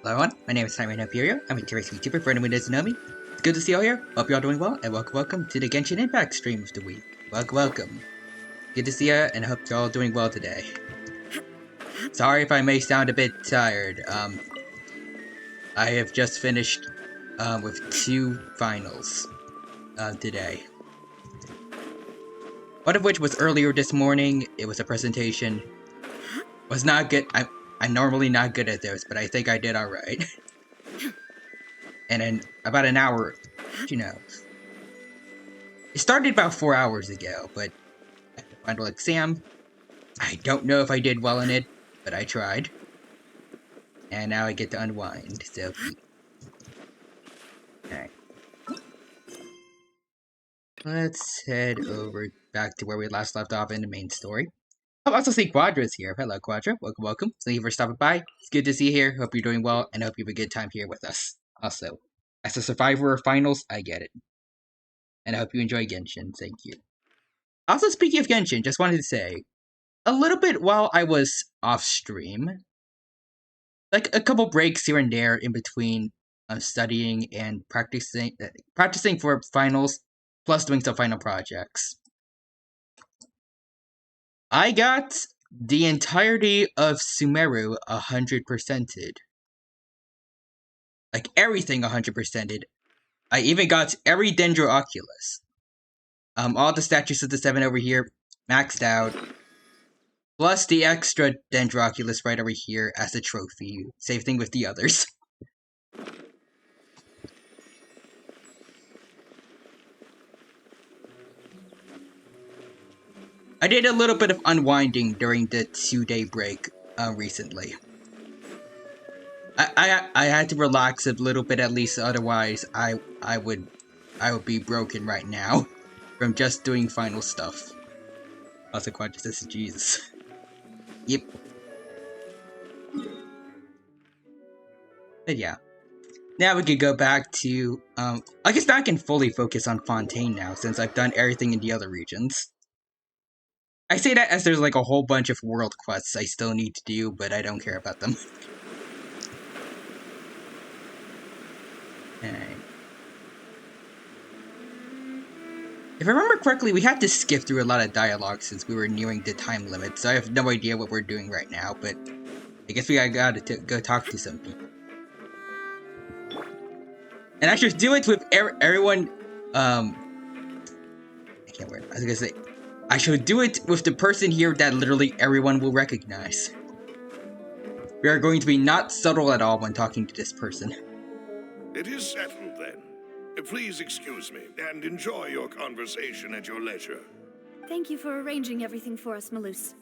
Hello everyone, my name is Simon Imperial. I'm a curious YouTuber for anyone who doesn't know me. It's good to see you all here. Hope you're all doing well, and welcome to the Genshin Impact stream of the week. Welcome. Good to see you, and I hope you're all doing well today. Sorry if I may sound a bit tired. I have just finished with 2 finals today. One of which was earlier this morning. It was a presentation. Was not good. I'm normally not good at those, but I think I did alright. And in about an hour, you know. It started about 4 hours ago, but at the final exam, I don't know if I did well in it, but I tried. And now I get to unwind, so... Alright. Let's head over back to where we last left off in the main story. I also see Quadra's here. Hello, Quadra. Welcome. Thank you for stopping by. It's good to see you here. Hope you're doing well, and hope you have a good time here with us. Also, as a survivor of finals, I get it. And I hope you enjoy Genshin. Thank you. Also, speaking of Genshin, just wanted to say, a little bit while I was off stream, like a couple breaks here and there in between studying and practicing for finals, plus doing some final projects. I got the entirety of Sumeru 100%ed. Like everything 100%ed. I even got every Dendrooculus. All the statues of the 7 over here maxed out. Plus the extra Dendrooculus right over here as a trophy. Same thing with the others. I did a little bit of unwinding during the 2-day break recently. I had to relax a little bit at least, otherwise I would be broken right now from just doing final stuff. Also, quite just Jesus. Yep. But yeah. Now we could go back to, I guess now I can fully focus on Fontaine now, since I've done everything in the other regions. I say that as there's like a whole bunch of world quests I still need to do, but I don't care about them. Alright. If I remember correctly, we had to skip through a lot of dialogue since we were nearing the time limit, so I have no idea what we're doing right now, but I guess we gotta go talk to some people. And I should do it with everyone, I can't wait. I was gonna say, I should do it with the person here that literally everyone will recognize. We are going to be not subtle at all when talking to this person. It is settled then. Please excuse me and enjoy your conversation at your leisure. Thank you for arranging everything for us, Malus.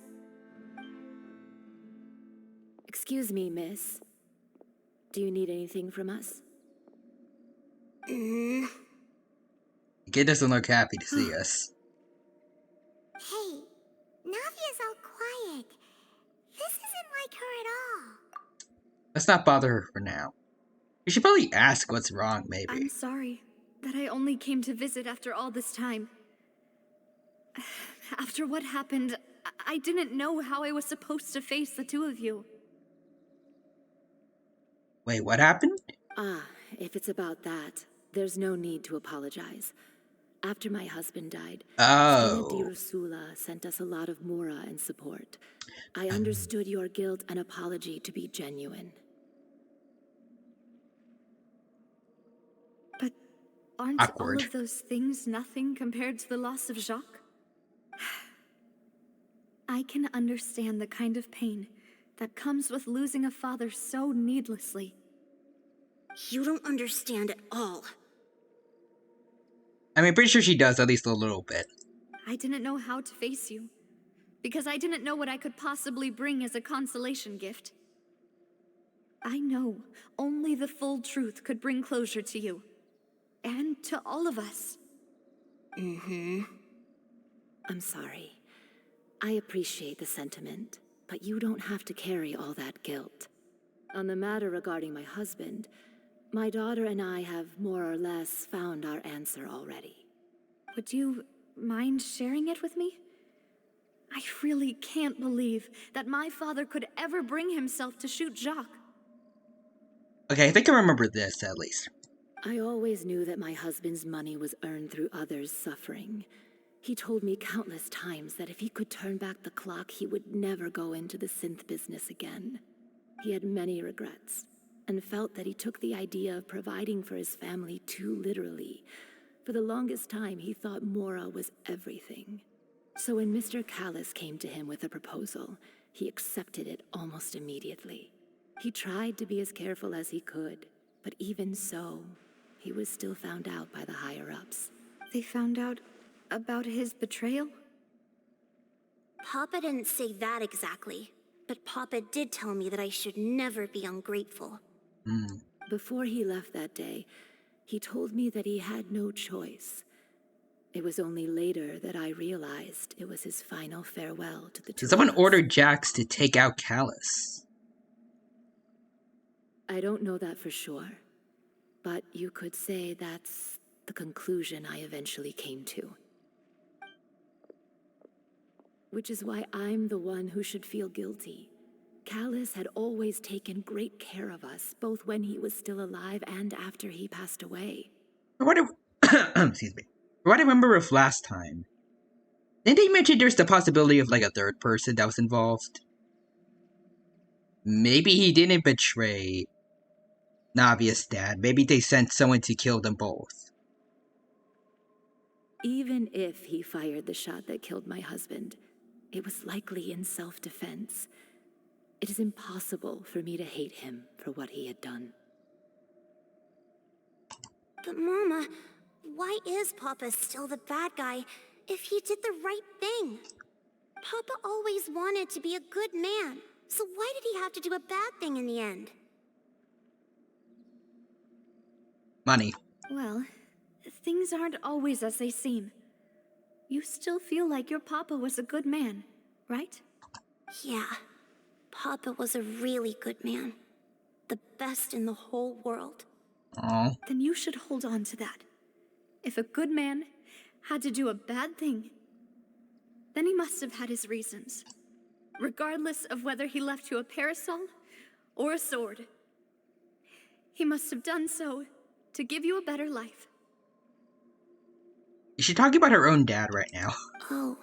Excuse me, miss. Do you need anything from us? The kid doesn't look happy to see us. Hey, Navia's all quiet. This isn't like her at all. Let's not bother her for now. We should probably ask what's wrong, maybe. I'm sorry that I only came to visit after all this time. After what happened, I didn't know how I was supposed to face the two of you. Wait, what happened? If it's about that, there's no need to apologize. After my husband died, Oh. Di Rusula sent us a lot of mora and support. I understood your guilt and apology to be genuine. But aren't Awkward. all of those things nothing compared to the loss of Jacques? I can understand the kind of pain that comes with losing a father so needlessly. You don't understand at all. I mean, pretty sure she does, at least a little bit. I didn't know how to face you, because I didn't know what I could possibly bring as a consolation gift. I know only the full truth could bring closure to you, and to all of us. I'm sorry. I appreciate the sentiment, but you don't have to carry all that guilt. On the matter regarding my husband, my daughter and I have more or less found our answer already. Would you mind sharing it with me? I really can't believe that my father could ever bring himself to shoot Jacques. Okay, I think I remember this at least. I always knew that my husband's money was earned through others' suffering. He told me countless times that if he could turn back the clock, he would never go into the synth business again. He had many regrets, and felt that he took the idea of providing for his family too literally. For the longest time, he thought Mora was everything. So when Mr. Callis came to him with a proposal, he accepted it almost immediately. He tried to be as careful as he could, but even so, he was still found out by the higher-ups. They found out about his betrayal? Papa didn't say that exactly, but Papa did tell me that I should never be ungrateful. Before he left that day, he told me that he had no choice. It was only later that I realized it was his final farewell to the two So someone of us. ordered Jax to take out Callus. I don't know that for sure, but you could say that's the conclusion I eventually came to. Which is why I'm the one who should feel guilty. Callus had always taken great care of us, both when he was still alive and after he passed away. From what I, excuse me. From what I remember of last time, didn't they mention there's the possibility of like a third person that was involved? Maybe he didn't betray Navia's dad. Maybe they sent someone to kill them both. Even if he fired the shot that killed my husband, it was likely in self-defense. It is impossible for me to hate him for what he had done. But Mama, why is Papa still the bad guy if he did the right thing? Papa always wanted to be a good man, so why did he have to do a bad thing in the end? Money. Well, things aren't always as they seem. You still feel like your papa was a good man, right? Yeah, Papa was a really good man. The best in the whole world. Aww. Then you should hold on to that. If a good man had to do a bad thing, then he must have had his reasons. Regardless of whether he left you a parasol or a sword. He must have done so to give you a better life. Is she talking about her own dad right now? Oh,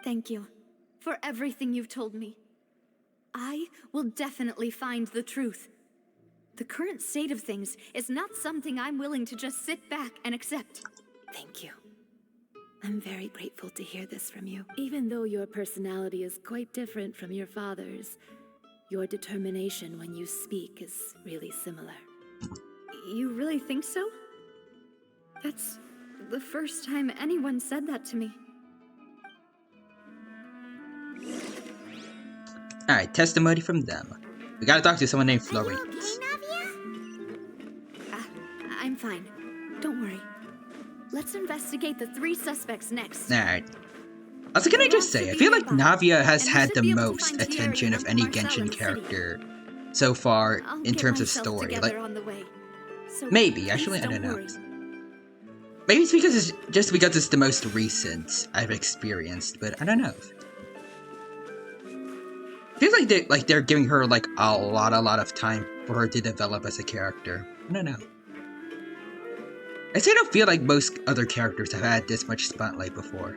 Thank you for everything you've told me. I will definitely find the truth. The current state of things is not something I'm willing to just sit back and accept. Thank you. I'm very grateful to hear this from you. Even though your personality is quite different from your father's, your determination when you speak is really similar. You really think so? That's the first time anyone said that to me. Alright, testimony from them. We gotta talk to someone named are you Florence. okay, Navia? I'm fine. Don't worry. Let's investigate the 3 suspects next. Alright. Also, can I just say, I feel like Navia has had the most attention of any Genshin character so far I'll in get terms of myself story. together Like, on the way. So maybe, please actually, I don't know. worry. Maybe it's because it's the most recent I've experienced, but I don't know. Feels like they're giving her like a lot of time for her to develop as a character. I don't know. I still don't feel like most other characters have had this much spotlight before.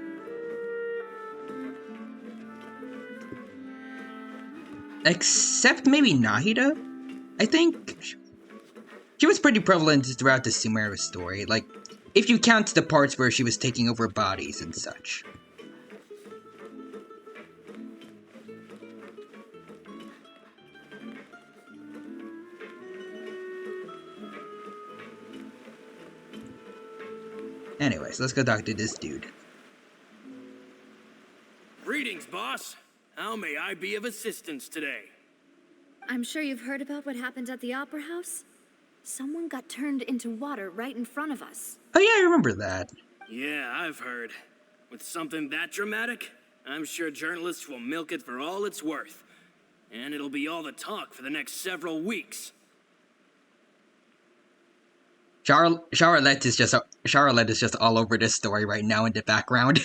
Except maybe Nahida? I think she was pretty prevalent throughout the Sumeru story, like, if you count the parts where she was taking over bodies and such. Anyways, let's go talk to this dude. Greetings, boss. How may I be of assistance today? I'm sure you've heard about what happened at the Opera House. Someone got turned into water right in front of us. Oh yeah, I remember that. Yeah, I've heard. With something that dramatic, I'm sure journalists will milk it for all it's worth. And it'll be all the talk for the next several weeks. Charlotte is just all over this story right now in the background.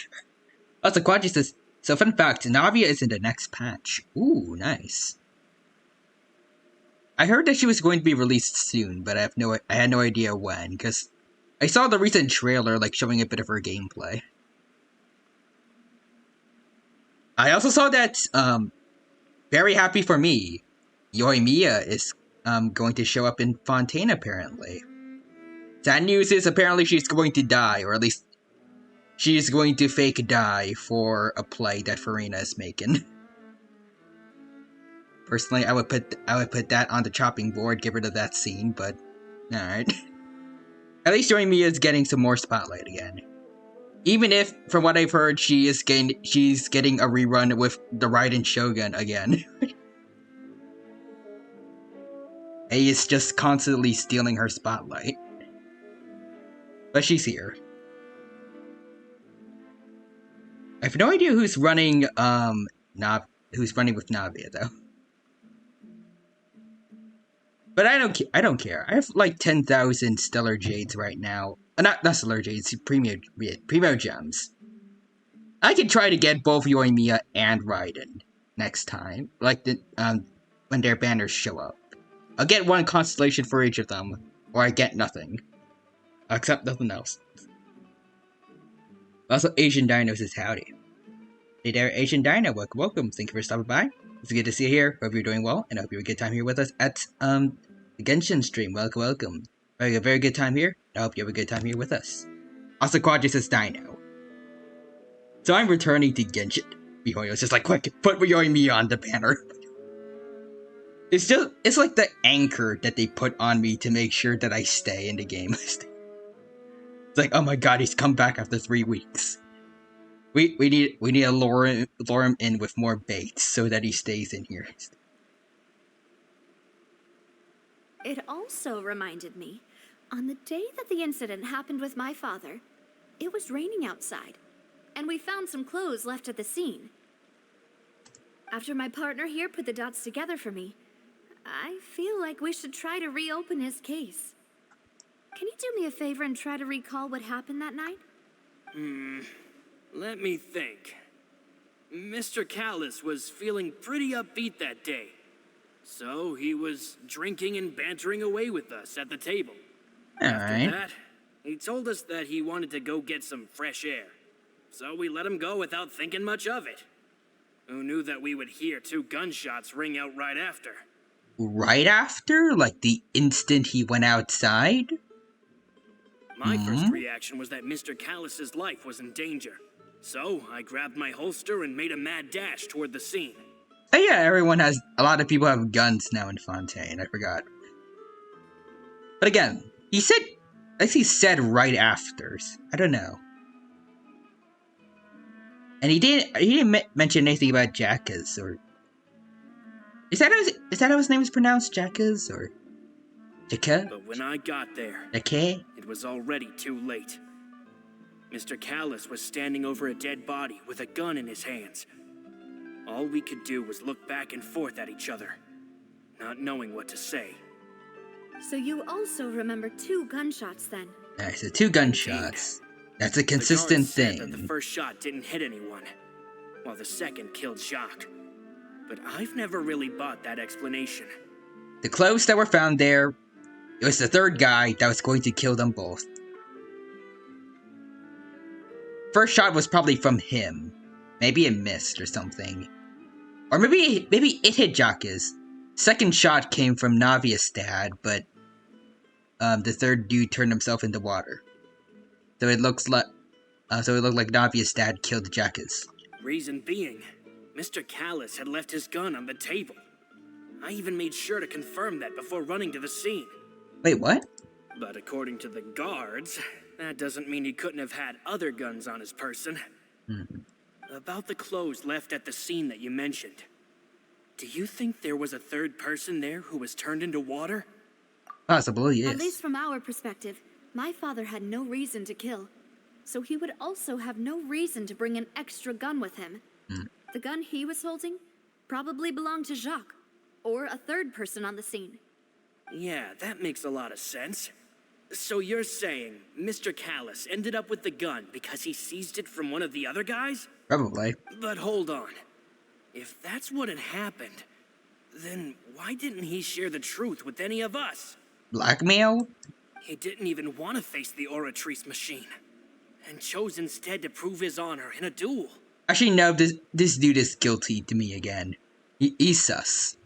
Also, Quadri says, so fun fact, Navia is in the next patch. Ooh, nice. I heard that she was going to be released soon, but I had no idea when, because I saw the recent trailer, like, showing a bit of her gameplay. I also saw that, very happy for me, Yoimiya is, going to show up in Fontaine, apparently. Sad news is, apparently she's going to die, or at least, she's going to fake die for a play that Farina is making. Personally, I would put that on the chopping board, get rid of that scene, but alright. At least Yoimiya is getting some more spotlight again. Even if, from what I've heard, she's getting a rerun with the Raiden Shogun again. He is just constantly stealing her spotlight. But she's here. I have no idea who's running with Navia though. But I don't care. I have like 10,000 Stellar Jades right now. Not Stellar Jades, Primo Gems. I can try to get both Yoimiya and Raiden next time, like when their banners show up. I'll get one constellation for each of them, or I get nothing. Except nothing else. Also, Asian Dino says howdy. Hey there, Asian Dino, welcome. Thank you for stopping by. It's good to see you here. Hope you're doing well, and I hope you have a good time here with us at the Genshin stream. Welcome. A very good time here. I hope you have a good time here with us. Also, Quadri says Dino. So I'm returning to Genshin. Mihoyo's just like, quick, put Yoimiya on the banner. It's like the anchor that they put on me to make sure that I stay in the game. It's like, oh my god, he's come back after 3 weeks. We need to lure him in with more baits so that he stays in here. It also reminded me, on the day that the incident happened with my father, it was raining outside, and we found some clothes left at the scene. After my partner here put the dots together for me, I feel like we should try to reopen his case. Can you do me a favor and try to recall what happened that night? Let me think. Mr. Callis was feeling pretty upbeat that day. So he was drinking and bantering away with us at the table. After that, he told us that he wanted to go get some fresh air. So we let him go without thinking much of it. Who knew that we would hear 2 gunshots ring out right after? Right after? Like the instant he went outside? My first reaction was that Mr. Callis's life was in danger. So I grabbed my holster and made a mad dash toward the scene. Oh yeah, a lot of people have guns now in Fontaine, I forgot. But again, he said right after. I don't know. And he didn't mention anything about Jackas, or... Is that how his name is pronounced? Jackas, or... Jaka? But when I got there, Jaka? it was already too late. Mr. Callis was standing over a dead body with a gun in his hands. All we could do was look back and forth at each other, not knowing what to say. So you also remember 2 gunshots then? Alright, so 2 gunshots. That's a consistent the guard thing. said that the first shot didn't hit anyone, while the second killed Jacques. But I've never really bought that explanation. The clothes that were found there, it was the third guy that was going to kill them both. First shot was probably from him. Maybe it missed or something. Or maybe it hit Jacques. Second shot came from Navia's dad, but the third dude turned himself into water. So it looked like Navia's dad killed Jacques. Reason being, Mr. Callis had left his gun on the table. I even made sure to confirm that before running to the scene. Wait, what? But according to the guards, that doesn't mean he couldn't have had other guns on his person. About the clothes left at the scene that you mentioned. Do you think there was a third person there who was turned into water? Possible, yes. At least from our perspective, my father had no reason to kill. So he would also have no reason to bring an extra gun with him. The gun he was holding probably belonged to Jacques, or a third person on the scene. Yeah, that makes a lot of sense. So you're saying Mr. Callis ended up with the gun because he seized it from one of the other guys? Probably. But hold on. If that's what had happened, Then why didn't he share the truth with any of us? Blackmail? He didn't even want to face the Oratrice machine, and chose instead to prove his honor in a duel. Actually, no, this dude is guilty to me again. He's sus.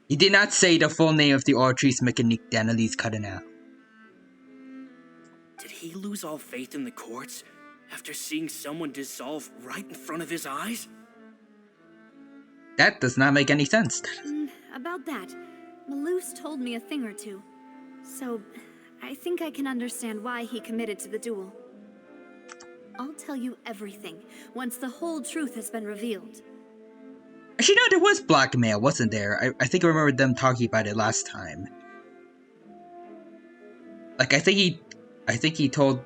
He did not say the full name of the Oratrice Mécanique d'Analyse Cardinal. Did he lose all faith in the courts after seeing someone dissolve right in front of his eyes? That does not make any sense. About that, Malus told me a thing or two. So, I think I can understand why he committed to the duel. I'll tell you everything once the whole truth has been revealed. Actually, no, there was blackmail, wasn't there? I think I remember them talking about it last time. Like, I think he told,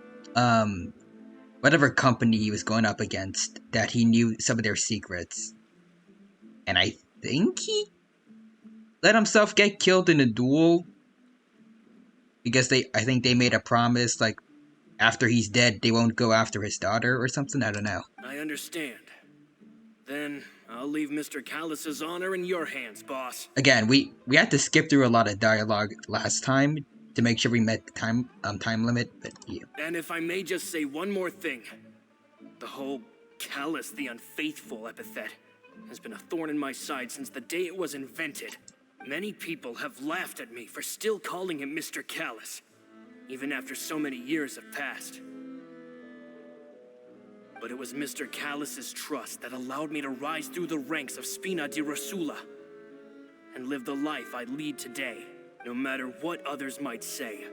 whatever company he was going up against that he knew some of their secrets. And I think he let himself get killed in a duel. Because I think they made a promise, like, after he's dead, they won't go after his daughter or something. I don't know. I understand. Then I'll leave Mr. Callus's honor in your hands, boss. Again, we had to skip through a lot of dialogue last time to make sure we met the time limit, but yeah. And if I may just say one more thing. The whole Callus the Unfaithful epithet has been a thorn in my side since the day it was invented. Many people have laughed at me for still calling him Mr. Callus, even after so many years have passed. But it was Mr. Callus's trust that allowed me to rise through the ranks of Spina di Rosula and live the life I lead today, no matter what others might say.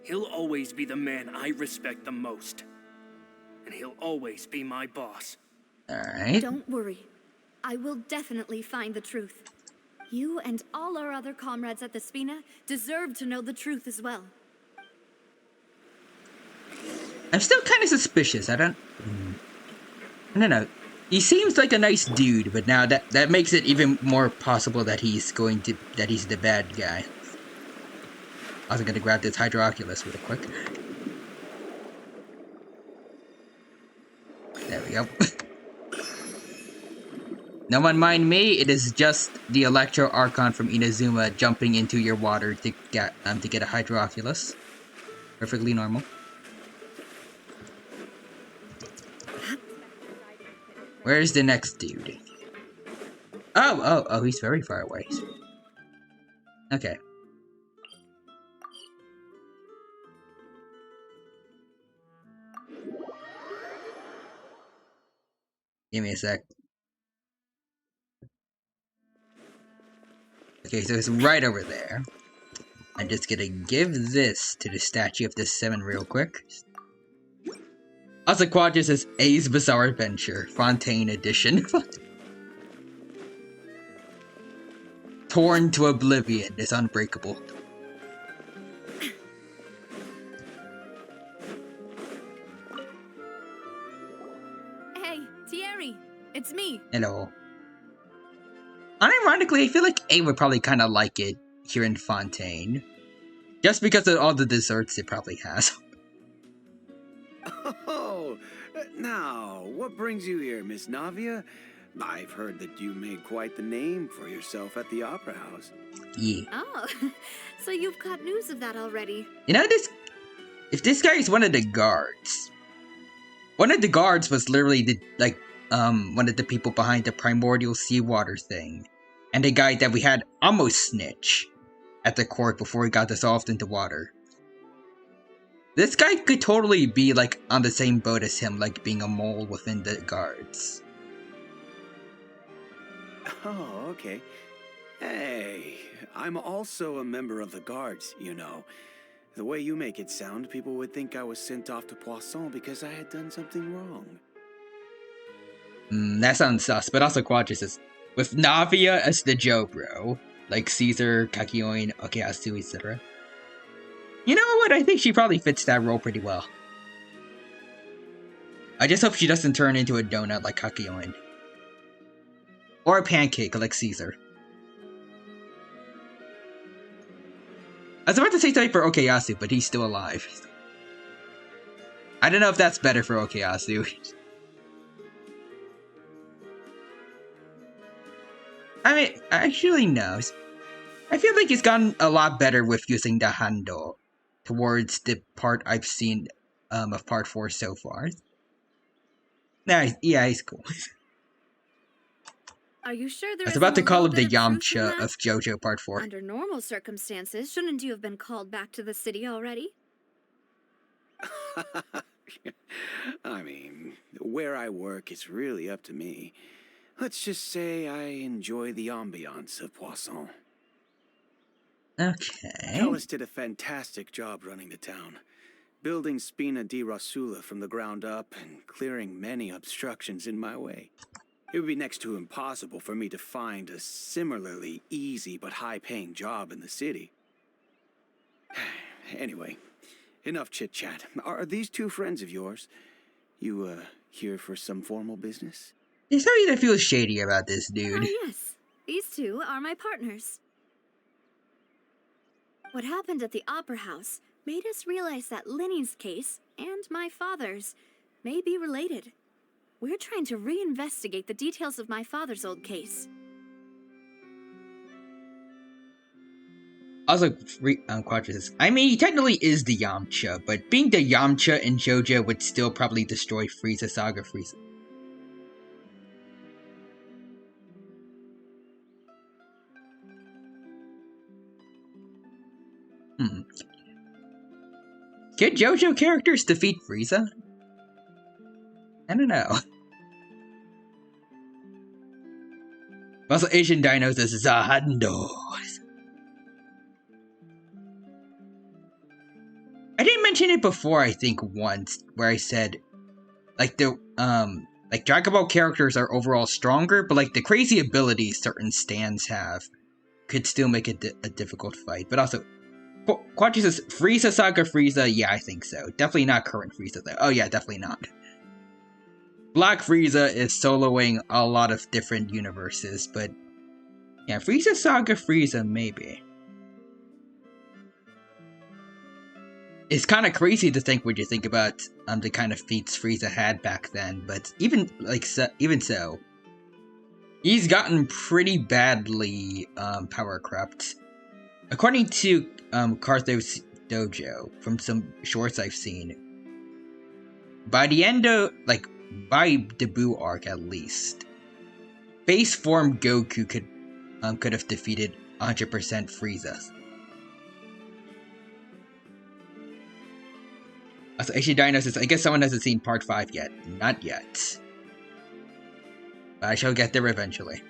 He'll always be the man I respect the most, and he'll always be my boss. Alright. Don't worry. I will definitely find the truth. You and all our other comrades at the Spina deserve to know the truth as well. I'm still kind of suspicious. I don't know. He seems like a nice dude, but now that makes it even more possible that he's the bad guy. I was gonna grab this Hydroculus real quick. There we go. No one mind me, it is just the Electro Archon from Inazuma jumping into your water to get a Hydroculus. Perfectly normal. Where's the next dude? Oh, he's very far away. Okay. Give me a sec. Okay, so it's right over there. I'm just gonna give this to the Statue of the Seven real quick. Also, Quadra says A's Bizarre Adventure, Fontaine Edition. Torn to oblivion is unbreakable. Hey, Thierry, it's me. Hello. Unironically, I feel like A would probably kind of like it here in Fontaine. Just because of all the desserts it probably has. Oh, now, what brings you here, Miss Navia? I've heard that you made quite the name for yourself at the Opera House. Yeah. Oh, so you've got news of that already. You know, if this guy is one of the guards. One of the guards was literally one of the people behind the primordial seawater thing. And the guy that we had almost snitch at the court before he got dissolved into water. This guy could totally be, like, on the same boat as him, like being a mole within the guards. Oh, okay. Hey, I'm also a member of the guards, you know. The way you make it sound, people would think I was sent off to Poisson because I had done something wrong. That sounds sus, but also Quadris is with Navia as the Joe bro, like Caesar, Kakyoin, Okiasu, etc. You know what? I think she probably fits that role pretty well. I just hope she doesn't turn into a donut like Kakyoin. Or a pancake like Caesar. I was about to say something for Okiasu, but he's still alive. I don't know if that's better for Okiasu. I mean, actually, no. I feel like he's gotten a lot better with using the handle towards the part I've seen of part 4 so far. Nah, yeah, he's cool. Are you sure there I was isn't about to a call little him the bit of truth in Yamcha that? of JoJo Part 4. Under normal circumstances, shouldn't you have been called back to the city already? I mean, where I work is really up to me. Let's just say I enjoy the ambiance of Poisson. Okay. Callis did a fantastic job running the town, building Spina di Rosula from the ground up and clearing many obstructions in my way. It would be next to impossible for me to find a similarly easy but high-paying job in the city. Anyway, enough chit-chat. Are these two friends of yours? You, here for some formal business? There's something that feels shady about this dude. Yes. These two are my partners. What happened at the Opera House made us realize that Linny's case and my father's may be related. We're trying to reinvestigate the details of my father's old case. Also, Quadras, I mean, he technically is the Yamcha, but being the Yamcha in JoJo would still probably destroy Frieza Saga Frieza. Can JoJo characters defeat Frieza? I don't know. Also, Asian Dinos is Zahando. I didn't mention it before, I think, once, where I said, like, like, Dragon Ball characters are overall stronger, but, like, the crazy abilities certain stands have could still make it a difficult fight. But also, Quadri says, Frieza Saga Frieza, yeah, I think so. Definitely not current Frieza, though. Oh, yeah, definitely not. Black Frieza is soloing a lot of different universes, but yeah, Frieza Saga Frieza, maybe. It's kind of crazy to think when you think about the kind of feats Frieza had back then, but even so, he's gotten pretty badly power crept. According to Cartho's Dojo, from some shorts I've seen, by the end of by the Buu arc at least, base form Goku could have defeated 100% Frieza. So Aishi Dino says, I guess someone hasn't seen part 5 yet. Not yet. But I shall get there eventually.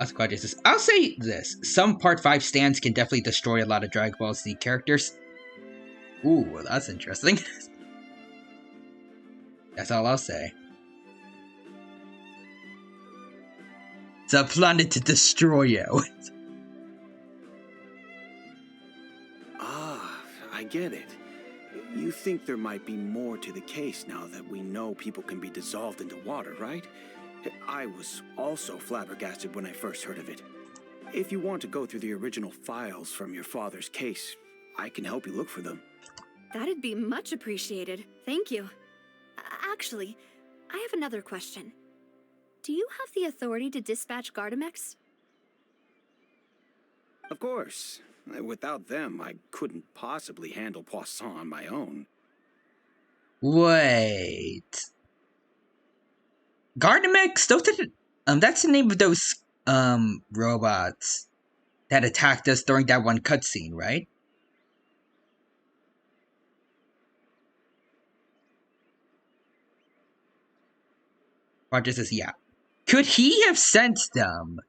Asquad says, I'll say this. Some part 5 stands can definitely destroy a lot of Dragon Ball Z characters. Ooh, that's interesting. That's all I'll say. It's a planet to destroy you. Ah, I get it. You think there might be more to the case now that we know people can be dissolved into water, right? I was also flabbergasted when I first heard of it. If you want to go through the original files from your father's case, I can help you look for them. That'd be much appreciated. Thank you. Actually, I have another question. Do you have the authority to dispatch Gardamex? Of course. Without them, I couldn't possibly handle Poisson on my own. Wait. Gardamex? That's the name of those robots that attacked us during that one cutscene, right? Roger says, yeah. Could he have sent them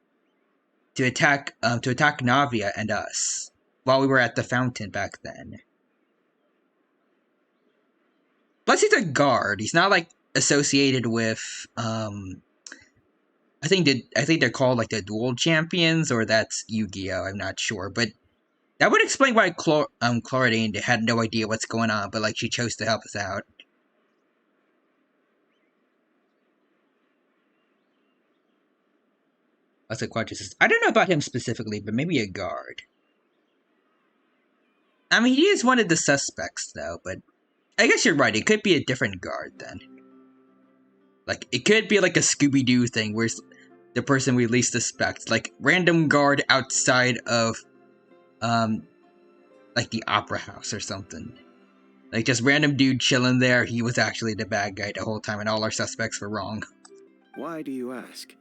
to attack Navia and us while we were at the fountain back then? Plus, he's a guard. He's not like associated with I think they're called like the dual champions, or that's Yu-Gi-Oh! I'm not sure, but that would explain why Chlordane had no idea what's going on, but like she chose to help us out. That's a question. I don't know about him specifically, but maybe a guard. I mean, he is one of the suspects, though, but I guess you're right. It could be a different guard, then. Like, it could be like a Scooby-Doo thing, where the person we least suspect. Like, random guard outside of, like the opera house or something. Like, just random dude chilling there, he was actually the bad guy the whole time, and all our suspects were wrong. Why do you ask?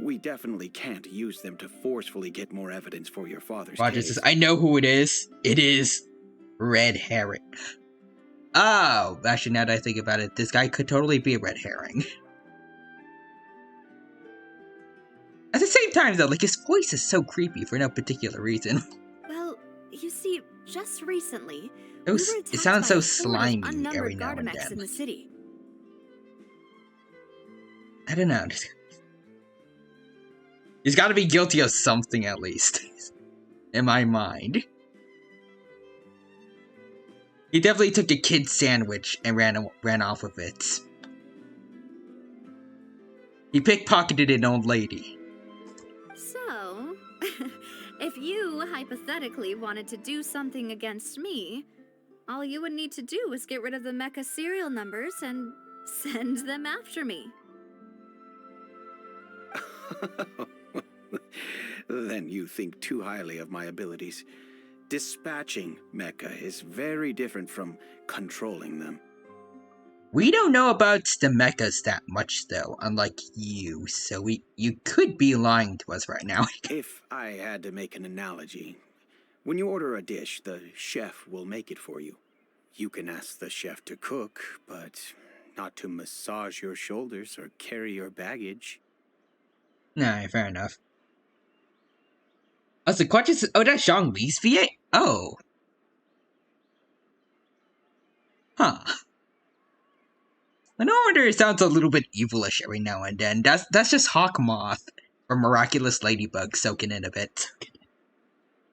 We definitely can't use them to forcefully get more evidence for your father's Roger case. says, I know who it is. It is Red Herring. Oh, actually, now that I think about it, this guy could totally be a Red Herring. At the same time, though, like, his voice is so creepy for no particular reason. Well, you see, just recently, It, we were it attacked sounds by so a horde of slimy unnumbered every now and Gardamex in then. the city. I don't know. He's got to be guilty of something, at least. In my mind. He definitely took a kid's sandwich and ran off with it. He pickpocketed an old lady. So, if you hypothetically wanted to do something against me, all you would need to do is get rid of the mecha serial numbers and send them after me. Then you think too highly of my abilities. Dispatching mecha is very different from controlling them. We don't know about the mechas that much, though, unlike you, so you could be lying to us right now. If I had to make an analogy, when you order a dish, the chef will make it for you. You can ask the chef to cook, but not to massage your shoulders or carry your baggage. Nah, fair enough. Oh, the question is, oh, that's Zhongli's VA? Oh. Huh. No wonder it sounds a little bit evilish every now and then. That's just Hawk Moth or Miraculous Ladybug soaking in a bit.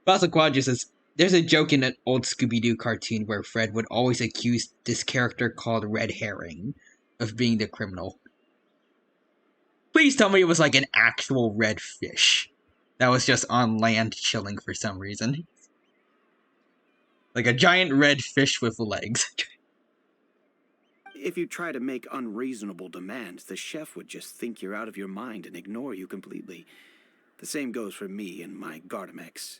Fossil Quadra says, there's a joke in an old Scooby-Doo cartoon where Fred would always accuse this character called Red Herring of being the criminal. Please tell me it was like an actual red fish that was just on land chilling for some reason. Like a giant red fish with legs. If you try to make unreasonable demands, the chef would just think you're out of your mind and ignore you completely. The same goes for me and my Gardamex.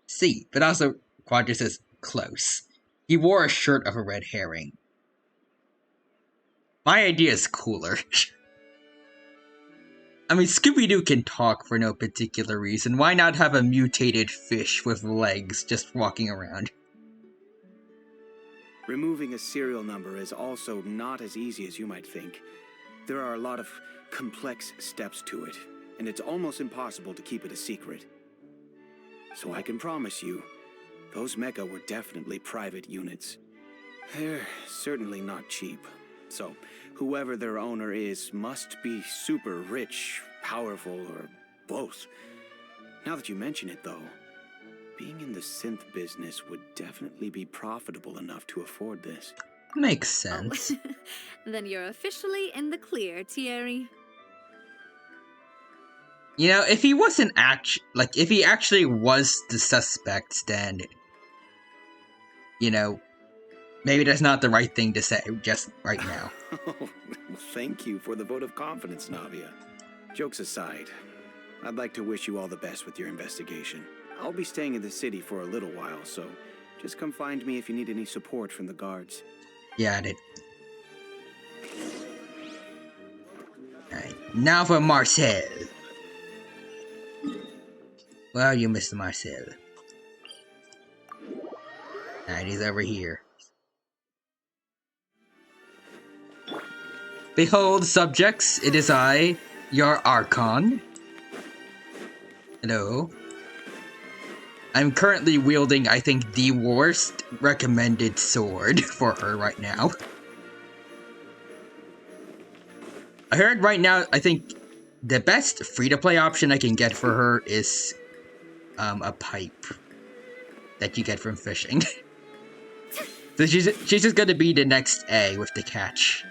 See, but also, Quadra says, close. He wore a shirt of a red herring. My idea is cooler. I mean, Scooby-Doo can talk for no particular reason. Why not have a mutated fish with legs just walking around? Removing a serial number is also not as easy as you might think. There are a lot of complex steps to it, and it's almost impossible to keep it a secret. So I can promise you, those mecha were definitely private units. They're certainly not cheap. So, whoever their owner is must be super rich, powerful, or both. Now that you mention it, though, being in the synth business would definitely be profitable enough to afford this. Makes sense. Oh. Then you're officially in the clear, Thierry. You know, if he wasn't if he actually was the suspect, then, you know, maybe that's not the right thing to say just right now. Oh, thank you for the vote of confidence, Navia. Jokes aside, I'd like to wish you all the best with your investigation. I'll be staying in the city for a little while, so just come find me if you need any support from the guards. Yeah, I did. Alright, now for Marcel. Where are you, Mr. Marcel? Alright, he's over here. Behold, subjects, it is I, your Archon. Hello. I'm currently wielding, I think, the worst recommended sword for her right now. I heard right now, I think, the best free-to-play option I can get for her is, a pipe that you get from fishing. So she's just gonna be the next A with the catch.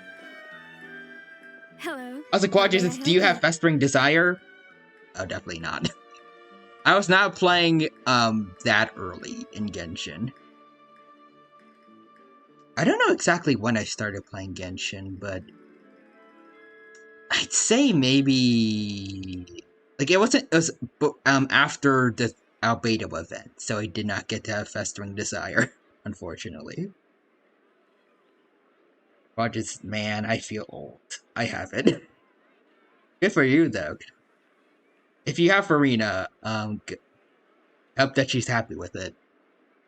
Hello. Also, Quadra says, do you have Festering Desire? Oh, definitely not. I was not playing, that early in Genshin. I don't know exactly when I started playing Genshin, but I'd say maybe like it was after the albedo event, so I did not get to have festering desire, unfortunately. Rogers, man, I feel old. I have it. Good for you though. If you have Farina, hope that she's happy with it.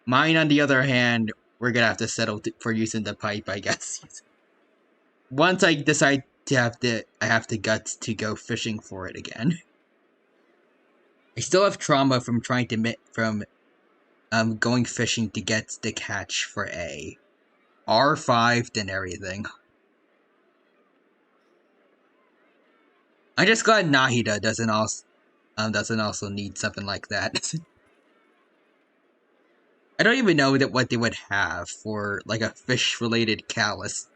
Mine, on the other hand, we're gonna have to settle for using the pipe, I guess. Once I decide I have the guts to go fishing for it again. I still have trauma from trying to going fishing to get the catch for A. R5 and everything. I'm just glad Nahida doesn't also need something like that. I don't even know what they would have for like a fish-related catalyst.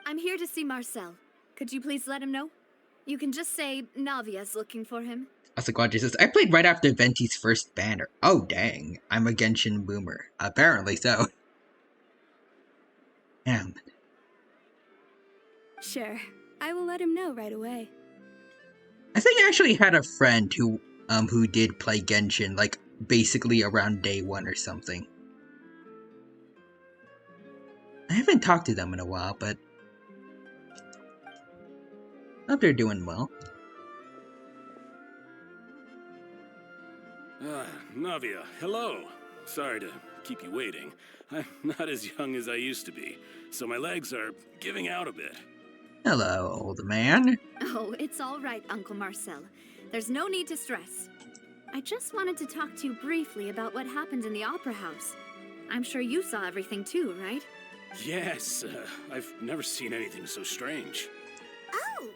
I'm here to see Marcel. Could you please let him know? You can just say Navia's looking for him. Asakwaji says, I played right after Venti's first banner. Oh dang, I'm a Genshin boomer. Apparently so. Damn. Sure, I will let him know right away. I think I actually had a friend who did play Genshin, like, basically around day 1 or something. I haven't talked to them in a while, but I hope they're doing well. Navia, hello. Sorry to keep you waiting. I'm not as young as I used to be, so my legs are giving out a bit. Hello, old man. Oh, it's all right, Uncle Marcel. There's no need to stress. I just wanted to talk to you briefly about what happened in the Opera House. I'm sure you saw everything too, right? Yes, I've never seen anything so strange. Oh,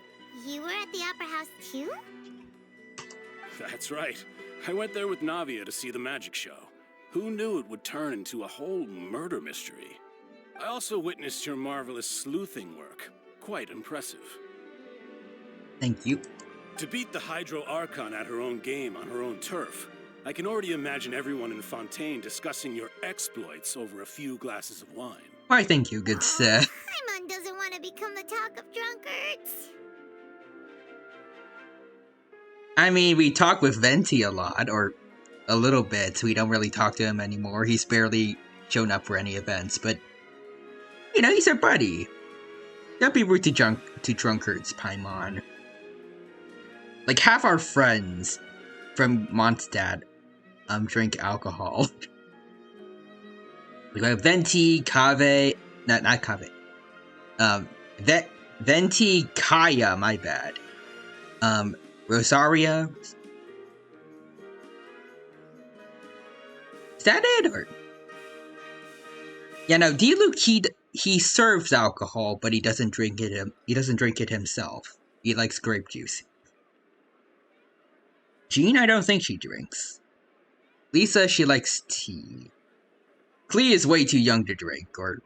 you were at the Opera House too? That's right. I went there with Navia to see the magic show. Who knew it would turn into a whole murder mystery? I also witnessed your marvelous sleuthing work. Quite impressive. Thank you. To beat the Hydro Archon at her own game on her own turf, I can already imagine everyone in Fontaine discussing your exploits over a few glasses of wine. Why, thank you, good sir. Paimon doesn't want to become the talk of drunkards. I mean, we talk with Venti a lot, or a little bit. We don't really talk to him anymore. He's barely shown up for any events, but, you know, he's our buddy. Don't be rude to drunkards, Paimon. Like, half our friends from Mondstadt drink alcohol. We have Venti, Kave... Not Kave. Venti, Kaya, my bad. Rosaria. Is that it, or... Yeah, no, Diluc, he serves alcohol, but he doesn't drink it himself. He likes grape juice. Jean, I don't think she drinks. Lisa, she likes tea. Klee is way too young to drink, or...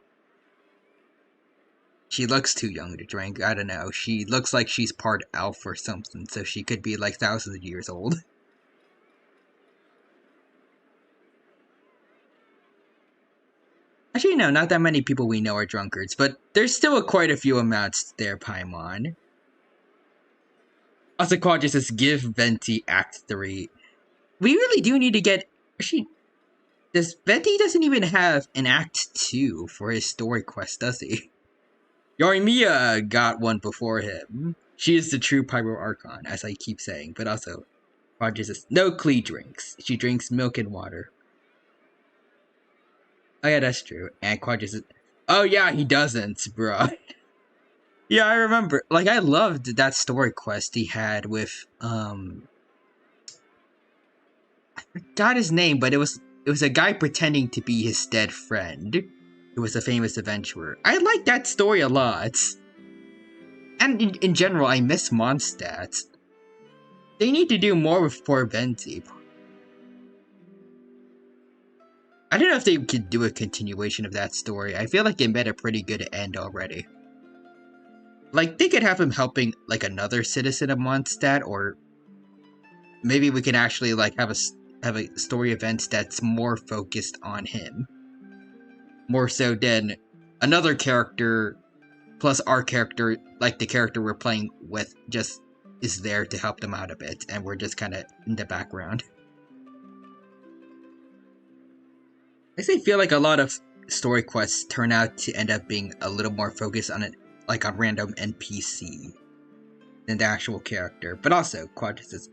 She looks too young to drink, I don't know. She looks like she's part elf or something, so she could be like thousands of years old. Actually, no, not that many people we know are drunkards, but there's still quite a few amounts there, Paimon. Asakwa says, give Venti Act 3. We really do need to get... Actually, Venti doesn't even have an Act 2 for his story quest, does he? Yoimiya got one before him. She is the true Pyro Archon, as I keep saying, but also, Roger says, no Klee drinks. She drinks milk and water. Oh yeah, that's true. And Quadra says, oh yeah, he doesn't, bruh. Yeah, I remember. Like, I loved that story quest he had with, I forgot his name, but it was a guy pretending to be his dead friend, who was a famous adventurer. I like that story a lot. And in general, I miss Mondstadt. They need to do more with poor Venti. I don't know if they could do a continuation of that story. I feel like it met a pretty good end already. Like, they could have him helping, like, another citizen of Mondstadt, or maybe we can actually, like, have a story event that's more focused on him. More so than another character Plus, our character, like the character we're playing with, just is there to help them out a bit, and we're just kind of in the background. I say feel like a lot of story quests turn out to end up being a little more focused on it, like on random NPC than the actual character. But also, Quadra says,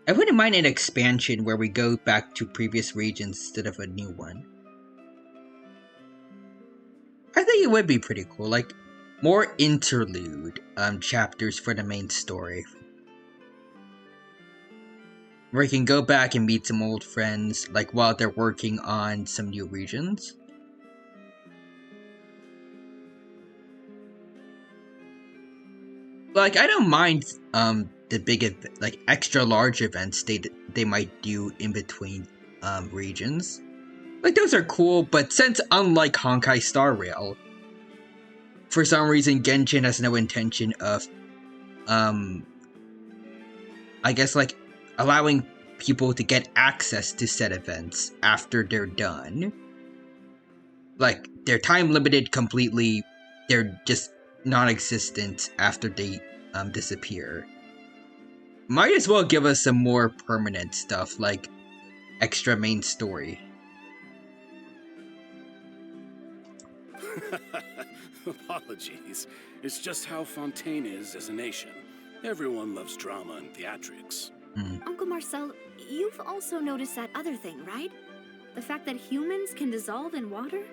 I wouldn't mind an expansion where we go back to previous regions instead of a new one. I think it would be pretty cool, like more interlude chapters for the main story. Where you can go back and meet some old friends, like while they're working on some new regions. Like, I don't mind the big, like, extra large events they might do in between regions. Like, those are cool, but since unlike Honkai Star Rail, for some reason Genshin has no intention of I guess, like, allowing people to get access to said events after they're done. Like, they're time limited completely, they're just non-existent after they disappear. Might as well give us some more permanent stuff, like extra main story. Apologies. It's just how Fontaine is as a nation. Everyone loves drama and theatrics. Uncle Marcel, you've also noticed that other thing, right? The fact that humans can dissolve in water?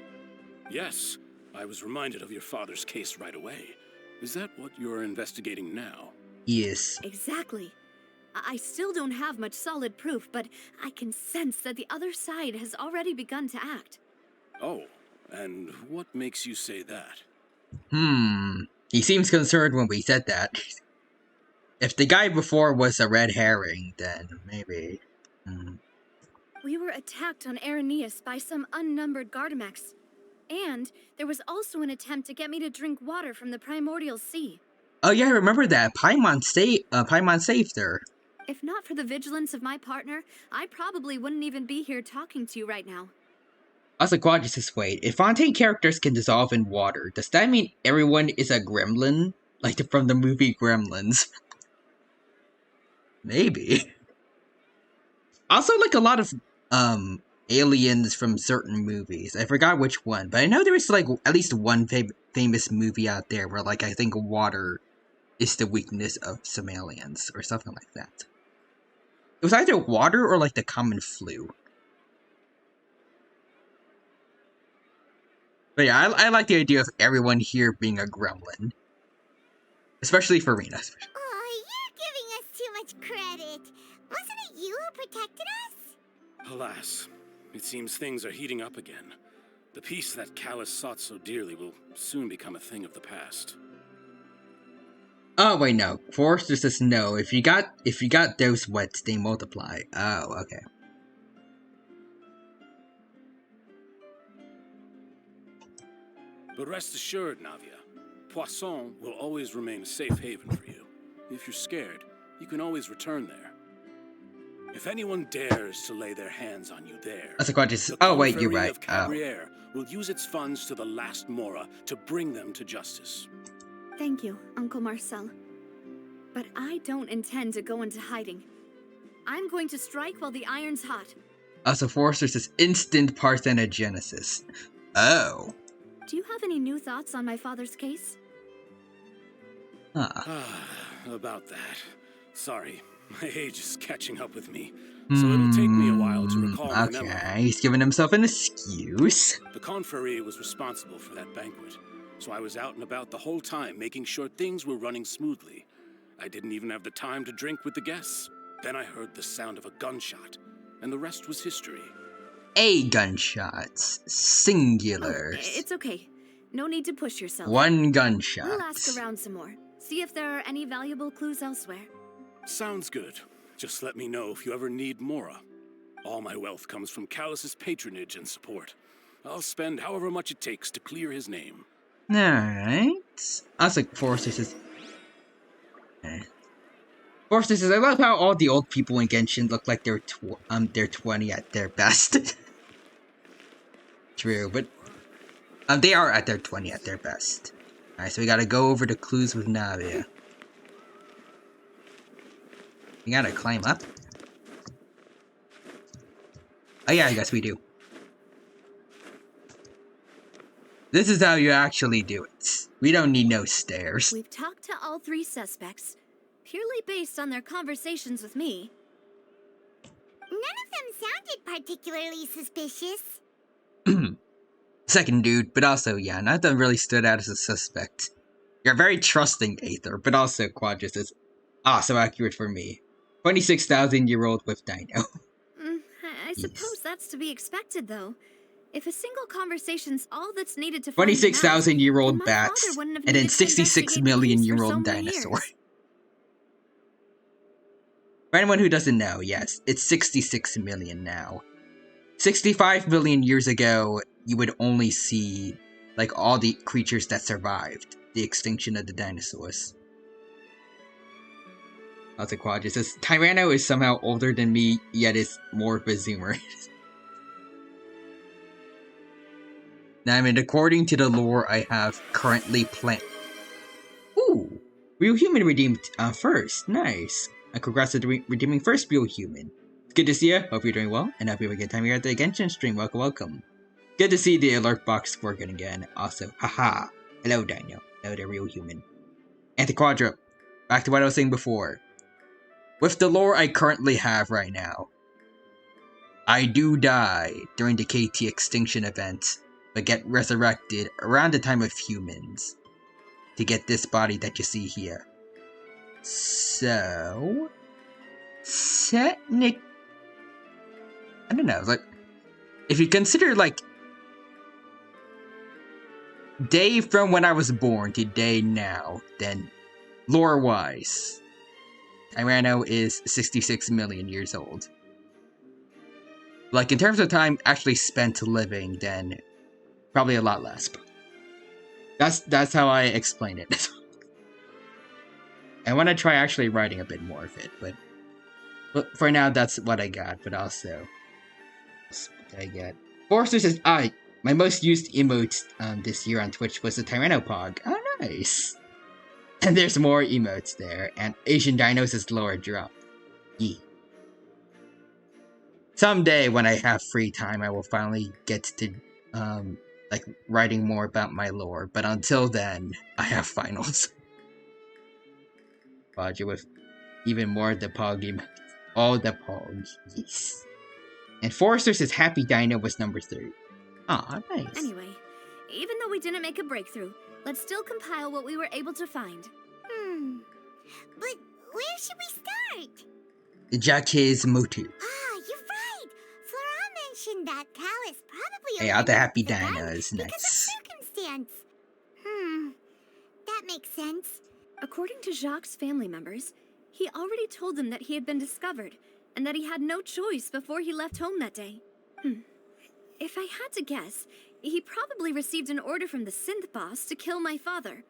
Yes, I was reminded of your father's case right away. Is that what you're investigating now? Yes. Exactly. I still don't have much solid proof, but I can sense that the other side has already begun to act. Oh, and what makes you say that? He seems concerned when we said that. If the guy before was a red herring, then maybe. We were attacked on Araneus by some unnumbered Gardamex. And there was also an attempt to get me to drink water from the primordial sea. Oh yeah, I remember that. Paimon saved her. If not for the vigilance of my partner, I probably wouldn't even be here talking to you right now. Also, Quadra says, wait, if Fontaine characters can dissolve in water, does that mean everyone is a gremlin? Like from the movie Gremlins? Maybe. Also, like a lot of aliens from certain movies. I forgot which one, but I know there was like at least one famous movie out there where, like, I think water is the weakness of some aliens or something like that. It was either water or like the common flu. But yeah, I like the idea of everyone here being a gremlin. Especially Farina. Oh, you're giving us too much credit. Wasn't it you who protected us? Alas, it seems things are heating up again. The peace that Callus sought so dearly will soon become a thing of the past. Oh wait, no. Forrester says no. If you got those wets, they multiply. Oh, okay. But rest assured, Navia, Poisson will always remain a safe haven for you. If you're scared, you can always return there. If anyone dares to lay their hands on you there, That's a question. Oh wait, you're right. Of Cabriere will use its funds to the last Mora to bring them to justice. Thank you, Uncle Marcel. But I don't intend to go into hiding. I'm going to strike while the iron's hot. Also, Forrester says instant parthenogenesis. Oh. Do you have any new thoughts on my father's case? About that. Sorry, my age is catching up with me, so it'll take me a while to recall my memory. Okay, he's giving himself an excuse. The Confrérie was responsible for that banquet, so I was out and about the whole time making sure things were running smoothly. I didn't even have the time to drink with the guests. Then I heard the sound of a gunshot, and the rest was history. A gunshots. Singulars. Oh, it's okay. No need to push yourself. One gunshot. We'll ask around some more. See if there are any valuable clues elsewhere. Sounds good. Just let me know if you ever need Mora. All my wealth comes from Callus's patronage and support. I'll spend however much it takes to clear his name. Alright. Also, Forrester says... Forrester says, I love how all the old people in Genshin look like they're 20 at their best. True, but... they are at their 20 at their best. Alright, so we gotta go over the clues with Navia. We gotta climb up. Oh yeah, I guess we do. This is how you actually do it. We don't need no stairs. We've talked to all 3 suspects, purely based on their conversations with me. None of them sounded particularly suspicious. Second dude, but also, yeah, none of them really stood out as a suspect. You're very trusting, Aether, but also Quadras is so accurate for me. 26,000-year-old with Dino. I suppose that's to be expected, though. If a single conversation's all that's needed to find 26,000-year-old my bats, father wouldn't have and then needed to 66 investigate million-year-old police for so many dinosaur. years. For anyone who doesn't know, yes, it's 66 million now. 65 million years ago, you would only see, like, all the creatures that survived the extinction of the dinosaurs. That's a Quadra says, Tyranno is somehow older than me, yet is more of a zoomer. Now, I mean, according to the lore I have currently planned. Ooh! Real Human redeemed first. Nice. And congrats to redeeming first Real Human. It's good to see you. Hope you're doing well. And hope you have a good time here at the Genshin stream. Welcome, welcome. Good to see the alert box working again. Also, haha. Hello, Dino. Hello, the Real Human. And the Quadra. Back to what I was saying before. With the lore I currently have right now, I do die during the KT extinction event, but get resurrected around the time of humans to get this body that you see here. So, I don't know, like, if you consider, like, day from when I was born to day now, then, lore-wise, Tyranno is 66 million years old. Like, in terms of time actually spent living, then probably a lot less. That's how I explain it. I want to try actually writing a bit more of it, but for now that's what I got. But also, what did I get? Forrester says, my most used emote this year on Twitch was the Tyrannopog. Oh, nice. And there's more emotes there, and Asian Dinos is lower drop. Yee. Someday when I have free time, I will finally get to like writing more about my lore. But until then, I have finals. Roger with even more of the Pog emotes. All the Pogs, yes. And Forrester says Happy Dino was number 3. Aw, nice. Anyway, even though we didn't make a breakthrough, let's still compile what we were able to find. But where should we start? Jack's Motu. You're right. Flora mentioned that Callus probably Yeah, the Happy the Dino band is because next. of circumstance. That makes sense. According to Jacques' family members, he already told them that he had been discovered, and that he had no choice before he left home that day. If I had to guess, he probably received an order from the synth boss to kill my father.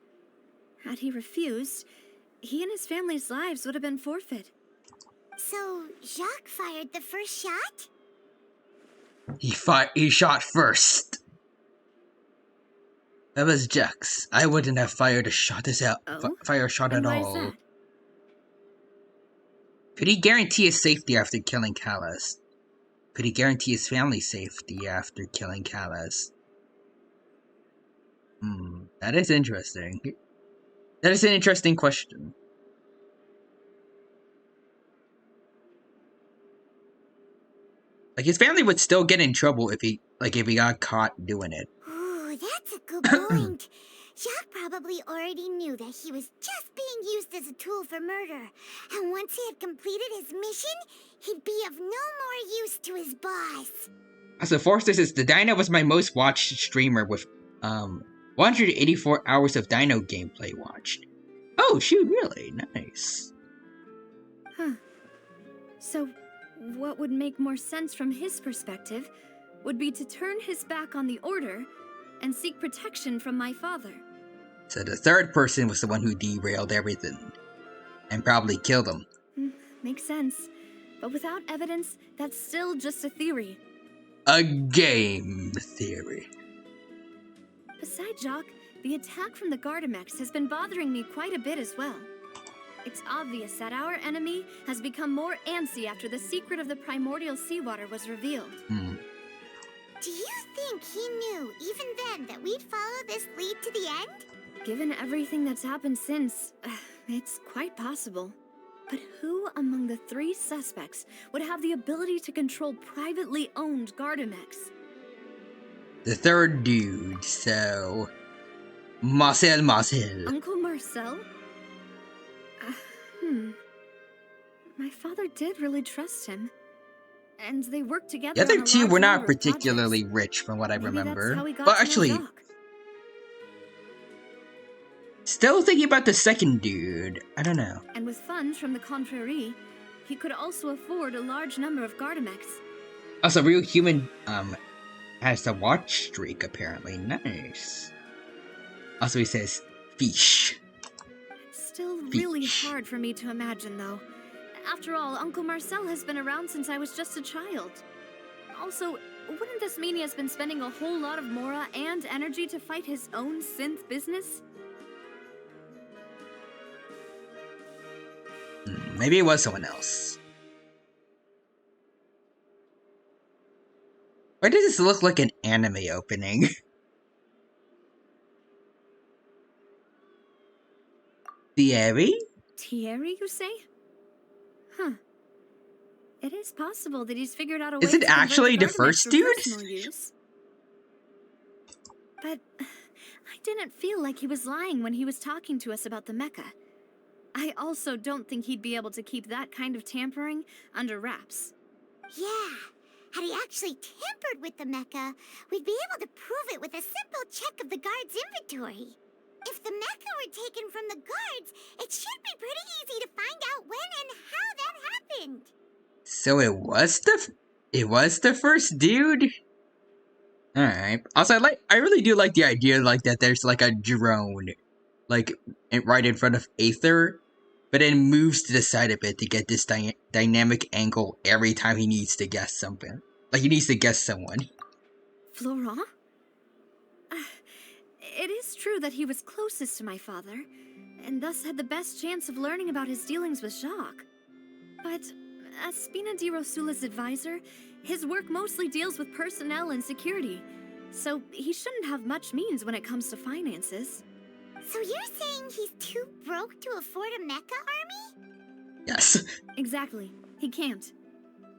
Had he refused, he and his family's lives would have been forfeit. So, Jacques fired the first shot? He shot first. That was Jack. I wouldn't have fired a shot fire a shot at Why is all. that? Could he guarantee his safety after killing Callus? Could he guarantee his family's safety after killing Callus? That is interesting. That is an interesting question. Like, his family would still get in trouble if he got caught doing it. Ooh, that's a good point. Jacques probably already knew that he was just being used as a tool for murder. And once he had completed his mission, he'd be of no more use to his boss. So Forrester says, the Dino was my most watched streamer with 184 hours of Dino gameplay watched. Oh, shoot, really? Nice. So, what would make more sense from his perspective would be to turn his back on the Order and seek protection from my father. So the third person was the one who derailed everything. And probably killed him. Makes sense. But without evidence, that's still just a theory. A game theory. Besides Jacques, The attack from the Gardamex has been bothering me quite a bit as well. It's obvious that our enemy has become more antsy after the secret of the primordial seawater was revealed. Do you think he knew, even then, that we'd follow this lead to the end? Given everything that's happened since, it's quite possible. But who among the 3 suspects would have the ability to control privately owned Gardamex? The third dude, so... Marcel. Uncle Marcel? My father did really trust him. And they worked together. The other on a 2 large were number not of particularly projects. rich from what I Maybe remember. that's how he got But to know actually, Jacques. still thinking about the second dude. I don't know. And with funds from the Confrérie, he could also afford a large number of Gardamex. Also, real human has a watch streak apparently. Nice. Also, he says fish. Still really hard for me to imagine, though. After all, Uncle Marcel has been around since I was just a child. Also, wouldn't this mean he has been spending a whole lot of mora and energy to fight his own synth business? Maybe it was someone else. Why does this look like an anime opening? Thierry? Thierry, you say? Huh. It is possible that he's figured out a way Is it to convert actually the Gardamex first for dude? personal use. But I didn't feel like he was lying when he was talking to us about the mecha. I also don't think he'd be able to keep that kind of tampering under wraps. Yeah. Had he actually tampered with the mecha, we'd be able to prove it with a simple check of the guard's inventory. If the mecha were taken from the guards, it should be pretty easy to find out when and how that happened. So it was the first dude? Alright. Also, I really do like the idea, like, that there's, like, a drone, like, right in front of Aether, but then moves to the side a bit to get this dynamic angle every time he needs to guess something. Like, he needs to guess someone. Florent? It is true that he was closest to my father, and thus had the best chance of learning about his dealings with Jacques. But as Spina di Rosula's advisor, his work mostly deals with personnel and security, so he shouldn't have much means when it comes to finances. So you're saying he's too broke to afford a mecha army? Yes. Exactly. He can't.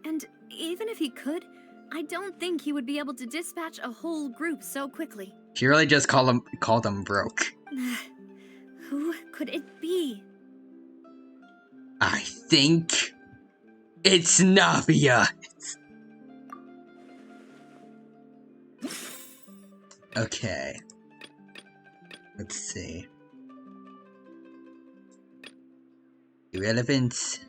And even if he could, I don't think he would be able to dispatch a whole group so quickly. She really just called him broke. Who could it be? I think it's Navia. Okay. Let's see. Irrelevant.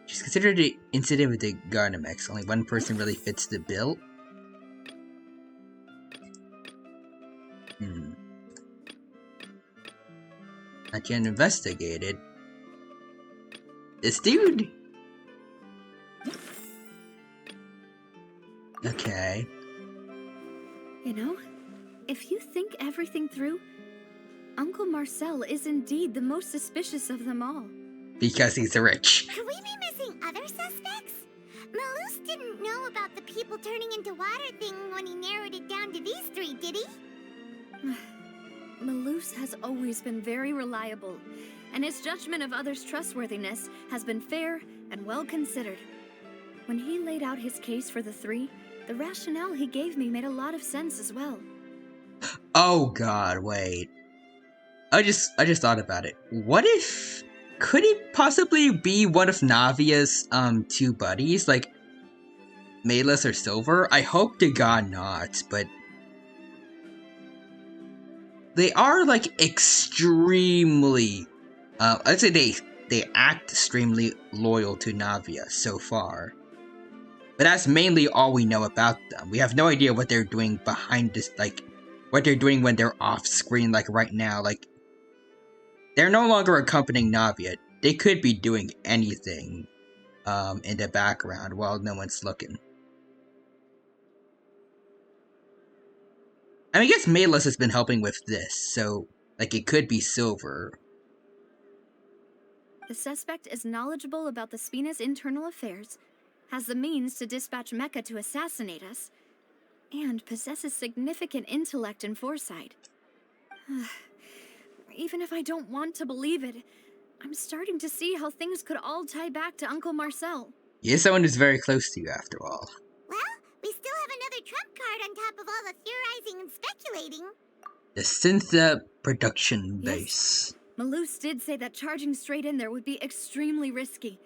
She's considered the incident with the Gardamex. Only one person really fits the bill. Not yet investigated. This dude. Okay. You know, if you think everything through, Uncle Marcel is indeed the most suspicious of them all. Because he's rich. Could we be missing other suspects? Malus didn't know about the people turning into water thing when he narrowed it down to these 3, did he? Malus has always been very reliable, and his judgment of others' trustworthiness has been fair and well considered. When he laid out his case for the 3, the rationale he gave me made a lot of sense as well. Oh god, wait. I just thought about it. What if... Could he possibly be one of Navia's, 2 buddies? Like, Malus or Silver? I hope to god not, but... They are, like, extremely... I'd say they act extremely loyal to Navia so far. But that's mainly all we know about them. We have no idea what they're doing behind this, like... What they're doing when they're off screen, like, right now, like... They're no longer accompanying Navia. They could be doing anything. in the background while no one's looking. I mean, I guess Malus has been helping with this, so, like, it could be Silver. The suspect is knowledgeable about the Spina's internal affairs, has the means to dispatch Mecha to assassinate us, and possesses significant intellect and foresight. Even if I don't want to believe it, I'm starting to see how things could all tie back to Uncle Marcel. He is someone who's very close to you, after all. Well, we still have another trump card on top of all the theorizing and speculating. The Syntha production base. Yes. Malus did say that charging straight in there would be extremely risky.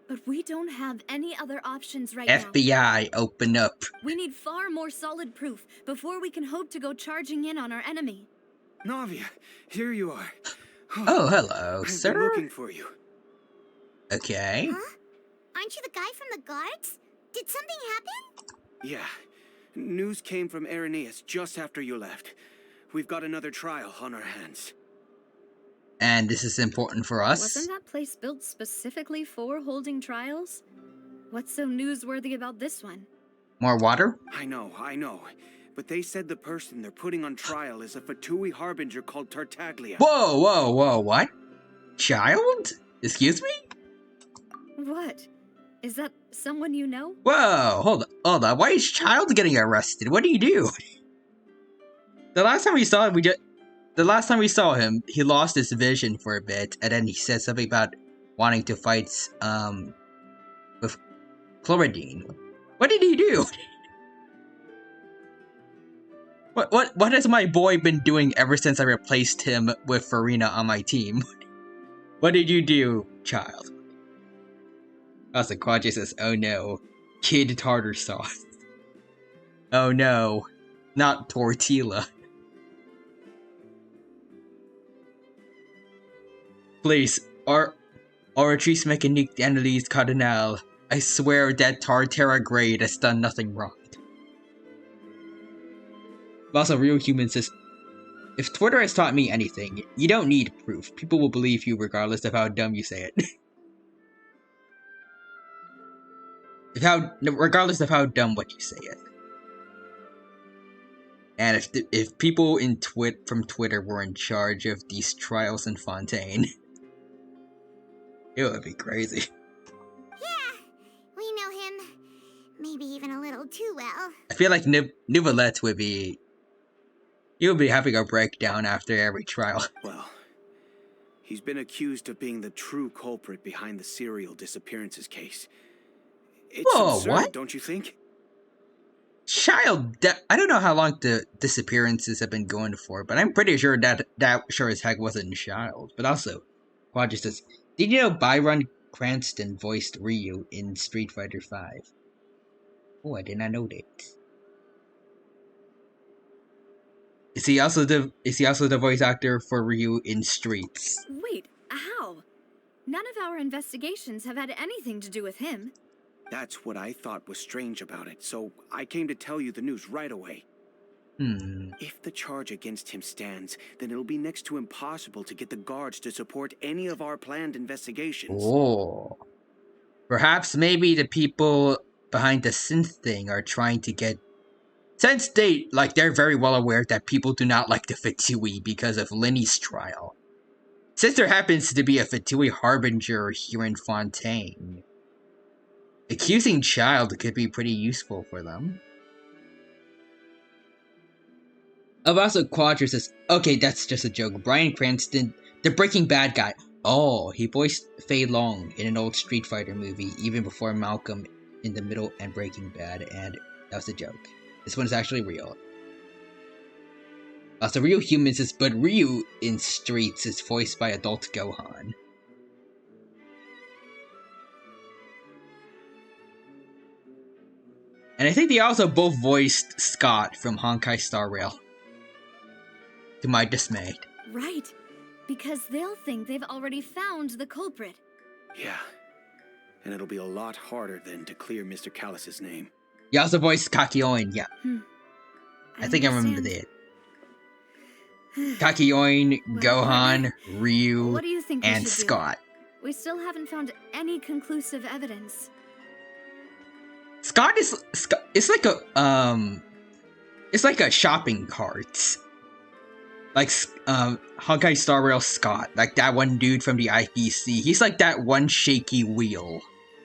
But we don't have any other options right now. FBI, open up. We need far more solid proof before we can hope to go charging in on our enemy. Navia, here you are. Oh, hello, I've sir. been looking for you. Okay. Huh? Aren't you the guy from the guards? Did something happen? Yeah. News came from Irenaeus just after you left. We've got another trial on our hands. And this is important for us. Wasn't that place built specifically for holding trials? What's so newsworthy about this one? More water? I know. But they said the person they're putting on trial is a Fatui harbinger called Tartaglia. Whoa, what? Child? Excuse me? What? Is that someone you know? Whoa, hold on. Why is Child getting arrested? What do you do? The last time we saw him, he lost his vision for a bit, and then he said something about wanting to fight, with Chloridine. What did he do? What has my boy been doing ever since I replaced him with Farina on my team? What did you do, Child? Also, Quadri says, oh no, kid tartar sauce. Oh no, not tortilla. Please, Oratrice Mécanique d'Analyse Cardinal. I swear that Tartara grade has done nothing wrong. Also, Real Human says, if Twitter has taught me anything, you don't need proof. People will believe you regardless of how dumb you say it. Regardless of how dumb what you say it. And if people from Twitter were in charge of these trials in Fontaine, it would be crazy. Yeah, we know him. Maybe even a little too well. I feel like Nouvelette would be having a breakdown after every trial. Well, he's been accused of being the true culprit behind the serial disappearances case. It's absurd, what? Don't you think? Child, I don't know how long the disappearances have been going for, but I'm pretty sure that sure as heck wasn't Child. But also, Quadri says, did you know Byron Cranston voiced Ryu in Street Fighter V? Oh, I did not know that. Is he also the voice actor for Ryu in Streets? Wait, how? None of our investigations have had anything to do with him. That's what I thought was strange about it, so I came to tell you the news right away. If the charge against him stands, then it'll be next to impossible to get the guards to support any of our planned investigations. Oh. Perhaps maybe the people behind the synth thing are trying to get... Since they're very well aware that people do not like the Fatui because of Linny's trial. Since there happens to be a Fatui harbinger here in Fontaine, accusing Child could be pretty useful for them. Also, Quadri says, okay, that's just a joke. Bryan Cranston, the Breaking Bad guy. Oh, he voiced Fei Long in an old Street Fighter movie, even before Malcolm in the Middle and Breaking Bad, and that was a joke. This one is actually real. Also, Real Human says, but Ryu in Streets is voiced by adult Gohan. And I think they also both voiced Scott from Honkai Star Rail. To my dismay. Right, because they'll think they've already found the culprit. Yeah, and it'll be a lot harder then to clear Mr. Callus's name. He also voiced Kakyoin, yeah. I think I remember that. Kakyoin, Gohan, Ryu, What do you think and Scott. We still haven't found any conclusive evidence. Scott is it's like a shopping cart. Like Honkai Star Rail Scott, like that one dude from the IPC. He's like that one shaky wheel,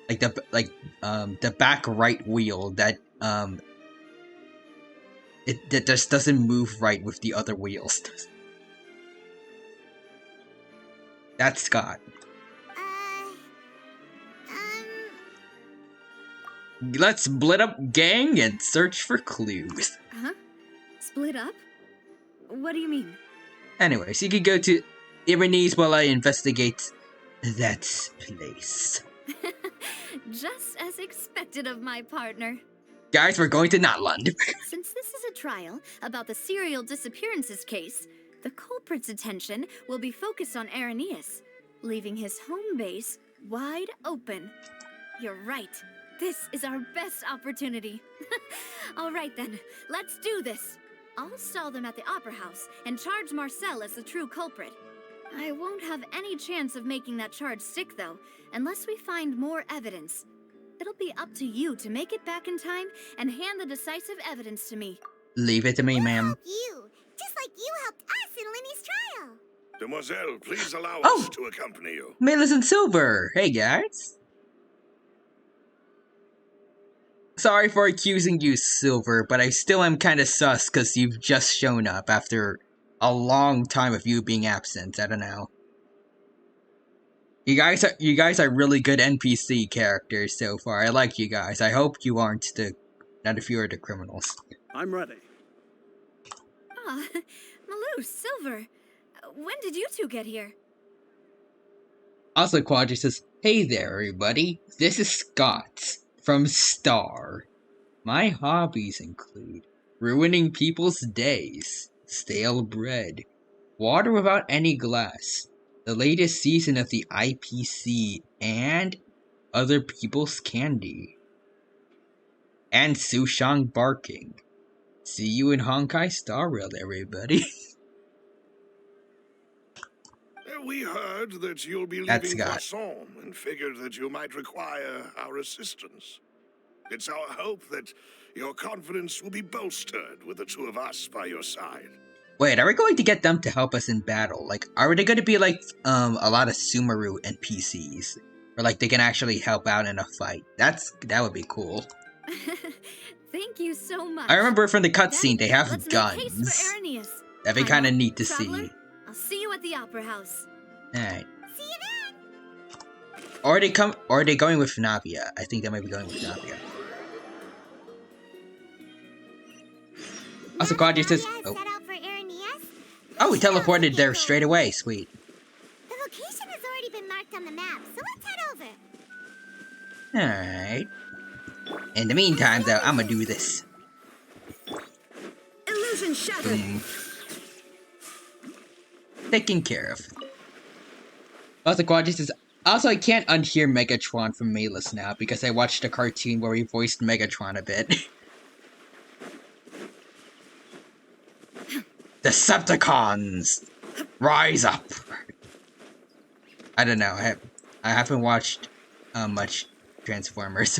like the back right wheel that that just doesn't move right with the other wheels. That's Scott. Let's split up, gang, and search for clues. Huh? Split up? What do you mean? Anyways, you can go to Ibanese while I investigate that place. Just as expected of my partner. Guys, we're going to Notland. Since this is a trial about the serial disappearances case, the culprit's attention will be focused on Irenaeus, leaving his home base wide open. You're right. This is our best opportunity. All right then, let's do this. I'll stall them at the Opera House and charge Marcel as the true culprit. I won't have any chance of making that charge stick, though, unless we find more evidence. It'll be up to you to make it back in time and hand the decisive evidence to me. Leave it to me, ma'am. Help you, just like you helped us in Lenny's trial. Demoiselle, please allow Oh! us to accompany you. Millicent Silver! Hey, guys. Sorry for accusing you, Silver, but I still am kinda sus because you've just shown up after a long time of you being absent. I don't know. You guys are really good NPC characters so far. I like you guys. I hope you aren't none of you are the criminals. I'm ready. Ah, Malou, Silver. When did you two get here? Also, Quadri says, "Hey there, everybody. This is Scott from Star. My hobbies include ruining people's days, stale bread, water without any glass, the latest season of the IPC, and other people's candy. And Sushang barking. See you in Honkai Star Rail, everybody." We heard that you'll be That's leaving Scott. Poisson and figured that you might require our assistance. It's our hope that your confidence will be bolstered with the two of us by your side. Wait, are we going to get them to help us in battle? Like, are they going to be like a lot of Sumeru NPCs, or like they can actually help out in a fight? That would be cool. Thank you so much. I remember from the cutscene they have Let's make guns. haste for Irenaeus. That'd be kind of neat to Traveler, see. I'll see you at the Opera House. Alright. See you then. Or are they going with Navia? I think they might be going with Navia. Also, Quadri says, Nadia has set out for Irenaeus. oh, we teleported there straight away. Sweet. The location has already been marked on the map, so let's head over. Alright. In the meantime, though, I'm gonna do this. Illusion shattered. Boom. Taken care of. Also, Quadri says, also, I can't unhear Megatron from Malus now because I watched a cartoon where he voiced Megatron a bit. Decepticons! Rise up! I don't know, I haven't watched much Transformers.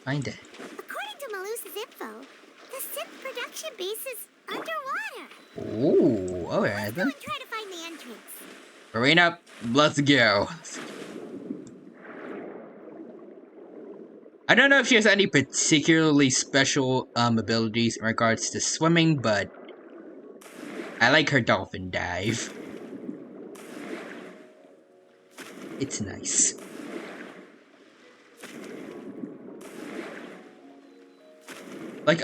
Find it. According to Malusa's info, the synth production base is underwater. Ooh, alright Go then. and try to find the entrance. Marina, let's go. I don't know if she has any particularly special abilities in regards to swimming, but I like her dolphin dive. It's nice. Like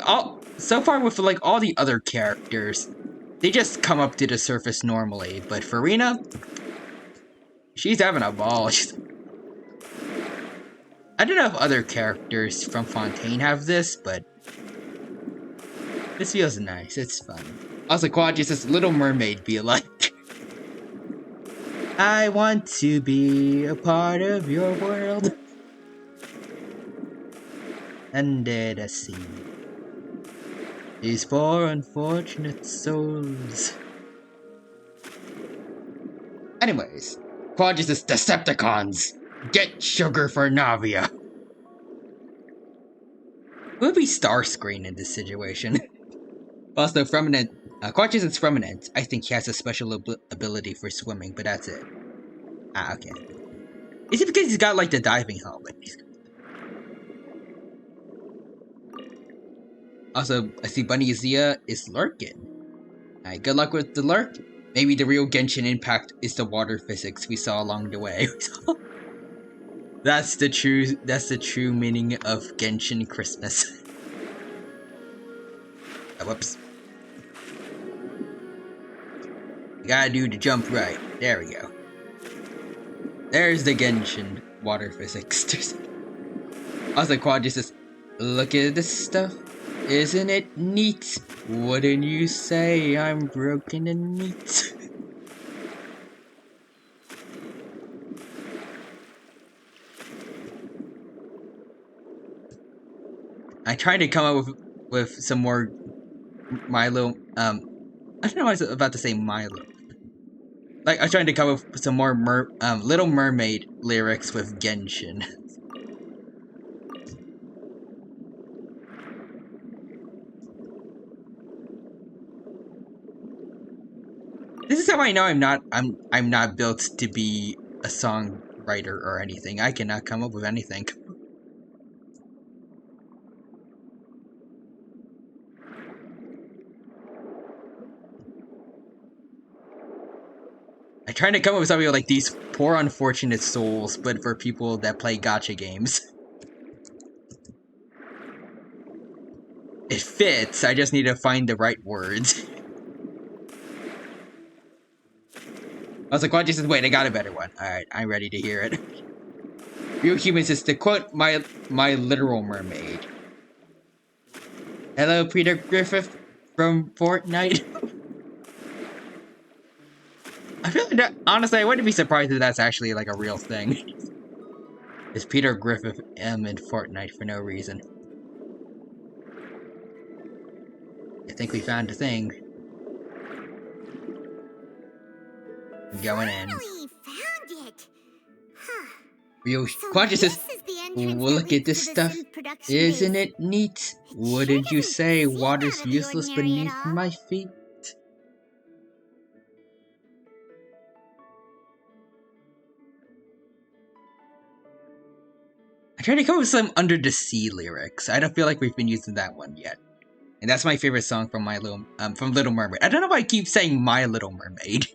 so far with like all the other characters, they just come up to the surface normally, but Farina, she's having a ball. I don't know if other characters from Fontaine have this, but this feels nice. It's fun. Also, Quadri says Little Mermaid be like, I want to be a part of your world. Under the sea. These poor unfortunate souls. Anyways, Quadratus Decepticons! Get sugar for Navia! Who would be Starscreen in this situation? Also, Quadratus Freminent, I think he has a special ability for swimming, but that's it. Ah, okay. Is it because he's got, like, the diving helmet? Also, I see Bunny Zia is lurking. Alright, good luck with the lurk. Maybe the real Genshin Impact is the water physics we saw along the way. That's the true meaning of Genshin Christmas. Oh, whoops. You gotta do the jump right. There we go. There's the Genshin water physics. Also, Quad just says, look at this stuff. Isn't it neat? Wouldn't you say I'm broken and neat? I tried to come up with some more Milo. I don't know why I was about to say Milo. Like, I was trying to come up with some more Little Mermaid lyrics with Genshin. This is how I know I'm not built to be a songwriter or anything. I cannot come up with anything. I tried to come up with something like these poor unfortunate souls, but for people that play gacha games. It fits, I just need to find the right words. I was like, what? Just wait, I got a better one. Alright, I'm ready to hear it. Real Humans is to quote my literal mermaid. Hello, Peter Griffith from Fortnite. I feel like that, honestly, I wouldn't be surprised if that's actually like a real thing. It's Peter Griffith in Fortnite for no reason. I think we found a thing. Going in. Finally found it. Huh. Real So Consciousness. this is the entrance Well, that look at leads this to the stuff. synth production Isn't base. it neat? It Wouldn't sure you doesn't say seem water's out of the useless ordinary at beneath all. my feet? I tried to come up with some Under the Sea lyrics. I don't feel like we've been using that one yet. And that's my favorite song from from Little Mermaid. I don't know why I keep saying My Little Mermaid.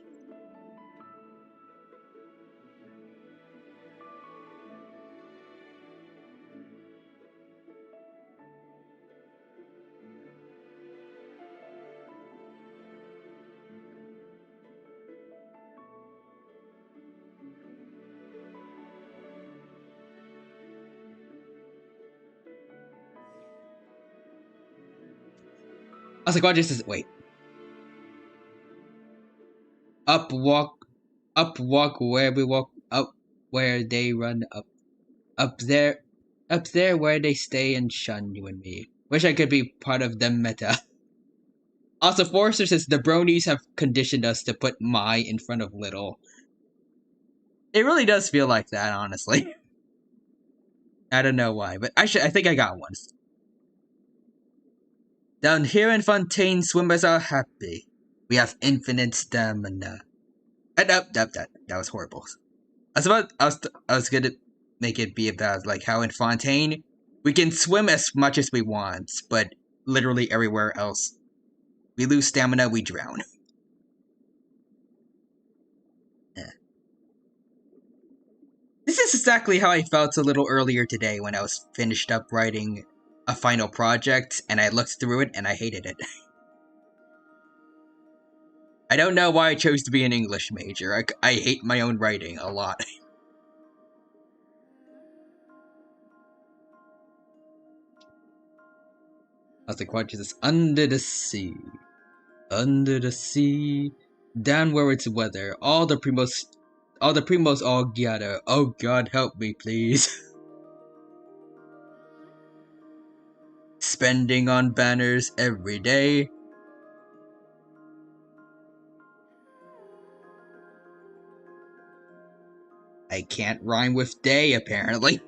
I was like, what is wait. Up walk where we walk, up where they run, up there where they stay and shun you and me. Wish I could be part of the meta. Also, Forrester says the bronies have conditioned us to put my in front of little. It really does feel like that, honestly. I don't know why, but I think I got one. Down here in Fontaine, swimmers are happy. We have infinite stamina. That was horrible. I was gonna make it be about like how in Fontaine we can swim as much as we want, but literally everywhere else we lose stamina, we drown. Yeah. This is exactly how I felt a little earlier today when I was finished up writing a final project and I looked through it and I hated it. I don't know why I chose to be an English major. I hate my own writing a lot. I was like, what is this? Under the sea. Under the sea. Down where it's weather. All the primos all gather. Oh God, help me, please. spending on banners every day. I can't rhyme with day, apparently.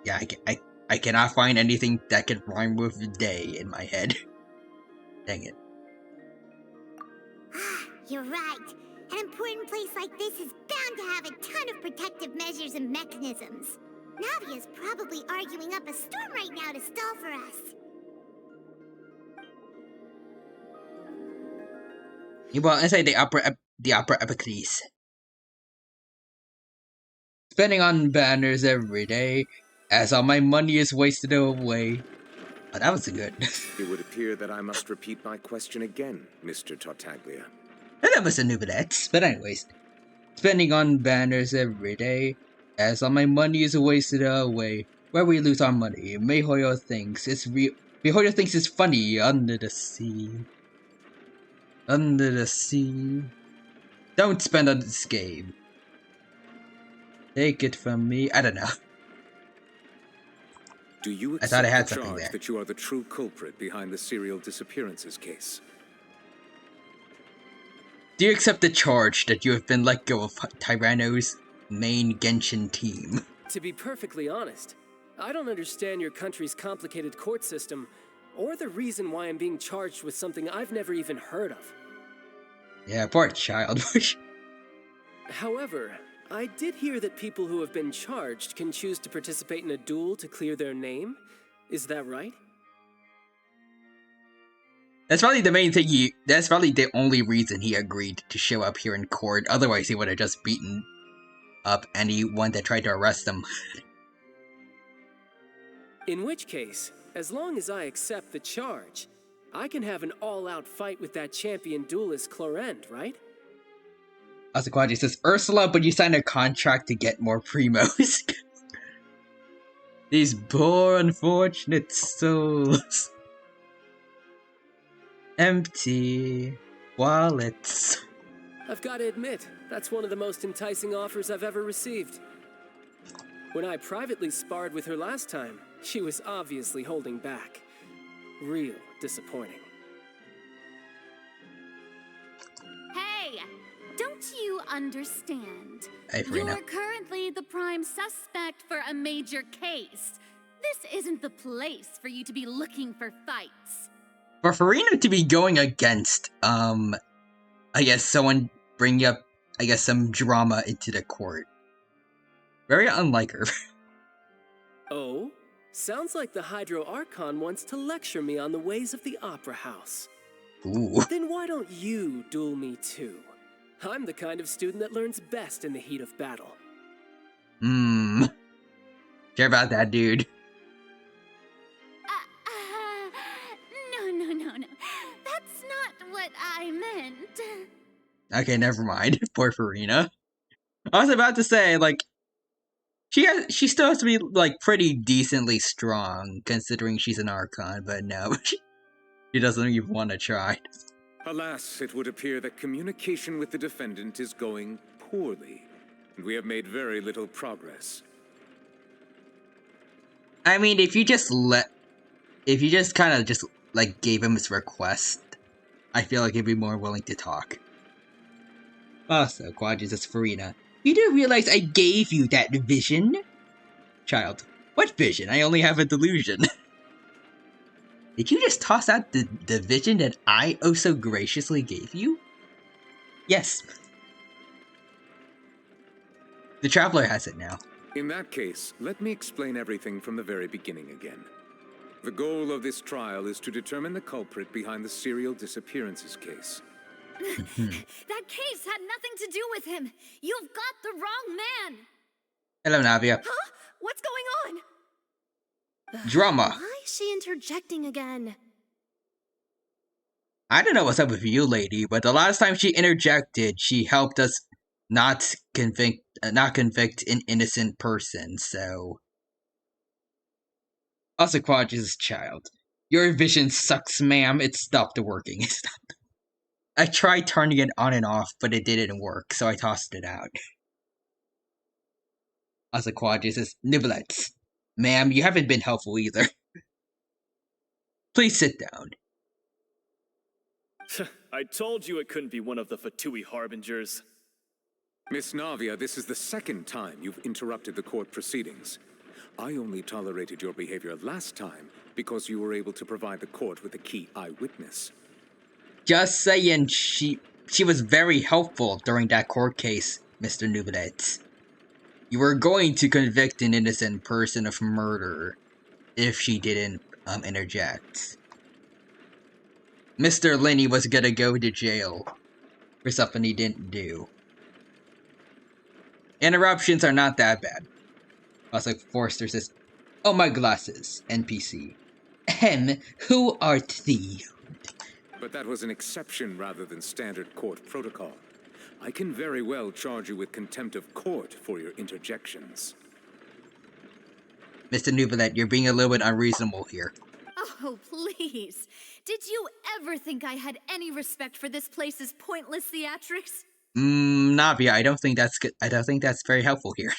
Yeah, I cannot find anything that can rhyme with day in my head. Dang it. You're right. An important place like this is bound to have a ton of protective measures and mechanisms. Navia's probably arguing up a storm right now to stall for us. Well, inside the upper epicles. Spending on banners every day, as all my money is wasted away. Oh, that was good. It would appear that I must repeat my question again, Mr. Tartaglia. That was a new bit, but anyways. Spending on banners every day, as all my money is wasted away. Where we lose our money, Mihoyo thinks it's Mihoyo thinks it's funny under the sea. Under the sea. Don't spend on this game. Take it from me. I don't know. Do you I thought I had accept the something charge there. that you are the true culprit behind the serial disappearances case? Do you accept the charge that you have been let go of Tyranno's main Genshin team? To be perfectly honest, I don't understand your country's complicated court system, or the reason why I'm being charged with something I've never even heard of. Yeah, poor child. However, I did hear that people who have been charged can choose to participate in a duel to clear their name. Is that right? That's probably the main thing that's probably the only reason he agreed to show up here in court. Otherwise, he would have just beaten up anyone that tried to arrest him. In which case, as long as I accept the charge, I can have an all-out fight with that champion duelist Clorend, right? Asaquaji says, Ursula, but you signed a contract to get more primos. These poor unfortunate souls. Empty wallets. I've got to admit, that's one of the most enticing offers I've ever received. When I privately sparred with her last time, she was obviously holding back. Real disappointing. Hey! Don't you understand? Hey, Farina. You're currently the prime suspect for a major case. This isn't the place for you to be looking for fights. For Farina to be going against, I guess someone bringing up, some drama into the court. Very unlike her. Oh? Sounds like the Hydro Archon wants to lecture me on the ways of the Opera House. Ooh. Then why don't you duel me too? I'm the kind of student that learns best in the heat of battle. Care about that, dude. No. That's not what I meant. Okay, never mind. Poor Farina. I was about to say, she still has to be, pretty decently strong, considering she's an Archon, but no. She doesn't even want to try. Alas, it would appear that communication with the defendant is going poorly, and we have made very little progress. I mean, if you just gave him his request, I feel like he'd be more willing to talk. Also, Quadri says, Farina, you do realize I gave you that vision? Child, what vision? I only have a delusion. Did you just toss out the vision that I oh so graciously gave you? Yes. The Traveler has it now. In that case, let me explain everything from the very beginning again. The goal of this trial is to determine the culprit behind the serial disappearances case. That case had nothing to do with him. You've got the wrong man. Hello, Navia. Huh? What's going on? Drama. Why is she interjecting again? I don't know what's up with you, lady, but the last time she interjected, she helped us not convict an innocent person, so... Also, Quadri's child. Your vision sucks, ma'am. It stopped working. I tried turning it on and off, but it didn't work, so I tossed it out. Quadri says, Niblets. Ma'am, you haven't been helpful either. Please sit down. I told you it couldn't be one of the Fatui Harbingers. Miss Navia, this is the second time you've interrupted the court proceedings. I only tolerated your behavior last time because you were able to provide the court with a key eyewitness. Just saying, she was very helpful during that court case, Mr. Nublet. You were going to convict an innocent person of murder if she didn't interject. Mr. Linney was gonna go to jail for something he didn't do. Interruptions are not that bad. Forrester says, oh, my glasses, NPC. Ahem, who art thee? But that was an exception rather than standard court protocol. I can very well charge you with contempt of court for your interjections. Mr. Nubilet, you're being a little bit unreasonable here. Oh, please. Did you ever think I had any respect for this place's pointless theatrics? Navia, I don't think that's good. I don't think that's very helpful here.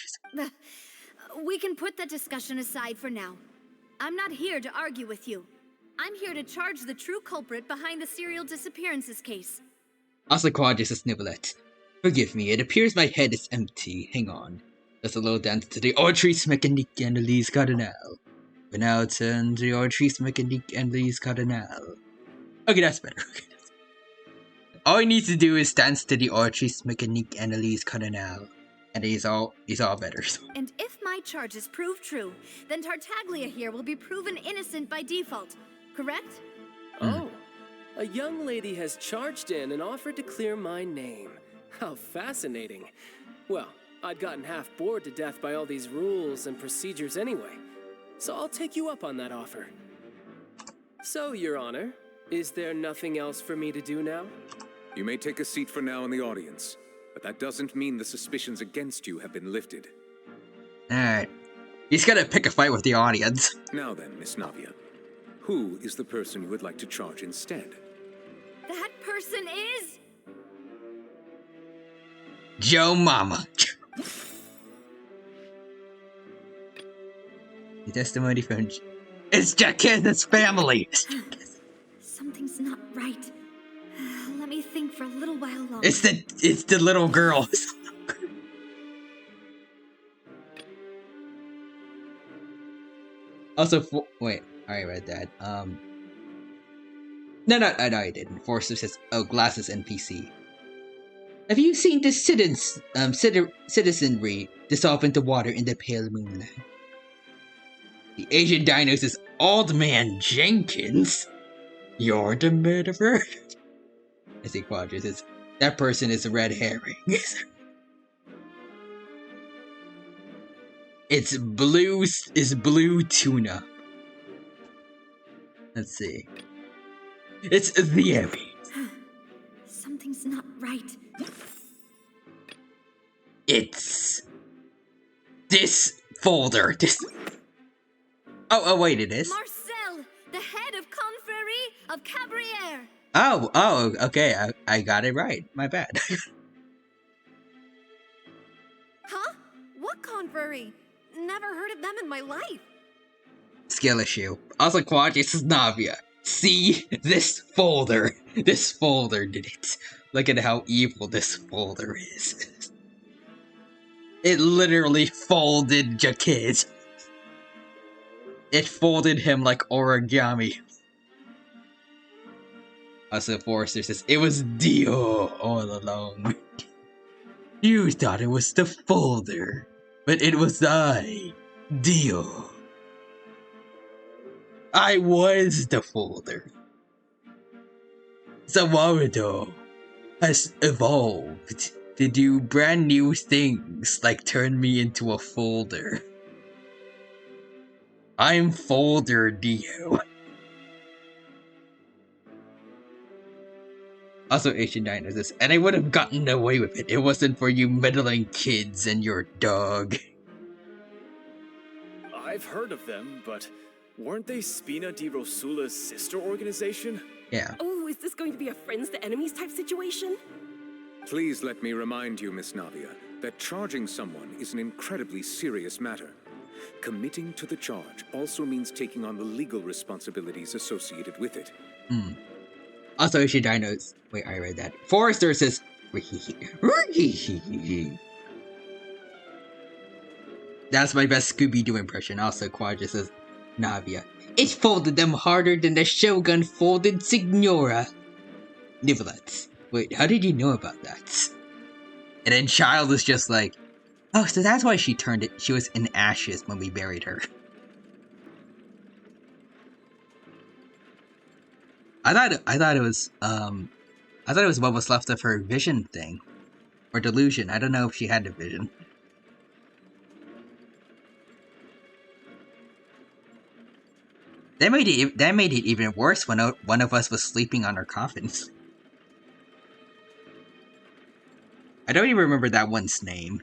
We can put that discussion aside for now. I'm not here to argue with you. I'm here to charge the true culprit behind the serial disappearances case. Quadri says, Nibilet. Forgive me, it appears my head is empty. Hang on. Just a little dance to the Ortrice Mécanique Analyse Cardinal. We now turn to the Ortrice Mécanique Analyse Cardinal. Okay, that's better. All I need to do is dance to the Ortrice Mécanique Analyse Cardinal. And he's all better. And if my charges prove true, then Tartaglia here will be proven innocent by default. Correct? Oh. A young lady has charged in and offered to clear my name. How fascinating. Well, I'd gotten half bored to death by all these rules and procedures anyway. So I'll take you up on that offer. So, Your Honor, is there nothing else for me to do now? You may take a seat for now in the audience, but that doesn't mean the suspicions against you have been lifted. Alright. He's gonna pick a fight with the audience. Now then, Miss Navia, who is the person you would like to charge instead? That person is... Joe Mama. The testimony from... It's Jack's family! Something's not right. Let me think for a little while longer. It's the little girl. Wait, I read that. No, I didn't. Forrester says, oh, glasses NPC. Have you seen the citizenry dissolve into water in the pale moonlight? The Asian dino says, Old Man Jenkins? You're the murderer? I see Quadri says, that person is a red herring. It's blue tuna. Let's see. It's the Aries. Something's not right. It's this folder. Oh, wait, it is? Marcel, the head of Confrérie of Cabrières. Oh, okay, I got it right. My bad. Huh? What Confrérie? Never heard of them in my life. Skill issue. Also, Quadri says, Navia. See? This folder. This folder did it. Look at how evil this folder is. It literally folded Jakid. It folded him like origami. Also, Forrester says, it was Dio all along. You thought it was the folder, but it was I, Dio. I was the folder. Zawarudo has evolved to do brand new things like turn me into a folder. I'm Folder Dio. Also, Asian Dino says, and I would have gotten away with it. It wasn't for you meddling kids and your dog. I've heard of them, but Weren't they Spina di Rosula's sister organization? Yeah. Oh, is this going to be a friends to enemies type situation? Please let me remind you, Miss Navia, that charging someone is an incredibly serious matter. Committing to the charge also means taking on the legal responsibilities associated with it. Also, Ishi Dinos. Wait, I read that. Forrester says. That's my best Scooby-Doo impression. Also, Quadra says, Navia. It folded them harder than the Shogun folded Signora. Nivelets. Wait, how did you know about that? And then Child is just like, oh, so that's why she turned it. She was in ashes when we buried her. I thought it was what was left of her vision thing. Or delusion. I don't know if she had a vision. That made it even worse when one of us was sleeping on our coffins. I don't even remember that one's name.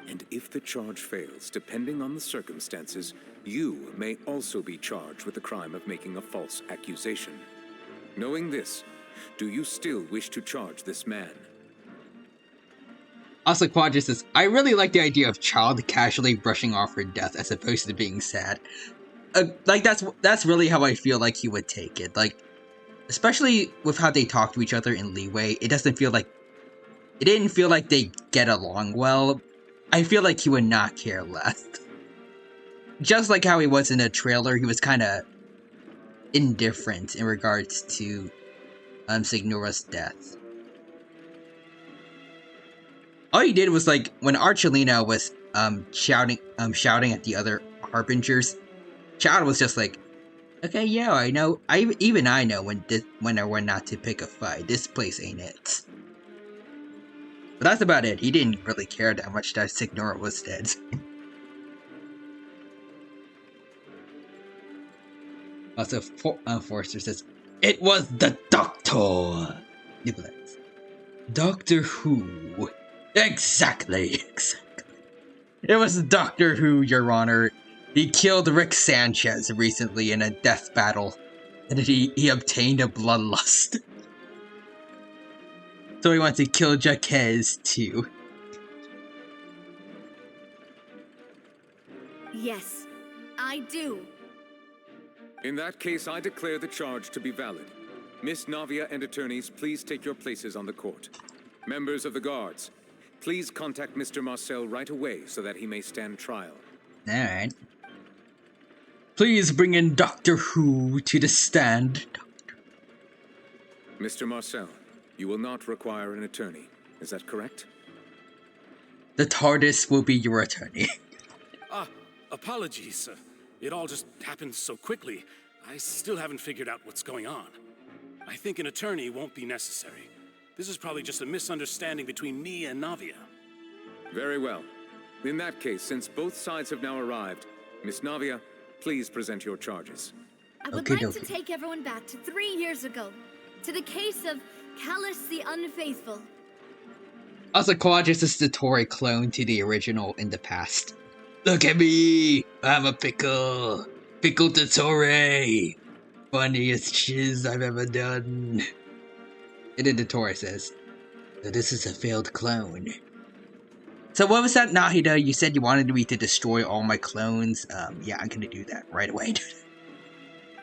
And if the charge fails, depending on the circumstances, you may also be charged with the crime of making a false accusation. Knowing this, do you still wish to charge this man? Also, Quadra says, I really like the idea of Child casually brushing off her death as opposed to being sad. Like, that's really how I feel like he would take it. Like, especially with how they talk to each other in Leeway, it didn't feel like they get along well. I feel like he would not care less. Just like how he was in the trailer, he was kind of indifferent in regards to Signora's death. All he did was, like, when Archelina was shouting at the other Harbingers, Child was just like, okay, yeah, I know. I know when or when not to pick a fight. This place ain't it. But that's about it. He didn't really care that much that Signora was dead. Also, Forrester says, it was the Doctor! Niblets. Doctor Who. Exactly. It was Doctor Who, Your Honor. He killed Rick Sanchez recently in a death battle. And he obtained a bloodlust. So he wants to kill Jaquez too. Yes, I do. In that case, I declare the charge to be valid. Miss Navia and attorneys, please take your places on the court. Members of the guards, please contact Mr. Marcel right away so that he may stand trial. Alright. Please bring in Doctor Who to the stand. Mr. Marcel, you will not require an attorney. Is that correct? The TARDIS will be your attorney. Apologies. It all just happened so quickly. I still haven't figured out what's going on. I think an attorney won't be necessary. This is probably just a misunderstanding between me and Navia. Very well. In that case, since both sides have now arrived, Miss Navia, please present your charges. I would like to take everyone back to 3 years ago, to the case of Callus the Unfaithful. Also, Quadris is the Tory clone to the original in the past. Look at me! I'm a pickle! Pickle to Tory! Funniest shiz I've ever done. And then the Tory says, so this is a failed clone. So what was that, Nahida? You said you wanted me to destroy all my clones. Yeah, I'm gonna do that right away.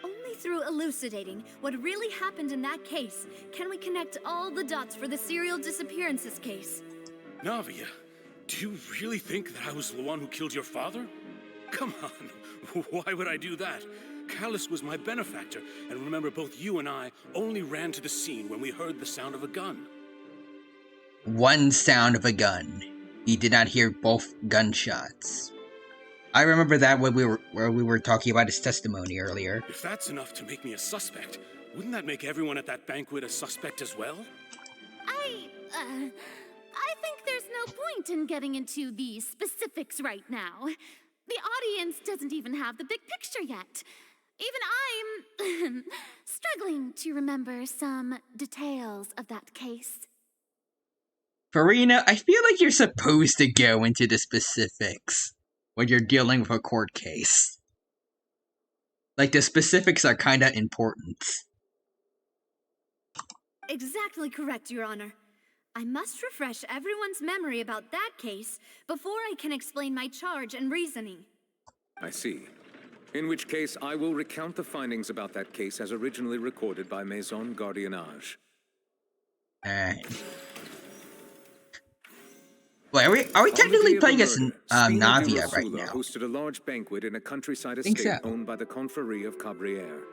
Only through elucidating what really happened in that case can we connect all the dots for the serial disappearances case. Navia, do you really think that I was the one who killed your father? Come on, why would I do that? Callus was my benefactor, and remember both you and I only ran to the scene when we heard the sound of a gun. One sound of a gun. He did not hear both gunshots. I remember that when we were talking about his testimony earlier. If that's enough to make me a suspect, wouldn't that make everyone at that banquet a suspect as well? I think there's no point in getting into the specifics right now. The audience doesn't even have the big picture yet. Even I'm struggling to remember some details of that case. Farina, I feel like you're supposed to go into the specifics. when you're dealing with a court case. Like, the specifics are kinda important. Exactly correct, Your Honor. I must refresh everyone's memory about that case before I can explain my charge and reasoning. I see. In which case, I will recount the findings about that case as originally recorded by Maison Gardiennage. Alright. Wait, are we On the technically day of the playing as murder, Spina di Navia right Rosula now? hosted a large banquet in a countryside Think estate so. owned by the Confrérie of Cabrières.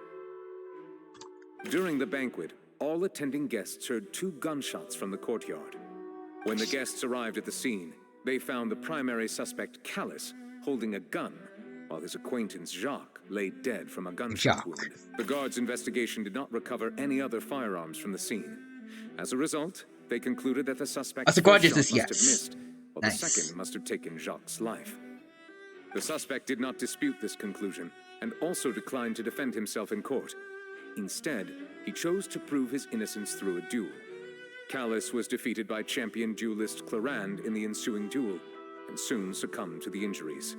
During the banquet, all attending guests heard 2 gunshots from the courtyard. When the guests arrived at the scene, they found the primary suspect, Callus, holding a gun, while his acquaintance, Jacques, lay dead from a gunshot wound. The guards' investigation did not recover any other firearms from the scene. As a result, they concluded that the suspect's first shot must have missed, while the second must have taken Jacques' life. The suspect did not dispute this conclusion, and also declined to defend himself in court. Instead, he chose to prove his innocence through a duel. Callus was defeated by champion duelist Clarand in the ensuing duel, and soon succumbed to the injuries.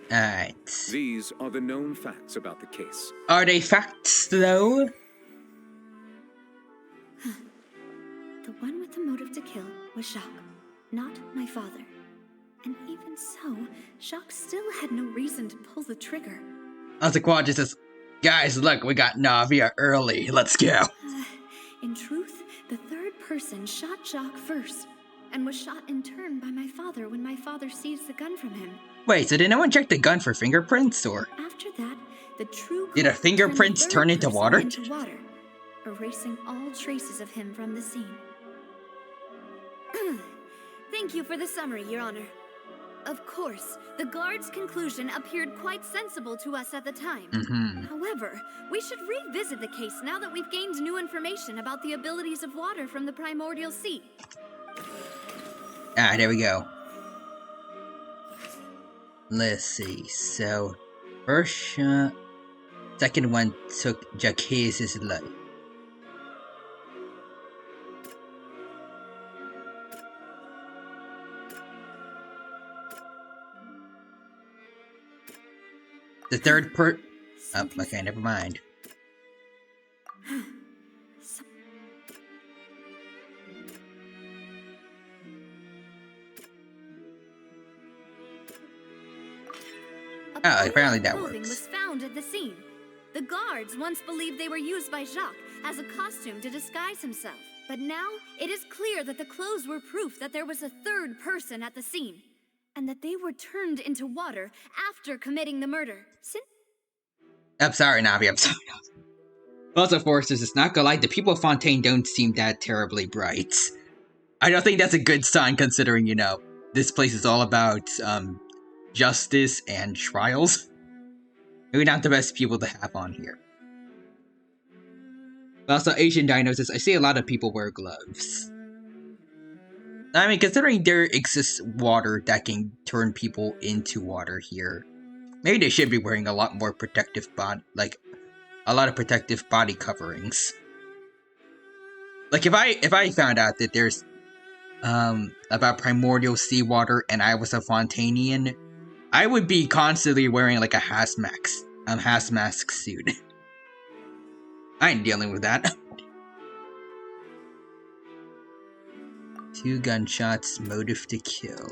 Alright. These are the known facts about the case. Are they facts, though? The one with the motive to kill was Jacques, not my father. And even so, Jacques still had no reason to pull the trigger. Quadra says, guys, look, we got Navia early. Let's go. In truth, the third person shot Jacques first, and was shot in turn by my father when my father seized the gun from him. Wait, so did no one check the gun for fingerprints, or? After that, the true Did the fingerprints turn into water? Erasing all traces of him from the scene. Thank you for the summary, Your Honor. Of course, the guard's conclusion appeared quite sensible to us at the time. However, we should revisit the case now that we've gained new information about the abilities of water from the primordial sea. Ah, there we go. Let's see, so... First shot... Second one took Jacques' life. The third oh, okay, never mind. Oh, apparently that works. Was found at the scene. The guards once believed they were used by Jacques as a costume to disguise himself. But now, it is clear that the clothes were proof that there was a third person at the scene. And that they were turned into water after committing the murder. I'm sorry, Navi, I'm sorry. Also, Foresters, it's not gonna lie, the people of Fontaine don't seem that terribly bright. I don't think that's a good sign considering, you know, this place is all about, justice and trials. Maybe not the best people to have on here. But also, Asian Dino says, I see a lot of people wear gloves. I mean, considering there exists water that can turn people into water here, maybe they should be wearing a lot more protective body, like, a lot of protective body coverings. Like, if I found out that there's, about primordial seawater and I was a Fontainian, I would be constantly wearing, like, a hazmat suit. I ain't dealing with that. 2 gunshots, motive to kill.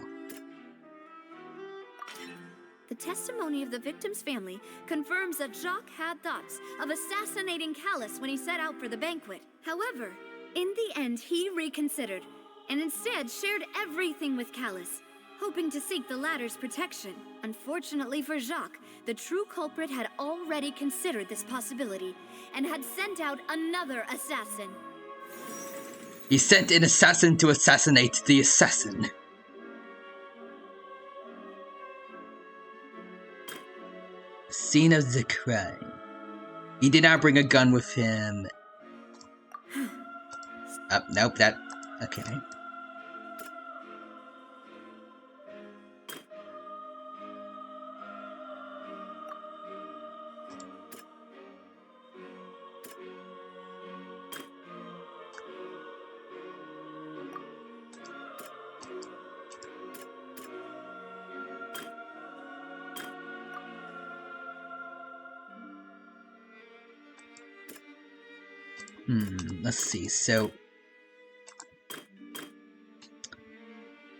The testimony of the victim's family confirms that Jacques had thoughts of assassinating Callus when he set out for the banquet. However, in the end, he reconsidered, and instead shared everything with Callus, hoping to seek the latter's protection. Unfortunately for Jacques, the true culprit had already considered this possibility, and had sent out another assassin. He sent an assassin to assassinate the assassin. Scene of the crime. He did not bring a gun with him. Nope, that... Okay. Let's see. So,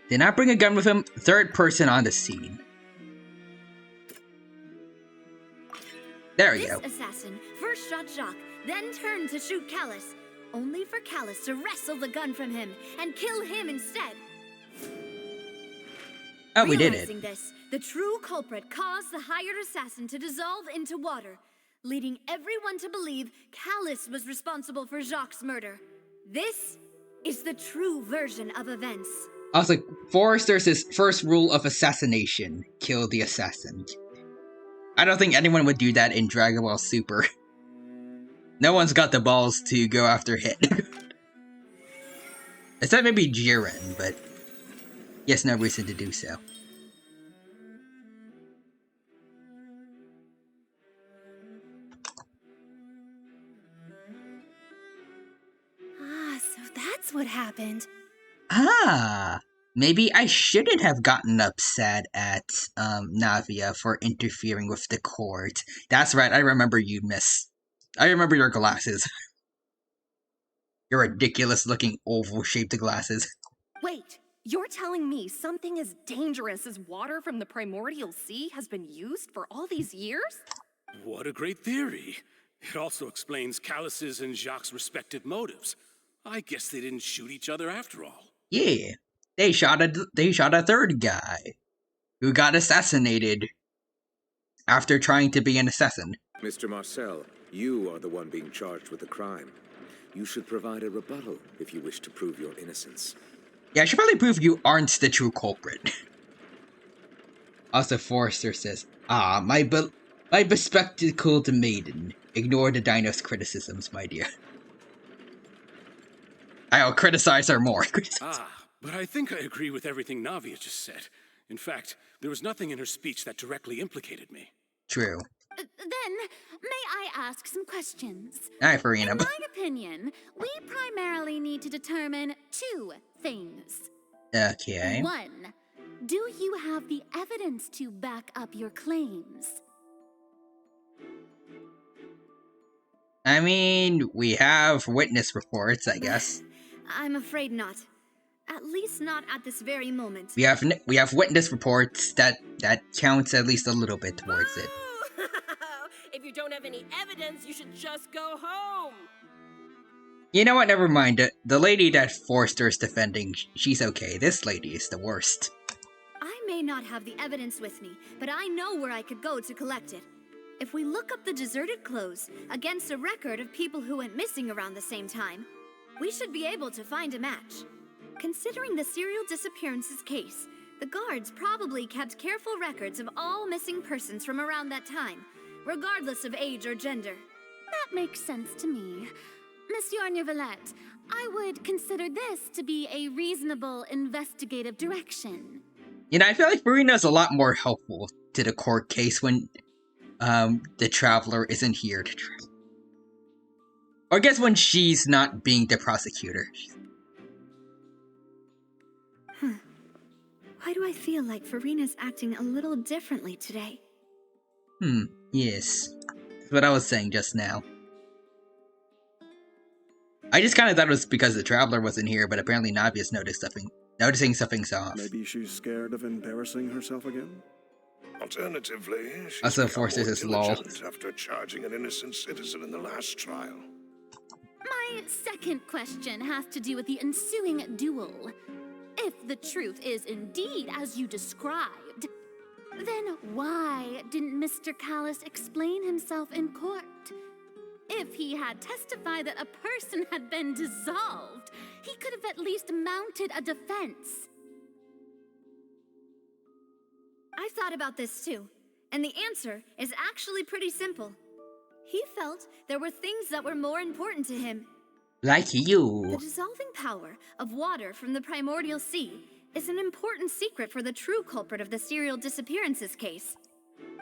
did not bring a gun with him. Third person on the scene. There we go. This assassin first shot Jacques, then turned to shoot Callus, only for Callus to wrestle the gun from him and kill him instead. Oh, we did it. Realizing this, the true culprit caused the hired assassin to dissolve into water, leading everyone to believe Callus was responsible for Jacques' murder. This is the true version of events. Also, Forrester's first rule of assassination: kill the assassin. I don't think anyone would do that in Dragon Ball Super. No one's got the balls to go after Hit. Except maybe Jiren, but he has no reason to do so. Ah, so that's what happened. Ah, maybe I shouldn't have gotten upset at Navia for interfering with the court. That's right, I remember you, miss. I remember your glasses. Your ridiculous-looking oval-shaped glasses. Wait, you're telling me something as dangerous as water from the primordial sea has been used for all these years? What a great theory. It also explains Callus's and Jacques' respective motives. I guess they didn't shoot each other after all. Yeah, they shot a third guy who got assassinated after trying to be an assassin. Mr. Marcel, you are the one being charged with the crime. You should provide a rebuttal if you wish to prove your innocence. Yeah, I should probably prove you aren't the true culprit. Also, Forrester says, my bespectacled maiden. Ignore the dino's criticisms, my dear. I'll criticize her more. But I think I agree with everything Navia just said. In fact, there was nothing in her speech that directly implicated me. True. Then, may I ask some questions? Alright, Farina. In my opinion, we primarily need to determine two things. Okay. 1. Do you have the evidence to back up your claims? I mean, we have witness reports, I guess. I'm afraid not. At least not at this very moment. We have witness reports that counts at least a little bit towards it. If you don't have any evidence, you should just go home. You know what? Never mind. The lady that Forrester's defending, she's okay. This lady is the worst. I may not have the evidence with me, but I know where I could go to collect it. If we look up the deserted clothes against a record of people who went missing around the same time, we should be able to find a match. Considering the serial disappearances case, the guards probably kept careful records of all missing persons from around that time, regardless of age or gender. That makes sense to me. Monsieur Neuvillette, I would consider this to be a reasonable investigative direction. You know, I feel like Marina's a lot more helpful to the court case when the Traveler isn't here to try. Or I guess when she's not being the prosecutor. Why do I feel like Farina's acting a little differently today? Yes. That's what I was saying just now. I just kind of thought it was because the Traveler wasn't here, but apparently Navia's noticing something's off. Maybe she's scared of embarrassing herself again? Alternatively, she's Also, become Forces more is lol. diligent after charging an innocent citizen in the last trial. My second question has to do with the ensuing duel. If the truth is indeed as you described, then why didn't Mr. Callus explain himself in court? If he had testified that a person had been dissolved, he could have at least mounted a defense. I've thought about this too, and the answer is actually pretty simple. He felt there were things that were more important to him. Like you. The dissolving power of water from the primordial sea is an important secret for the true culprit of the serial disappearances case.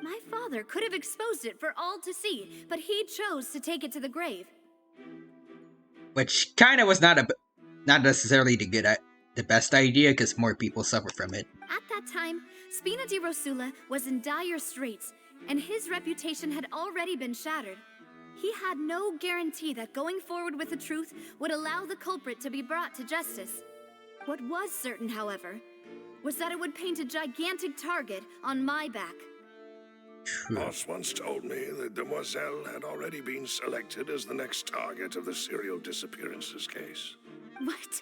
My father could have exposed it for all to see, but he chose to take it to the grave. Which kind of was not necessarily the best idea, because more people suffer from it. At that time, Spina di Rosula was in dire straits, and his reputation had already been shattered. He had no guarantee that going forward with the truth would allow the culprit to be brought to justice. What was certain, however, was that it would paint a gigantic target on my back. Boss once told me that Demoiselle had already been selected as the next target of the serial disappearances case. What?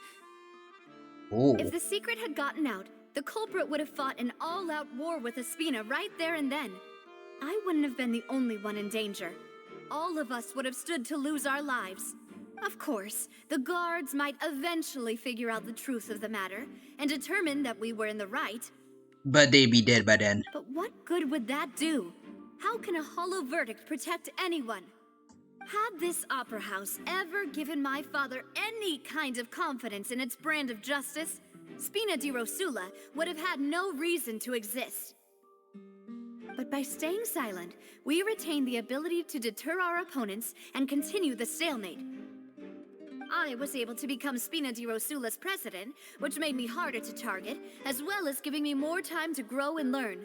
Oh. If the secret had gotten out, the culprit would have fought an all-out war with Espina right there and then. I wouldn't have been the only one in danger. All of us would have stood to lose our lives. Of course, the guards might eventually figure out the truth of the matter and determine that we were in the right. But they'd be dead by then. But what good would that do? How can a hollow verdict protect anyone? Had this opera house ever given my father any kind of confidence in its brand of justice, Spina di Rosula would have had no reason to exist. But by staying silent, we retain the ability to deter our opponents and continue the stalemate. I was able to become Spina di Rosula's president, which made me harder to target, as well as giving me more time to grow and learn.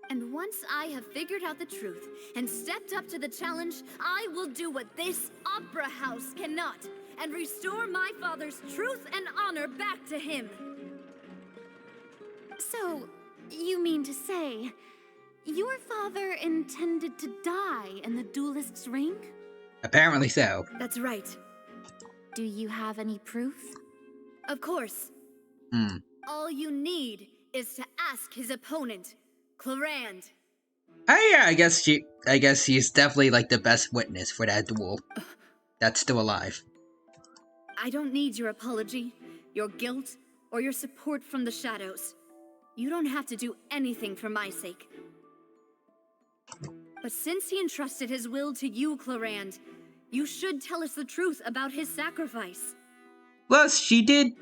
And once I have figured out the truth and stepped up to the challenge, I will do what this opera house cannot, and restore my father's truth and honor back to him. So, you mean to say, your father intended to die in the duelist's ring? Apparently so. That's right. Do you have any proof? Of course. All you need is to ask his opponent, Clarand. Oh yeah, I guess she's definitely like the best witness for that duel. That's still alive. I don't need your apology, your guilt, or your support from the shadows. You don't have to do anything for my sake. But since he entrusted his will to you, Clarand, you should tell us the truth about his sacrifice. Well, she did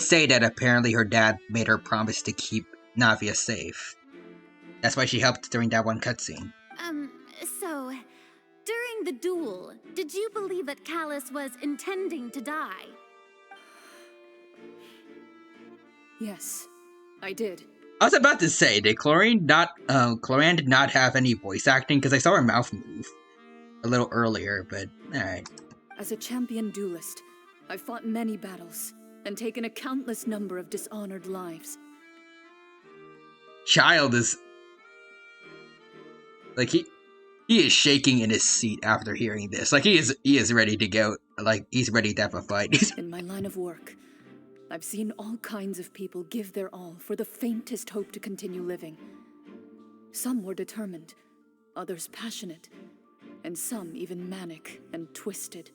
say that apparently her dad made her promise to keep Navia safe. That's why she helped during that one cutscene. So, during the duel, did you believe that Callus was intending to die? Yes, I did. I was about to say, did Clarand did not have any voice acting? Because I saw her mouth move a little earlier, but alright. As a champion duelist, I've fought many battles and taken a countless number of dishonored lives. Child is... like, he is shaking in his seat after hearing this. Like, he is ready to go. Like, he's ready to have a fight. In my line of work, I've seen all kinds of people give their all for the faintest hope to continue living. Some were determined, others passionate, and some even manic and twisted.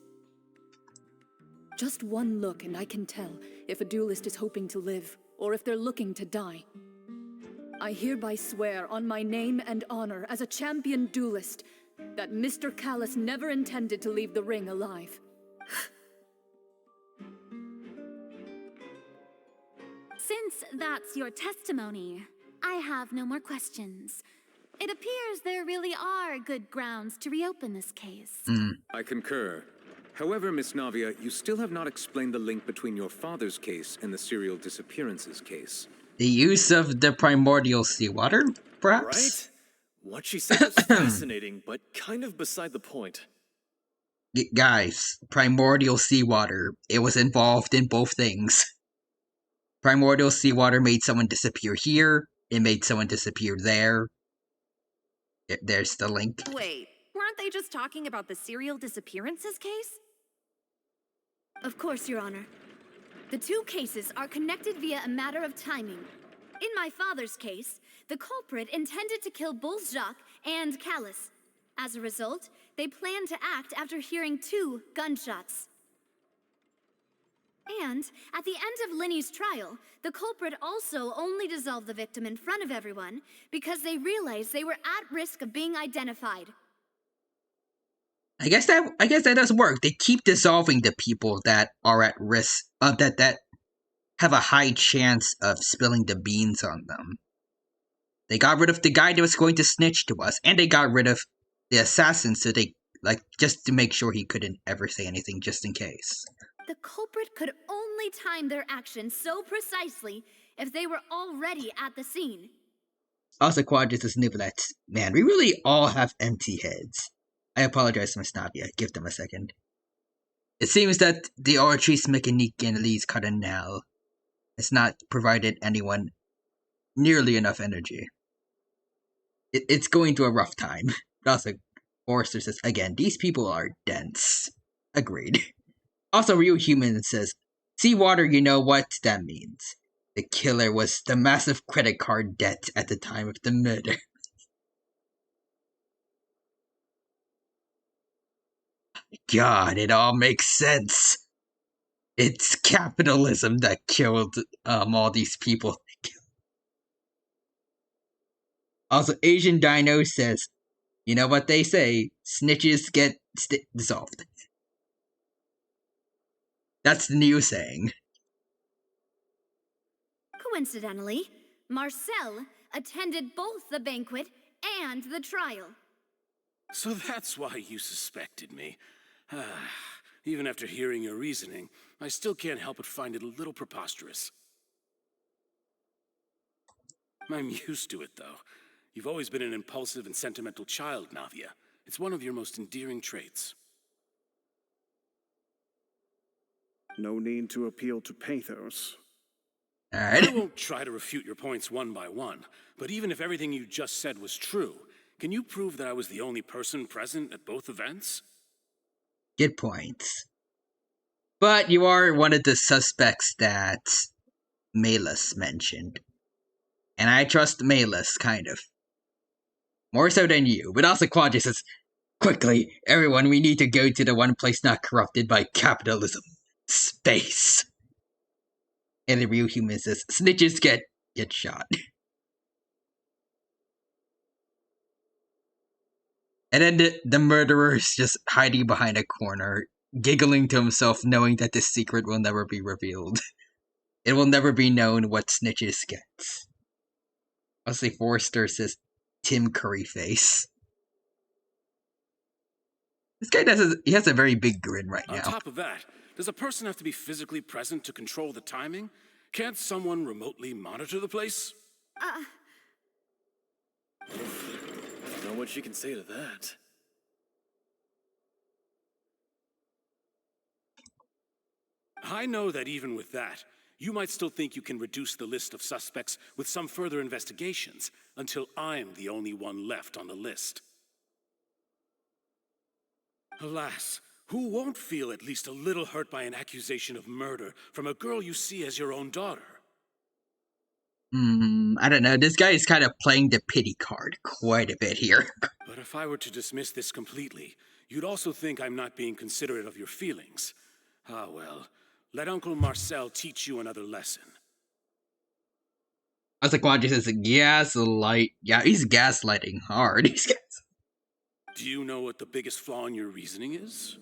Just one look and I can tell if a duelist is hoping to live or if they're looking to die. I hereby swear on my name and honor as a champion duelist that Mr. Callus never intended to leave the ring alive. Since that's your testimony, I have no more questions. It appears there really are good grounds to reopen this case. I concur. However, Miss Navia, you still have not explained the link between your father's case and the serial disappearances case. The use of the primordial seawater, perhaps? Right? What she said was fascinating, but kind of beside the point. Guys, primordial seawater. It was involved in both things. Primordial seawater made someone disappear here. It made someone disappear there. There's the link. Wait, weren't they just talking about the serial disappearances case? Of course, Your Honor. The two cases are connected via a matter of timing. In my father's case, the culprit intended to kill both Jacques and Callus. As a result, they planned to act after hearing 2 gunshots. And at the end of Linny's trial, the culprit also only dissolved the victim in front of everyone because they realized they were at risk of being identified. I guess that does work. They keep dissolving the people that are at risk that have a high chance of spilling the beans on them. They got rid of the guy that was going to snitch to us, and they got rid of the assassin so they just to make sure he couldn't ever say anything just in case. The culprit could only time their actions so precisely if they were already at the scene. Also, Quadrus is Nivelet. Man, we really all have empty heads. I apologize, Miss Navia. Give them a second. It seems that the Archie's Mechanique in Lee's Cardinal has not provided anyone nearly enough energy. It's going through a rough time. But also, Forrester says, again, these people are dense. Agreed. Also, Real Human says, seawater, you know what that means. The killer was the massive credit card debt at the time of the murder. God, it all makes sense. It's capitalism that killed all these people. Also, Asian Dino says, you know what they say, snitches get dissolved. That's the new saying. Coincidentally, Marcel attended both the banquet and the trial. So that's why you suspected me. Even after hearing your reasoning, I still can't help but find it a little preposterous. I'm used to it, though. You've always been an impulsive and sentimental child, Navia. It's one of your most endearing traits. No need to appeal to pathos. I won't try to refute your points one by one, but even if everything you just said was true, can you prove that I was the only person present at both events? Good points. But you are one of the suspects that Malus mentioned. And I trust Malus, kind of. More so than you, but also Quadri says, quickly, everyone, we need to go to the one place not corrupted by capitalism. Space. And the Real Human says, snitches get shot. And then the murderer is just hiding behind a corner, giggling to himself, knowing that this secret will never be revealed. It will never be known what snitches gets. Honestly, Forrester says, Tim Curry face. This guy he has a very big grin right now. On top of that, does a person have to be physically present to control the timing? Can't someone remotely monitor the place? Don't know what she can say to that. I know that even with that, you might still think you can reduce the list of suspects with some further investigations, until I'm the only one left on the list. Alas, who won't feel at least a little hurt by an accusation of murder from a girl you see as your own daughter? I don't know. This guy is kind of playing the pity card quite a bit here. But if I were to dismiss this completely, you'd also think I'm not being considerate of your feelings. Ah, well, let Uncle Marcel teach you another lesson. I was like, Quadri says, gaslight. Yeah, he's gaslighting hard. Do you know what the biggest flaw in your reasoning is?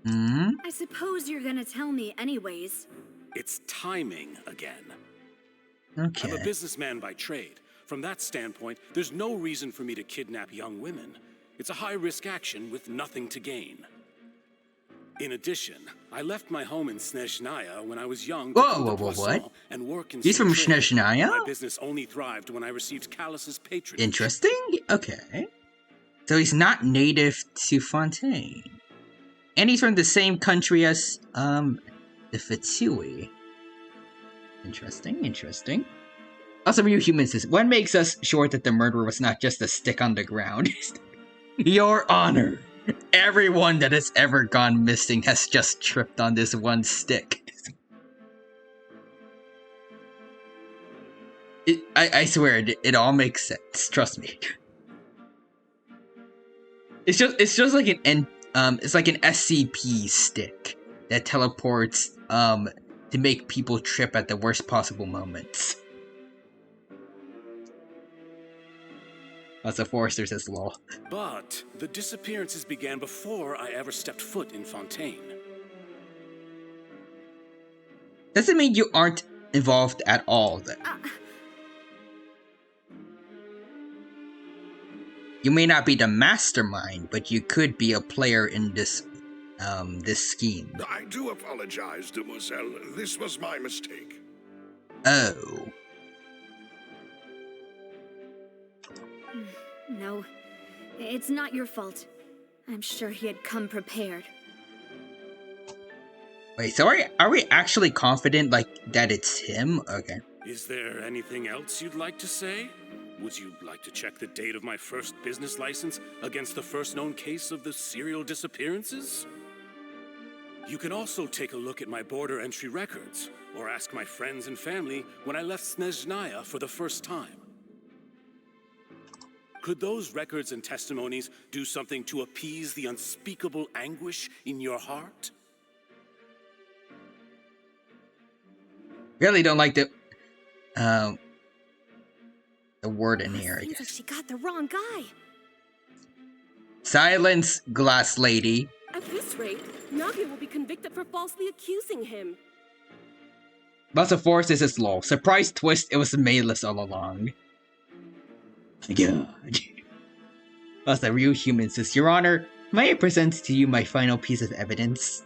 I suppose you're gonna tell me anyways. It's timing again. Okay. I'm a businessman by trade. From that standpoint, there's no reason for me to kidnap young women. It's a high-risk action with nothing to gain. In addition, I left my home in Snezhnaya when I was young to come to Poisson and work in He's from trade. Snezhnaya? My business only thrived when I received Callus's patronage. Interesting. Okay. So he's not native to Fontaine. And he's from the same country as, the Fitsui. Interesting. Also, Real Human says, what makes us sure that the murderer was not just a stick on the ground? Your Honor, everyone that has ever gone missing has just tripped on this one stick. I swear, it all makes sense. Trust me. It's just like it's like an SCP stick that teleports to make people trip at the worst possible moments. That's a Forrester says law. But the disappearances began before I ever stepped foot in Fontaine. Doesn't mean you aren't involved at all, then. You may not be the mastermind, but you could be a player in this scheme. I do apologize, demoiselle. This was my mistake. Oh. No, it's not your fault. I'm sure he had come prepared. Wait, so are we actually confident, like, that it's him? Okay. Is there anything else you'd like to say? Would you like to check the date of my first business license against the first known case of the serial disappearances? You can also take a look at my border entry records, or ask my friends and family when I left Snezhnaya for the first time. Could those records and testimonies do something to appease the unspeakable anguish in your heart? Really don't like the word in here, I Seems like guess. she got the wrong guy. Silence, glass lady. At this rate, Navia will be convicted for falsely accusing him. Lots of force is his lol. Surprise twist, it was Mayless all along. God. That's a real human says, Your Honor, may I present to you my final piece of evidence?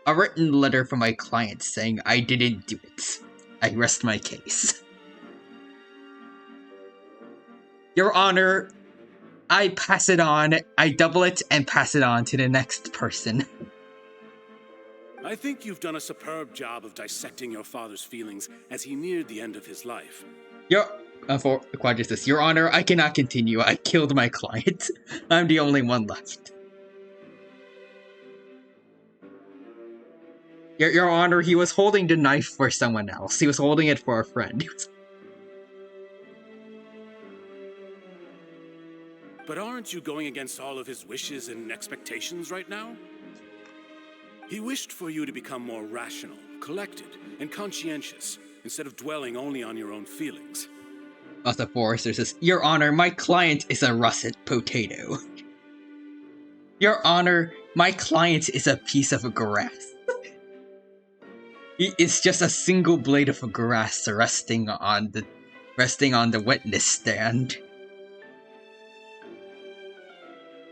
A written letter from my client saying I didn't do it. I rest my case. Your Honor, I pass it on, I double it and pass it on to the next person. I think you've done a superb job of dissecting your father's feelings as he neared the end of his life. For Quadris, Your Honor, I cannot continue. I killed my client. I'm the only one left. Your Honor, he was holding the knife for someone else. He was holding it for a friend. But aren't you going against all of his wishes and expectations right now? He wished for you to become more rational, collected, and conscientious, instead of dwelling only on your own feelings. The Forester says, Your Honor, my client is a russet potato. Your Honor, my client is a piece of grass. He is just a single blade of grass resting on the witness stand.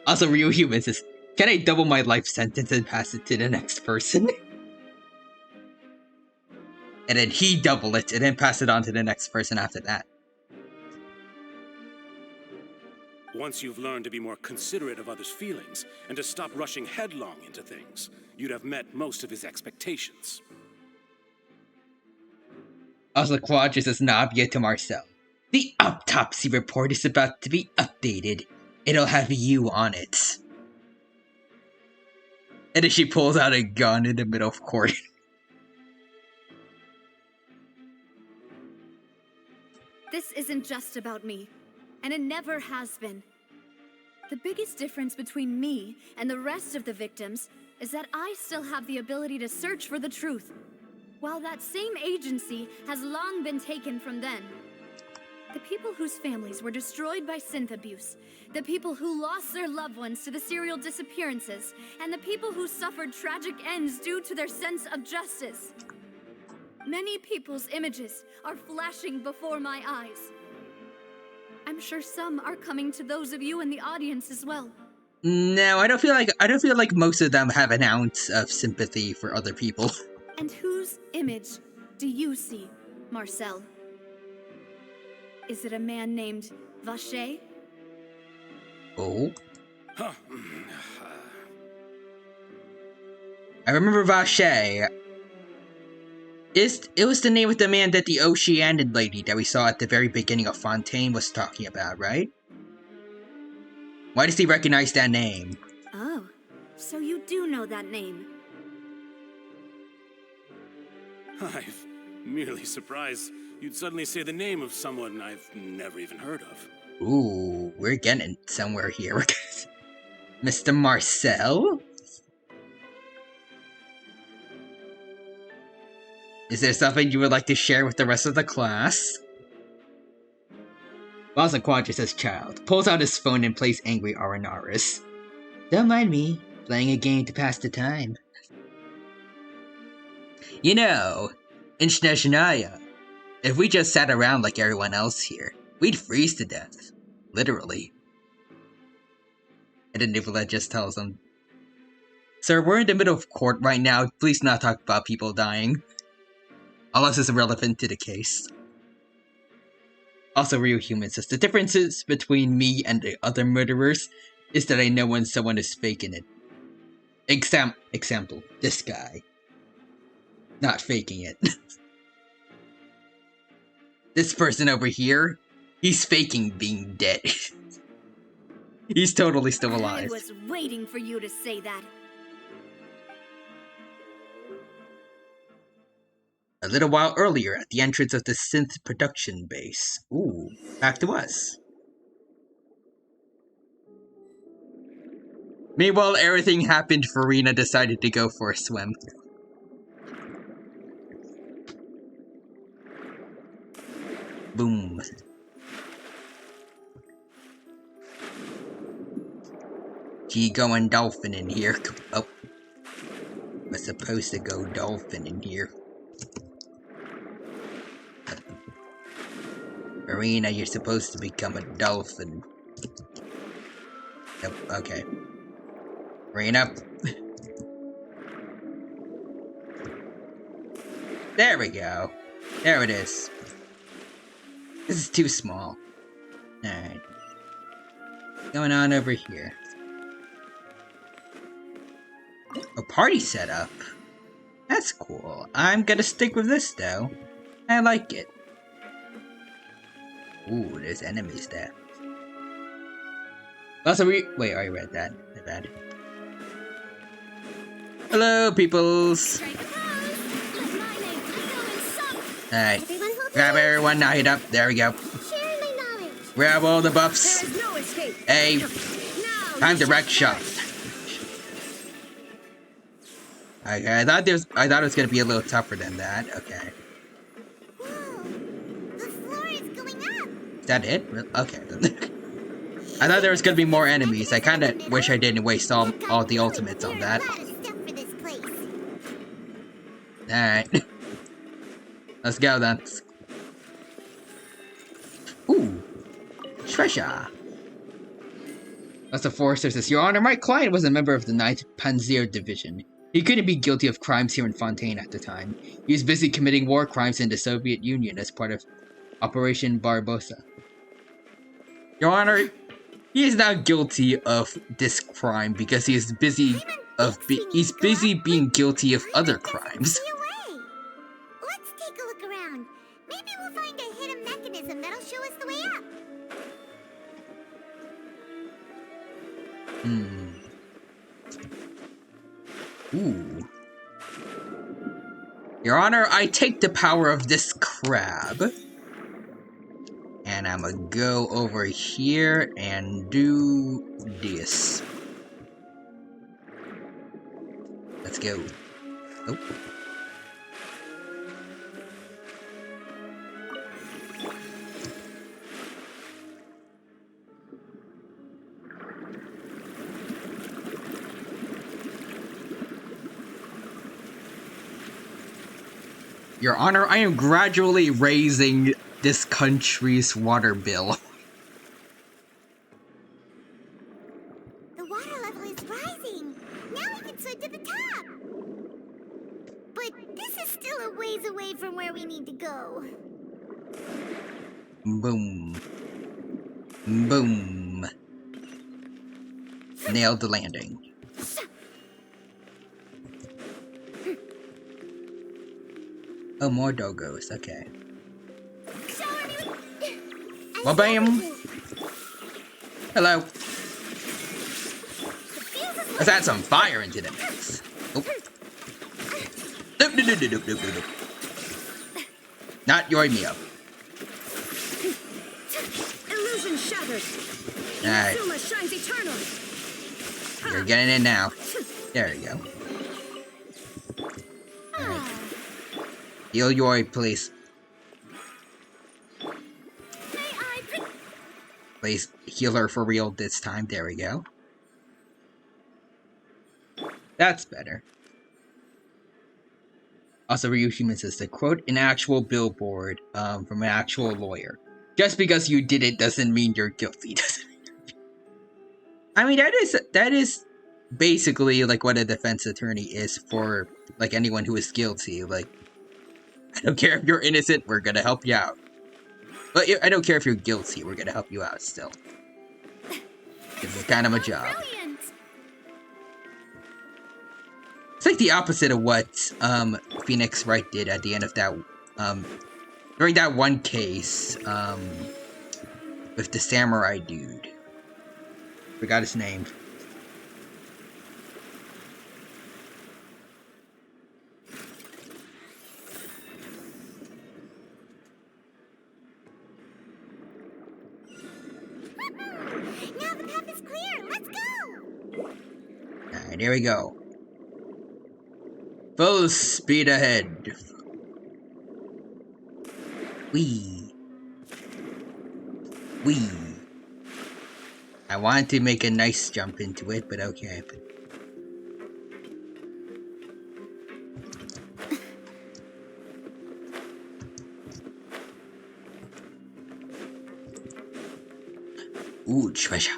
Also, real human says, Can I double my life sentence and pass it to the next person? And then he double it and then pass it on to the next person after that. Once you've learned to be more considerate of others' feelings and to stop rushing headlong into things, you'd have met most of his expectations. Also, Quadris says Navia to Marcel. The autopsy report is about to be updated. It'll have you on it. And then she pulls out a gun in the middle of court. This isn't just about me, and it never has been. The biggest difference between me and the rest of the victims is that I still have the ability to search for the truth, while that same agency has long been taken from them. The people whose families were destroyed by synth abuse, the people who lost their loved ones to the serial disappearances, and the people who suffered tragic ends due to their sense of justice. Many people's images are flashing before my eyes. I'm sure some are coming to those of you in the audience as well. No, I don't feel like most of them have an ounce of sympathy for other people. And whose image do you see, Marcel? Is it a man named Vacher? Oh. I remember Vacher. It was the name of the man that the Oceanian lady that we saw at the very beginning of Fontaine was talking about, right? Why does he recognize that name? Oh, so you do know that name. I'm merely surprised you'd suddenly say the name of someone I've never even heard of. Ooh, we're getting somewhere here. Mr. Marcel? Is there something you would like to share with the rest of the class? Boston Quadra says child, pulls out his phone and plays angry Arenaris. Don't mind me, playing a game to pass the time. You know, in Snezhnaya, if we just sat around like everyone else here, we'd freeze to death. Literally. And then Nicola just tells him, Sir, we're in the middle of court right now, please not talk about people dying. Unless it's relevant to the case. Also, real human says the differences between me and the other murderers is that I know when someone is faking it. Example, this guy. Not faking it. This person over here, he's faking being dead. He's totally still alive. I was waiting for you to say that. A little while earlier, at the entrance of the synth production base. Ooh, back to us. Meanwhile, everything happened. Farina decided to go for a swim. Boom. She going dolphin in here. Oh. Was supposed to go dolphin in here. Marina, you're supposed to become a dolphin. Yep, okay. Marina. There we go. There it is. This is too small. Alright. What's going on over here? A party setup. That's cool. I'm gonna stick with this though. I like it. Ooh, there's enemies there. Also, wait, I already read that. My bad. Hello, peoples. Alright. Grab everyone, now hit up. There we go. Grab all the buffs. Hey, time to wreck shop. Okay, I thought it was gonna be a little tougher than that. Okay. Is that it? Okay. I thought there was gonna be more enemies. I kinda wish I didn't waste all the ultimates on that. Alright. Let's go then. Ooh. Treasure. That's the Forester says, Your Honor, my client was a member of the 9th Panzer Division. He couldn't be guilty of crimes here in Fontaine at the time. He was busy committing war crimes in the Soviet Union as part of Operation Barbarossa. Your Honor, he is not guilty of this crime because he is busy being guilty of other crimes. Let's take a look around. Maybe we'll find a hidden mechanism that'll show us the way up. Ooh. Your Honor, I take the power of this crab. And I'm gonna go over here and do this. Let's go. Oh. Your Honor, I am gradually raising this country's water bill. The water level is rising. Now we can swim to the top. But this is still a ways away from where we need to go. Boom. Boom. Nailed the landing. Oh, more doggos. Okay. Well, bam. Hello. Let's add some fire into the mix. Oh. Nope. Not your meal. Illusion shattered. Alright. Inazuma shines eternal. You're getting in now. There you go. Alright. Heal Yori, please. Please heal her for real this time. There we go. That's better. Also, Ryu Human says to quote an actual billboard from an actual lawyer. Just because you did it doesn't mean you're guilty. I mean, that is basically like what a defense attorney is for like anyone who is guilty. Like, I don't care if you're innocent, we're gonna help you out. But I don't care if you're guilty, we're gonna help you out still. It's kind of a job. Brilliant. It's like the opposite of what Phoenix Wright did at the end of that during that one case with the samurai dude. Forgot his name. Now the path is clear. Let's go. Alright, here we go. Full speed ahead. Wee. Wee. I wanted to make a nice jump into it, but okay. Ooh, treasure.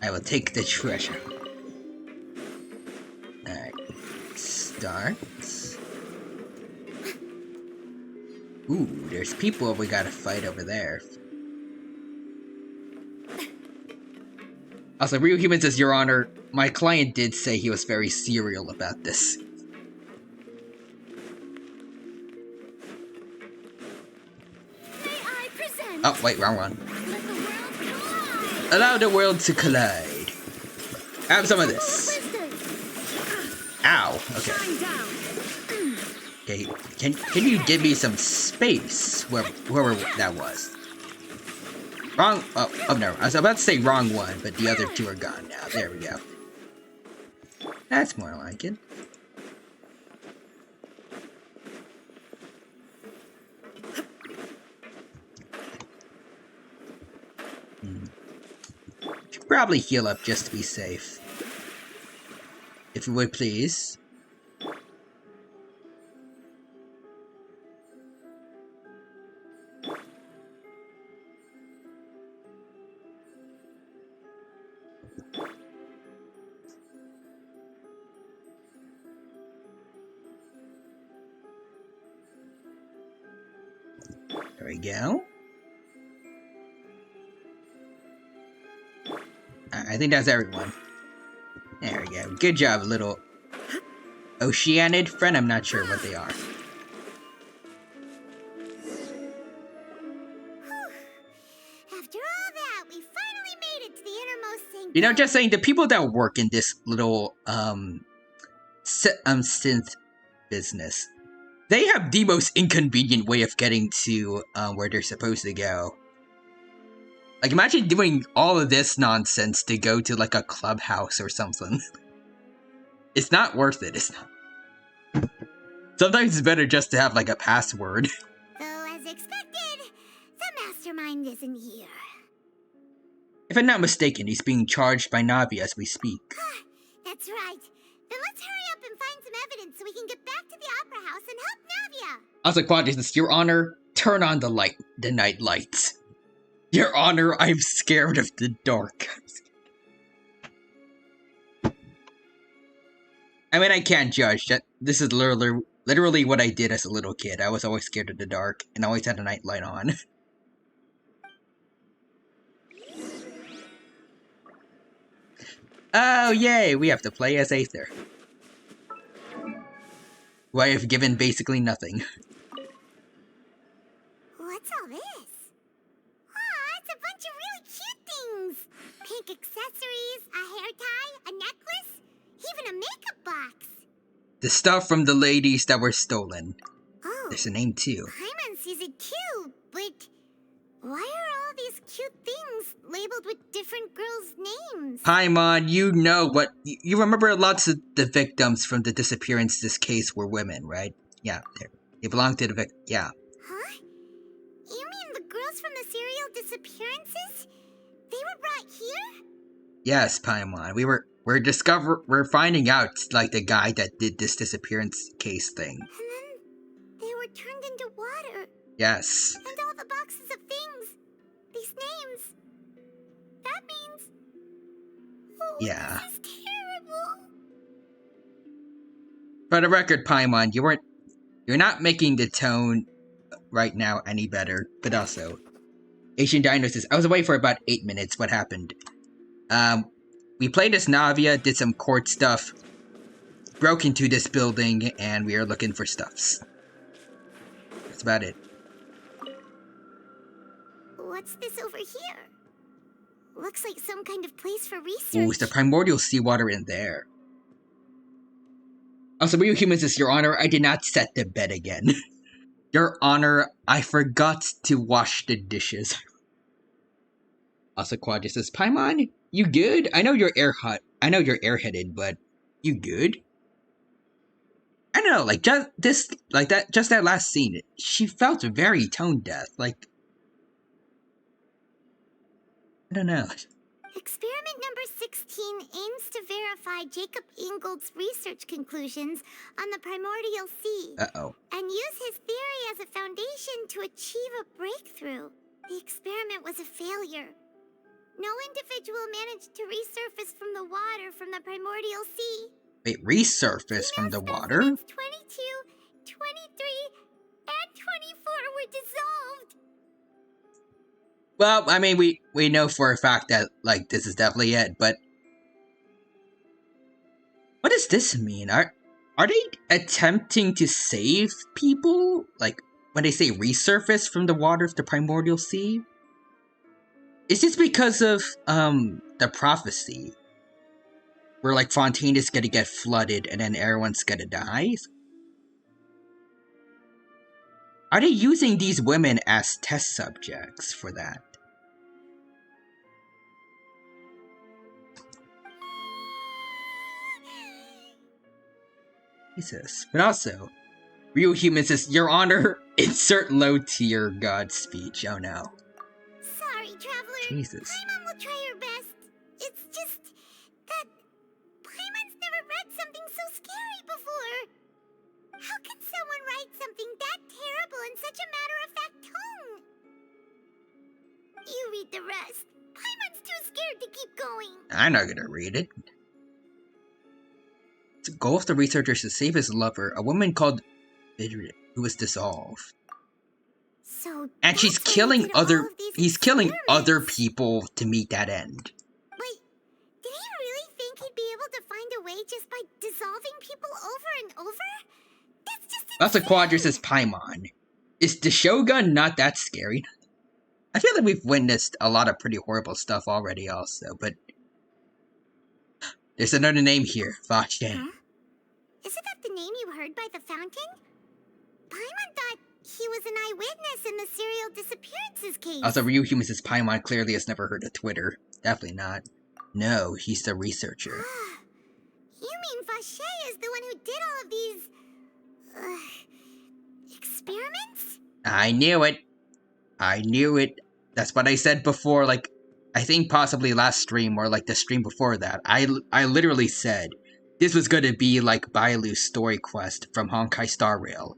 I will take the treasure. Alright. Start. Ooh, there's people we gotta fight over there. Also, Real Human says, Your Honor, my client did say he was very serial about this. May I present? Oh, wait, wrong one. Let the world collide. Allow the world to collide. Have some of this. Ow. Okay. Okay. Can you give me some space? Whoever that was. Wrong. Oh no. I was about to say wrong one, but the other two are gone now. There we go. That's more like it. Should probably heal up just to be safe. If you would please. There we go. I think that's everyone. There we go. Good job, little Oceanid friend. I'm not sure what they are. After all that, we finally made it to the innermost sanctum. You know, just saying, the people that work in this little synth business, they have the most inconvenient way of getting to where they're supposed to go. Like, imagine doing all of this nonsense to go to, like, a clubhouse or something. It's not worth it, it's not. Sometimes it's better just to have, like, a password. Though, as expected, the mastermind isn't here. If I'm not mistaken, he's being charged by Navi as we speak. That's right. Then let's hurry up and find some evidence so we can get back to the Opera House and help Navia. Also, Quadris, Your Honor, turn on the night lights. Your Honor, I'm scared of the dark. I mean, I can't judge. This is literally what I did as a little kid. I was always scared of the dark, and always had a night light on. Oh, yay! We have to play as Aether. Who I have given basically nothing. What's all this? Aw, it's a bunch of really cute things. Pink accessories, a hair tie, a necklace, even a makeup box. The stuff from the ladies that were stolen. Oh. There's a name too. Paimon sees it too, but why are all these cute things labeled with different girls' names? Paimon, you know what... You remember lots of the victims from the disappearance this case were women, right? Yeah, they belong to the yeah. Huh? You mean the girls from the serial disappearances? They were brought here? Yes, Paimon. We're finding out, like, the guy that did this disappearance case thing. And then they were turned into water. Yes. And all the boxes of things. These names. That means... Oh, yeah. This is terrible. For the record, Paimon, you're not making the tone right now any better, but also, Asian Dino says, I was away for about 8 minutes. What happened? We played as Navia, did some court stuff, broke into this building, and we are looking for stuffs. That's about it. What's this over here? Looks like some kind of place for research. Ooh, it's the primordial seawater in there. Also, Real Humans says, Your Honor, I did not set the bed again. Your Honor, I forgot to wash the dishes. Also, Quadra says, Paimon, you good? I know you're airheaded, but you good? I don't know, like just that last scene, she felt very tone deaf. Like, I don't know. Experiment number 16 aims to verify Jacob Ingold's research conclusions on the primordial sea. And use his theory as a foundation to achieve a breakthrough. The experiment was a failure. No individual managed to resurface from the water from the primordial sea. Wait, resurface from the water? 22, 23, and 24 were dissolved. Well, I mean, we know for a fact that, like, this is definitely it, but... What does this mean? Are they attempting to save people? Like, when they say resurface from the water of the primordial sea? Is this because of, the prophecy? Where, like, Fontaine is gonna get flooded and then everyone's gonna die? Are they using these women as test subjects for that? Jesus. But also, Real Humans says, Your Honor, insert low tier god speech. Oh no. Sorry, Traveler. Jesus. Paimon will try her best. It's just that Paimon's never read something so scary before. How can someone write something that terrible in such a matter-of-fact tone? You read the rest. Paimon's too scared to keep going. I'm not gonna read it. The goal of the researcher is to save his lover, a woman called Idrid, who was dissolved. So and she's killing he's killing other people to meet that end. Wait, did he really think he'd be able to find a way just by dissolving people over and over? That's just insane. That's what Quadra says, Paimon. Is the Shogun not that scary? I feel like we've witnessed a lot of pretty horrible stuff already also, but... There's another name here, Vache. Huh? Isn't that the name you heard by the fountain? Paimon thought he was an eyewitness in the serial disappearances case. Also, Real Humans says Paimon clearly has never heard of Twitter. Definitely not. No, he's the researcher. You mean Vache is the one who did all of these... experiments? I knew it. I knew it. That's what I said before, like, I think possibly last stream or like the stream before that. I literally said this was going to be like Bailu's story quest from Honkai Star Rail.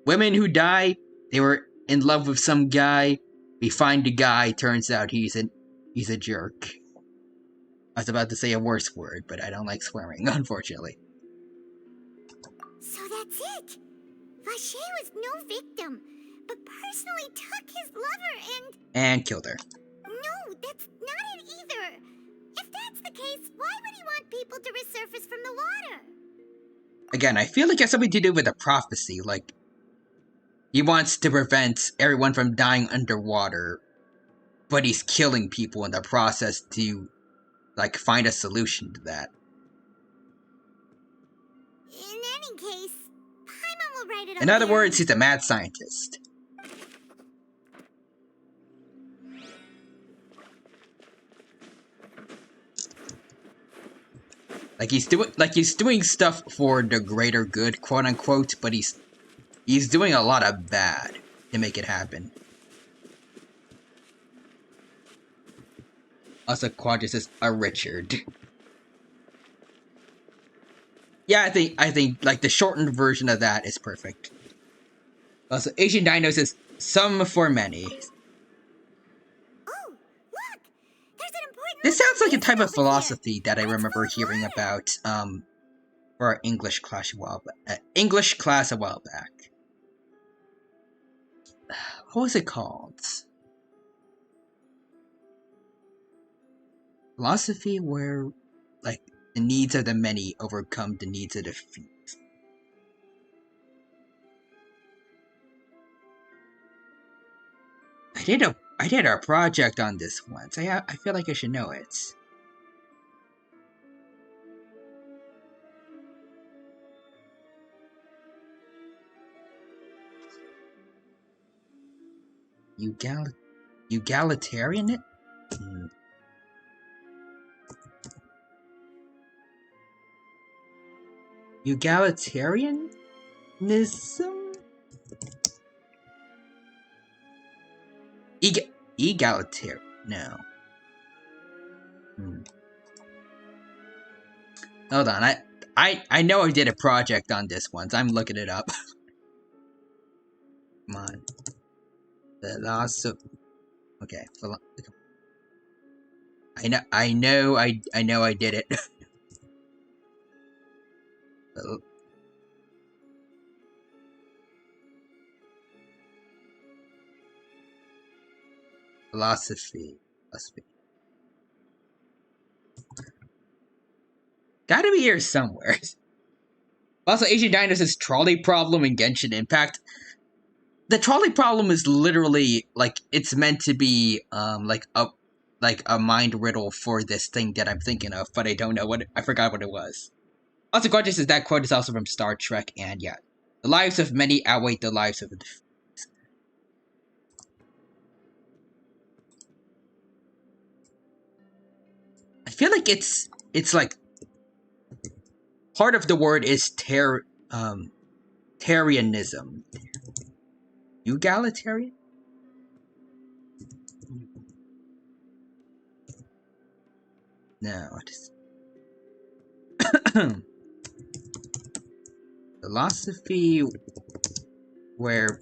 Women who die, they were in love with some guy. We find the guy, turns out he's a jerk. I was about to say a worse word, but I don't like swearing, unfortunately. So that's it. Vache was no victim, but personally took his lover and killed her. No, that's not it either. If that's the case, why would he want people to resurface from the water? Again, I feel like it has something to do with a prophecy, like... He wants to prevent everyone from dying underwater, but he's killing people in the process to, like, find a solution to that. In any case, Paimon will write it. In other words, he's a mad scientist. He's doing stuff for the greater good, quote unquote, but he's doing a lot of bad to make it happen. Also, Quadra says, a Richard. Yeah, I think, like, the shortened version of that is perfect. Also, Asian Dino says, some for many. Oh, look! There's an important... This sounds like a type of philosophy that I remember hearing about, for our English class a while back. What was it called? Philosophy where, like, the needs of the many overcome the needs of the few. I did a project on this once. I feel like I should know it. Egalitarian? Egalitarianism? Egalitarian? No. Hold on, I know I did a project on this once. I'm looking it up. Come on. Philosophy. Okay. I know I did it. Philosophy. Gotta be here somewhere. Also, Asian Dinos' trolley problem in Genshin Impact. The trolley problem is literally like it's meant to be like a mind riddle for this thing that I'm thinking of, but I don't know I forgot what it was. Also, gorgeous is that quote is also from Star Trek, and yeah, the lives of many outweigh the lives of the few. I feel like it's like part of the word is Tarianism. Egalitarian? No, it's philosophy where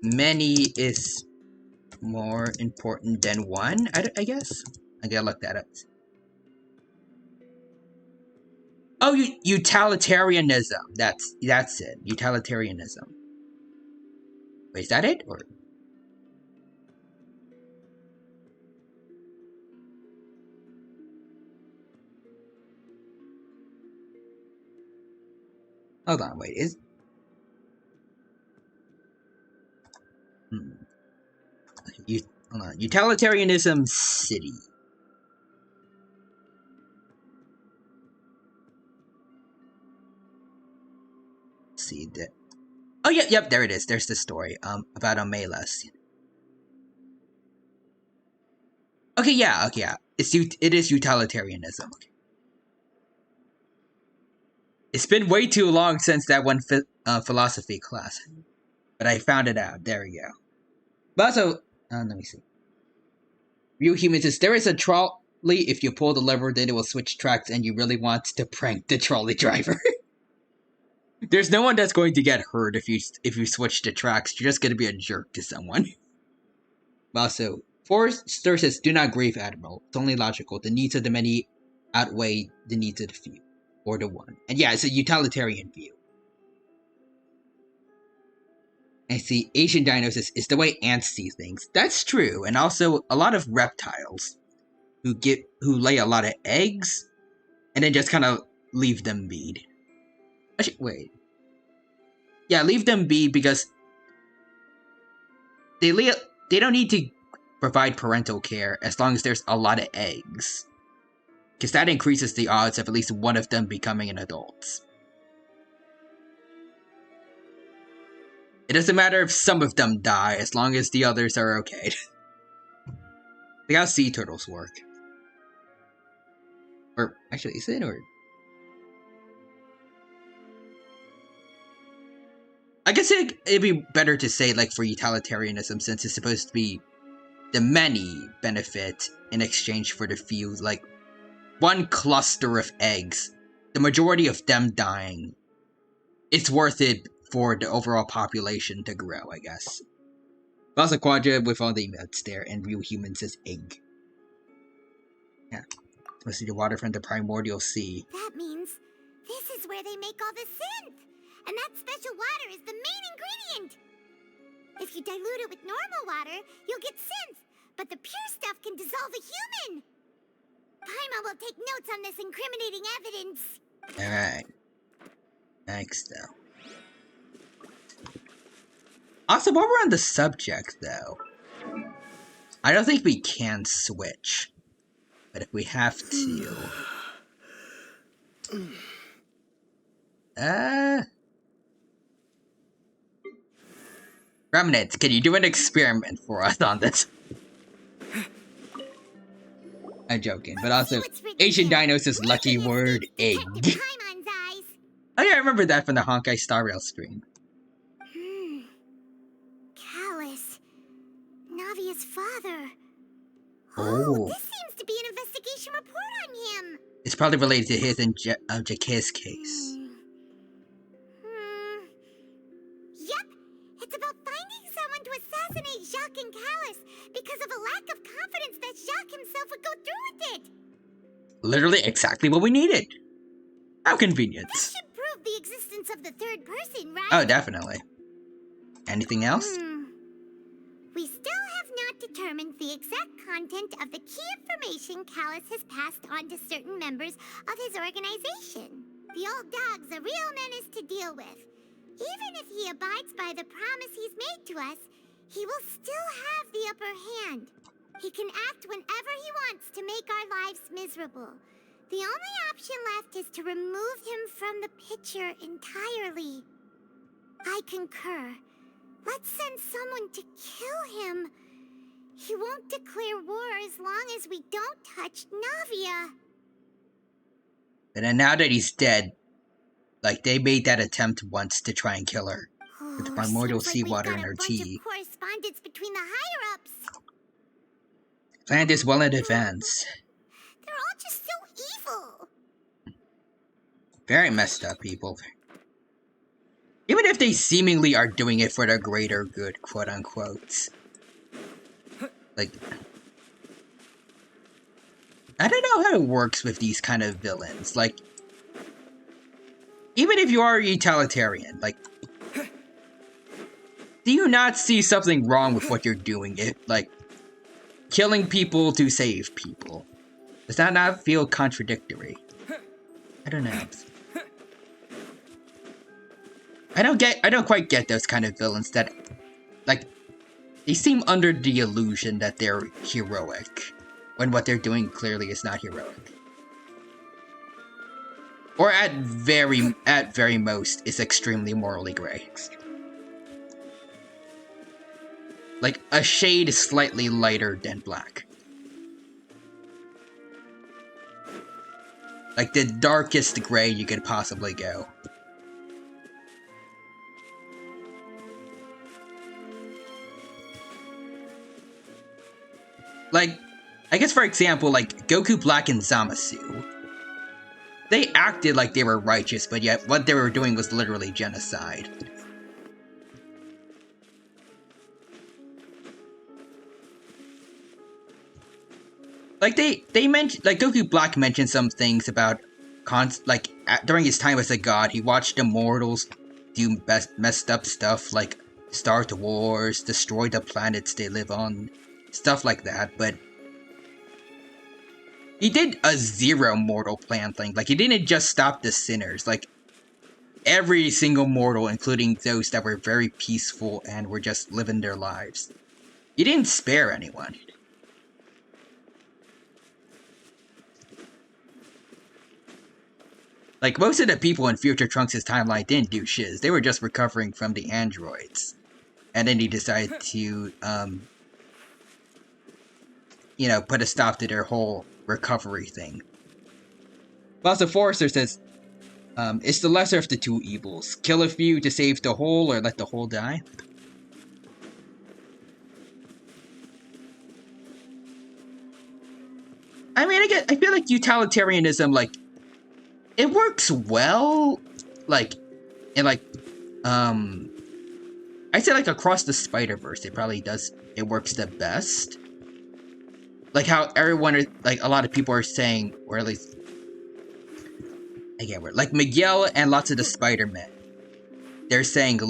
many is more important than one, I guess? I gotta look that up. Oh, utilitarianism. That's it. Utilitarianism. Wait, is that it? Or hold on, wait, is hold on. Utilitarianism city. Let's see that. Oh yep, there it is. There's the story. About Amelas. Okay, yeah. It is utilitarianism. Okay. It's been way too long since that one philosophy class, but I found it out. There we go. But also, let me see. Real Human says there is a trolley. If you pull the lever, then it will switch tracks, and you really want to prank the trolley driver. There's no one that's going to get hurt if you switch the tracks. You're just going to be a jerk to someone. Also, Forrester says, "Do not grieve, Admiral. It's only logical. The needs of the many outweigh the needs of the few, or the one." And yeah, it's a utilitarian view. And see, Asian dinos is the way ants see things. That's true, and also a lot of reptiles who lay a lot of eggs, and then just kind of leave them be. Actually, wait. Yeah, leave them be because they don't need to provide parental care as long as there's a lot of eggs. Because that increases the odds of at least one of them becoming an adult. It doesn't matter if some of them die, as long as the others are okay. Like how sea turtles work. Or, actually, is it? Or I guess it'd be better to say, like, for utilitarianism, since it's supposed to be the many benefit in exchange for the few. Like, one cluster of eggs, the majority of them dying, it's worth it for the overall population to grow, I guess. Also, Quadra with all the emotes there, and Real Human says egg. Yeah. Let's see the water from the primordial sea. That means this is where they make all the synth! And that special water is the main ingredient! If you dilute it with normal water, you'll get synth, but the pure stuff can dissolve a human. Paimon will take notes on this incriminating evidence. Alright. Thanks, though. Also, while we're on the subject, though, I don't think we can switch. But if we have to... Remnants, can you do an experiment for us on this? I'm joking, but also, Asian Dinos' lucky word, egg. Oh yeah, I remember that from the Honkai Star Rail stream. Callus. Navia's father. Oh. This seems to be an investigation report on him. It's probably related to his and Jake's case. Yep, it's about finding someone to assassinate Jacques and Callus because of a lack of confidence that Jacques himself would go through with it. Literally exactly what we needed. How convenient. This should prove the existence of the third person, right? Oh, definitely. Anything else? We still have not determined the exact content of the key information Callus has passed on to certain members of his organization. The old dog's a real menace to deal with. Even if he abides by the promise he's made to us, he will still have the upper hand. He can act whenever he wants to make our lives miserable. The only option left is to remove him from the picture entirely. I concur. Let's send someone to kill him. He won't declare war as long as we don't touch Navia. And then now that he's dead, like, they made that attempt once to try and kill her. With the primordial seawater in her tea. Correspondence between the higher-ups. Planned this well in advance. They're all just so evil. Very messed up people. Even if they seemingly are doing it for the greater good, quote unquote. Like, I don't know how it works with these kind of villains. Like, even if you are utilitarian, like, do you not see something wrong with what you're doing? Like, killing people to save people. Does that not feel contradictory? I don't know. I don't quite get those kind of villains that, like, they seem under the illusion that they're heroic, when what they're doing clearly is not heroic. Or at very most, is extremely morally gray. Like, a shade slightly lighter than black. Like, the darkest gray you could possibly go. Like, I guess for example, like, Goku Black and Zamasu. They acted like they were righteous, but yet what they were doing was literally genocide. Like, they mentioned, like, Goku Black mentioned some things about, during his time as a god, he watched immortals do messed up stuff, like, start wars, destroy the planets they live on, stuff like that, but he did a zero mortal plan thing. Like, he didn't just stop the sinners. Like, every single mortal, including those that were very peaceful and were just living their lives. He didn't spare anyone. Like, most of the people in Future Trunks' timeline didn't do shiz. They were just recovering from the androids. And then he decided to, you know, put a stop to their whole recovery thing. But also, Forrester says, it's the lesser of the two evils. Kill a few to save the whole, or let the whole die. I mean, I feel like utilitarianism, like, it works well, like, in, like, I'd say, like, across the Spider-Verse, it works the best. Like, how everyone, like, a lot of people are saying, or at least, I get where, like, Miguel and lots of the Spider-Men, they're saying,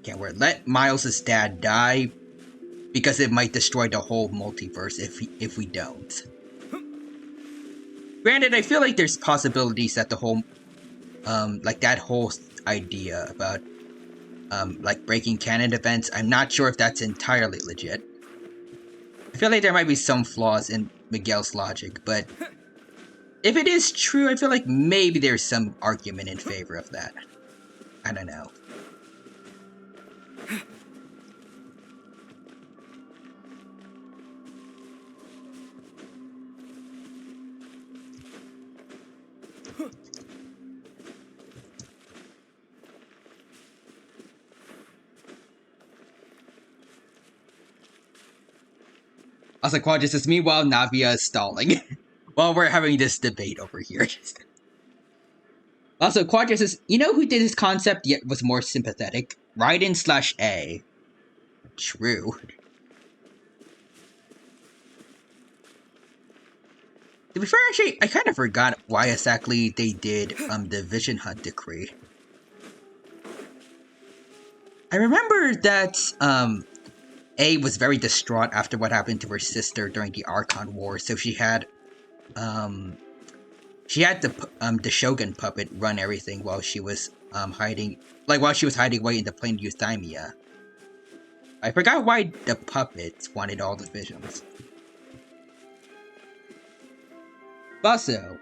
can't word. Let Miles' dad die because it might destroy the whole multiverse if we don't. Granted, I feel like there's possibilities that the whole, like that whole idea about, like breaking canon events, I'm not sure if that's entirely legit. I feel like there might be some flaws in Miguel's logic, but if it is true, I feel like maybe there's some argument in favor of that. I don't know. Also, Quadra says, meanwhile, Navia is stalling while we're having this debate over here. Also, Quadra says, you know who did this concept yet was more sympathetic? Raiden/A. True. To be fair, actually, I kind of forgot why exactly they did the Vision Hunt decree. I remember that A was very distraught after what happened to her sister during the Archon War, so she had the Shogun puppet run everything while she was hiding away in the plain Euthymia. I forgot why the puppets wanted all the visions. Also,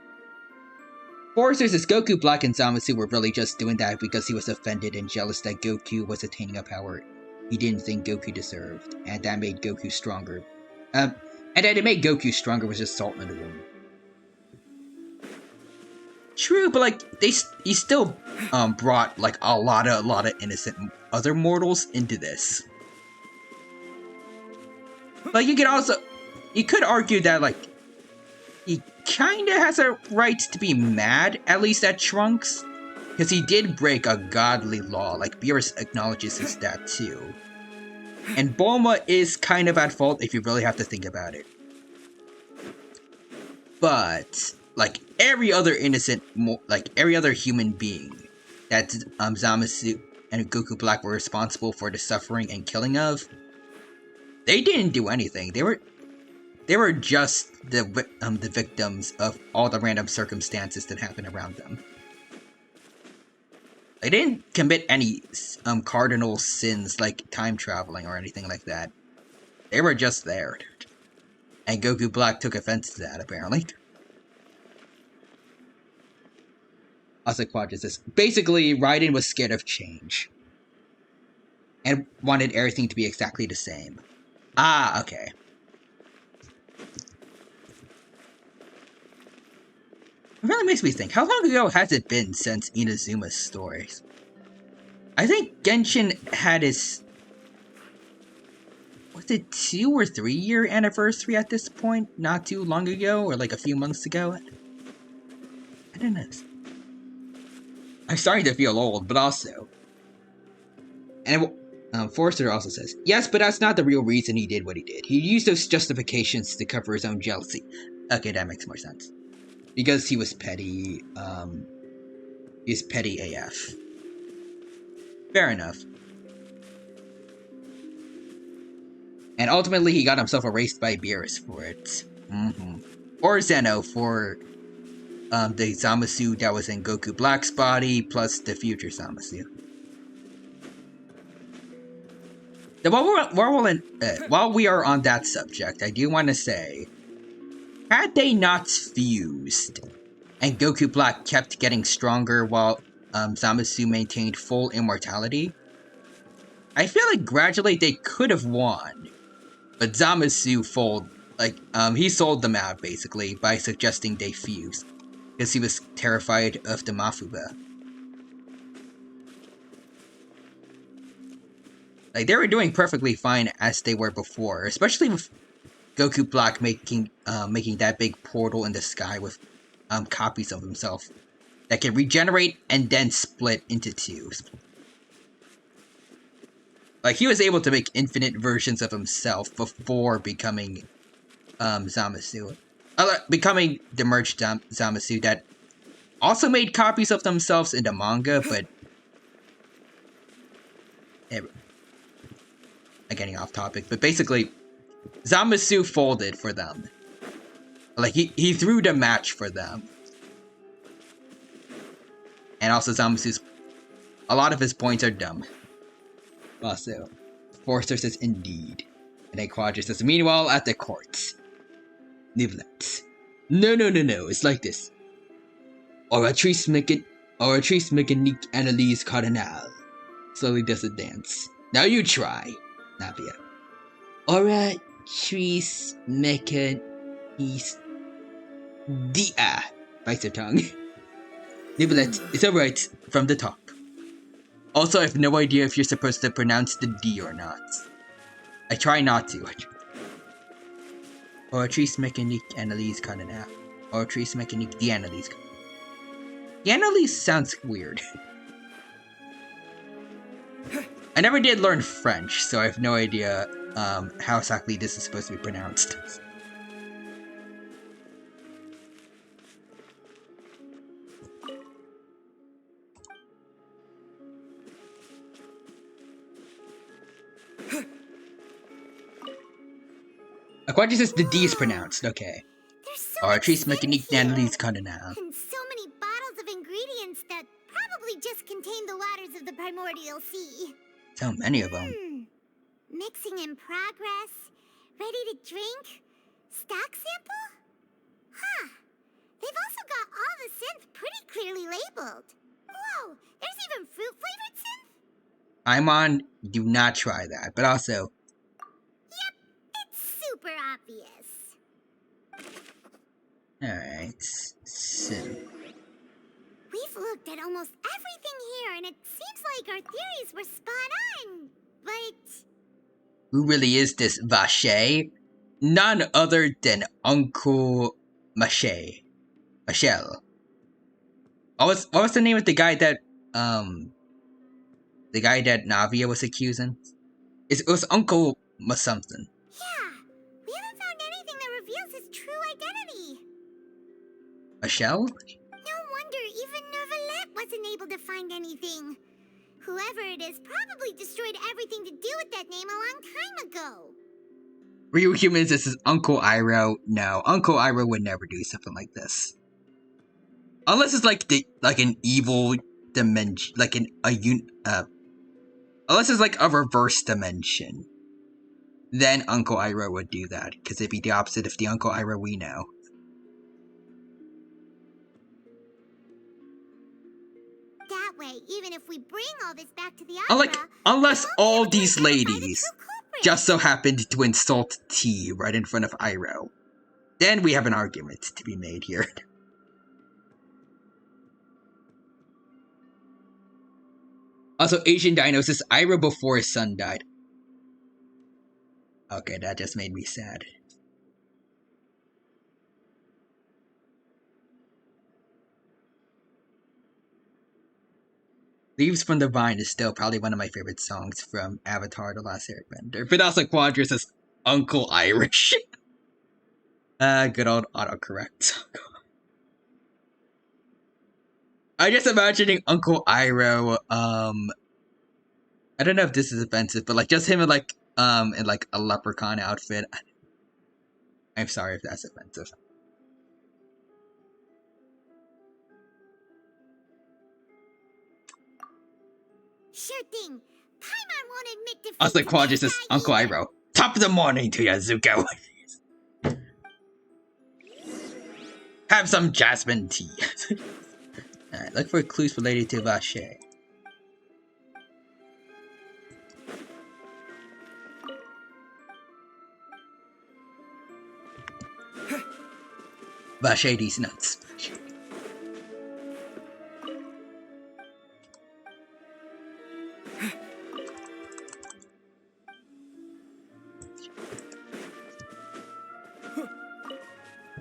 Forrester says Goku Black and Zamasu were really just doing that because he was offended and jealous that Goku was attaining a power he didn't think Goku deserved, and that made Goku stronger. And that it made Goku stronger was just salt in the wound. True, but like he still brought like a lot of innocent other mortals into this. Like you could argue that like he kinda has a right to be mad, at least at Trunks, because he did break a godly law. Like Beerus acknowledges that too, and Bulma is kind of at fault if you really have to think about it. But like every other human being that Zamasu and Goku Black were responsible for the suffering and killing of, they didn't do anything. They were just the victims of all the random circumstances that happened around them. They didn't commit any cardinal sins like time traveling or anything like that. They were just there. And Goku Black took offense to that, apparently. Also, Quadra says, basically, Raiden was scared of change. And wanted everything to be exactly the same. Ah, okay. It really makes me think, how long ago has it been since Inazuma's stories? I think Genshin had its... was it 2 or 3 year anniversary at this point? Not too long ago, or like a few months ago? I don't know. I'm starting to feel old, but also... And Forrester also says, yes, but that's not the real reason he did what he did. He used those justifications to cover his own jealousy. Okay, that makes more sense. Because he was petty, he's petty AF. Fair enough. And ultimately, he got himself erased by Beerus for it. Or Zeno for the Zamasu that was in Goku Black's body, plus the future Zamasu. Now, while we are on that subject, I do want to say, had they not fused, and Goku Black kept getting stronger while Zamasu maintained full immortality, I feel like gradually they could have won. But Zamasu he sold them out, basically, by suggesting they fuse, because he was terrified of the Mafuba. Like, they were doing perfectly fine as they were before, especially with Goku Black making that big portal in the sky with copies of himself that can regenerate and then split into two. Like, he was able to make infinite versions of himself before becoming Zamasu. Becoming the merged Zamasu that also made copies of themselves in the manga, but getting off topic, but basically, Zamasu folded for them. Like, he threw the match for them. And also, Zamasu's... A lot of his points are dumb. Also, Forster says, indeed. And then Quadra says, meanwhile, at the courts. Niblet. No, it's like this. Oratrice Mécanique Annalise Cardinal. Slowly does a dance. Now you try, Navia. Oratrice Mécanique... Dia. Bites her tongue. Niblet, it's alright, from the top. Also, I have no idea if you're supposed to pronounce the D or not. I try not to. Oratrice Mécanique Annalise Cardinal. Oratrice Mécanique d'Annalise. D'Annalise sounds weird. I never did learn French, so I have no idea how exactly this is supposed to be pronounced. Aquatic says the D is pronounced, okay. Oratrice Mécanique d'Annalise Cardinal. And so many bottles of ingredients that probably just contain the waters of the primordial sea. So many of them. Mixing in progress. Ready to drink? Stock sample? Huh. They've also got all the synth pretty clearly labeled. Whoa, there's even fruit-flavored synth? I'm on, do not try that, but also... Yep, it's super obvious. Alright, so... We've looked at almost everything here, and it seems like our theories were spot on, but... Who really is this Vache? None other than Uncle Michel. What was the name of the guy that, the guy that Navia was accusing? It was Uncle something. Yeah, we haven't found anything that reveals his true identity. Michel? No wonder even Neuvillette wasn't able to find anything. Whoever it is probably destroyed everything to do with that name a long time ago. Real Humans, this is Uncle Iroh. No, Uncle Iroh would never do something like this. Unless it's like an evil dimension, like unless it's like a reverse dimension. Then Uncle Iroh would do that, because it'd be the opposite of the Uncle Iroh we know. That way, even if we bring all this back to the opera, Unless all these ladies just so happened to insult T right in front of Iroh, then we have an argument to be made here. Also, Asian Dino says Iroh before his son died. Okay, that just made me sad. Leaves from the Vine is still probably one of my favorite songs from Avatar: The Last Airbender. But also Quadra says Uncle Irish. Good old autocorrect. I'm just imagining Uncle Iroh, I don't know if this is offensive, but like just him in like a leprechaun outfit. I'm sorry if that's offensive. Sure thing. Paimon won't admit defeat. I was like, Quadra says Uncle Iroh. Top of the morning to ya, Zuko. Have some jasmine tea. Alright, look for clues related to Vache. Vache these nuts.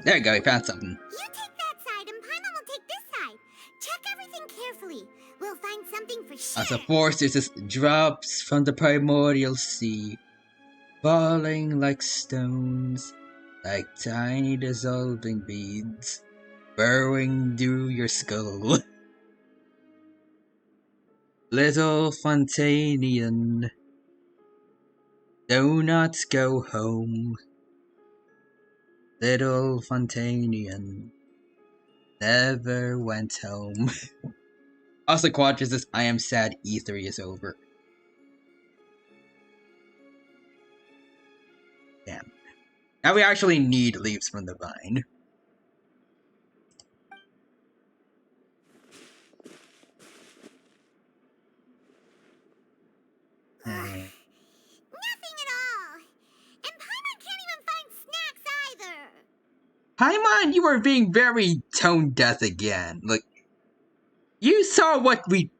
There you go, we found something. You take that side and Paimon will take this side. Check everything carefully. We'll find something for sure. As a force, there's this drops from the primordial sea, falling like stones, like tiny dissolving beads, burrowing through your skull. Little Fontanian, Donuts go home. Little Fontanian never went home. Also, Quadra says, I am sad E3 is over. Damn. Now we actually need leaves from the vine. Nothing at all. And Paimon can't even find snacks either. Paimon, you are being very tone deaf again. Like, you saw what we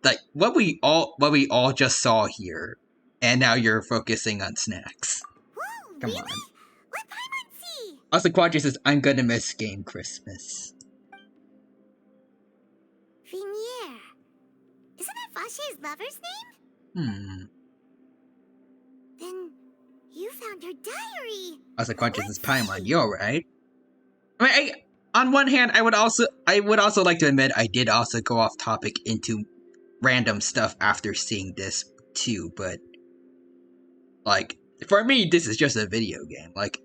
all just saw here, and now you're focusing on snacks. Whoa, Come really? on. What Paimon see? Also, Quadra says, I'm gonna miss Game Christmas. Vinier. Isn't that Vache's lover's name? Then you found her diary. Also, Quadra says, Paimon, you alright? I mean, on one hand, I would also like to admit I did also go off topic into random stuff after seeing this too, but like for me, this is just a video game. Like,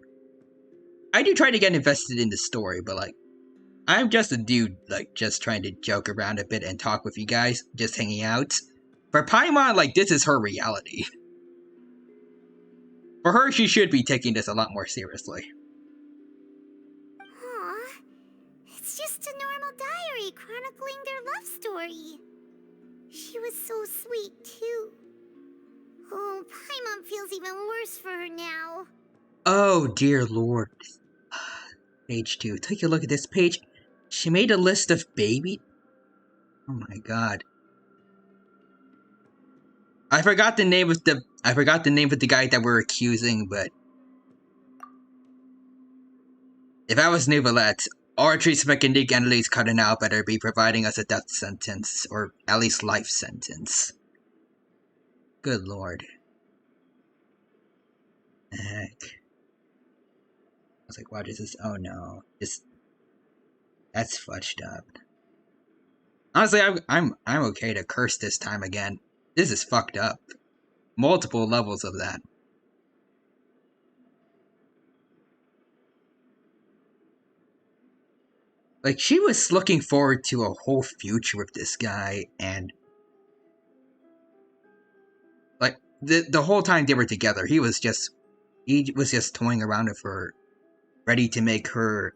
I do try to get invested in the story, but like, I'm just a dude, like, just trying to joke around a bit and talk with you guys, just hanging out. For Paimon, like, this is her reality. For her, she should be taking this a lot more seriously. Aw, it's just a normal diary chronicling their love story. She was so sweet, too. Oh, Paimon feels even worse for her now. Oh, dear lord. Page 2. Take a look at this page. She made a list of baby... Oh my god. I forgot the name of the guy that we're accusing, but... If I was Nuvalette, our treatment analysts cutting out better be providing us a death sentence, or at least life sentence. Good lord. The heck. I was like, what is this? Oh no. That's fudged up. Honestly, I'm okay to curse this time again. This is fucked up. Multiple levels of that. Like, she was looking forward to a whole future with this guy, and like the whole time they were together, he was just toying around with her, ready to make her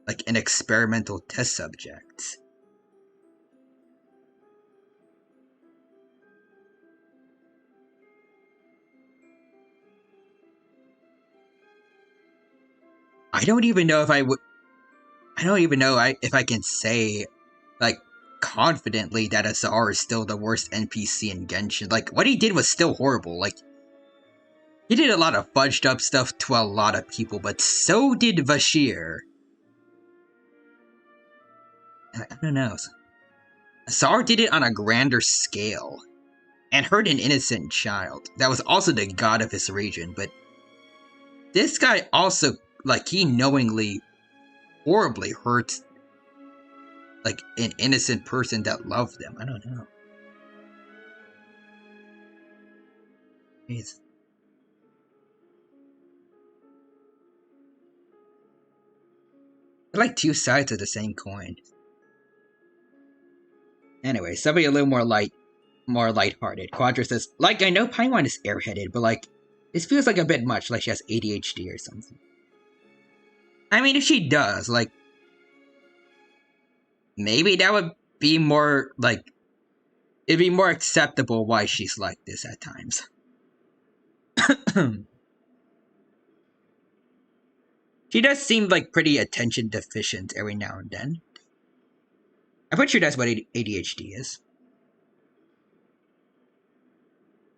like an experimental test subject. I don't even know if I can say, like, confidently that Azar is still the worst NPC in Genshin. Like, what he did was still horrible. Like, he did a lot of fudged up stuff to a lot of people, but so did Vashir. I don't know. Azar did it on a grander scale, and hurt an innocent child that was also the god of his region, but this guy also, like, he knowingly, horribly hurt, like, an innocent person that loved them. I don't know. Jeez. They're like two sides of the same coin. Anyway, somebody a little more lighthearted. Quadra says, like, I know Paimon is airheaded, but like, this feels like a bit much, like she has ADHD or something. I mean, if she does, like, maybe that would be more, like, it'd be more acceptable why she's like this at times. She does seem, like, pretty attention deficient every now and then. I'm pretty sure that's what ADHD is.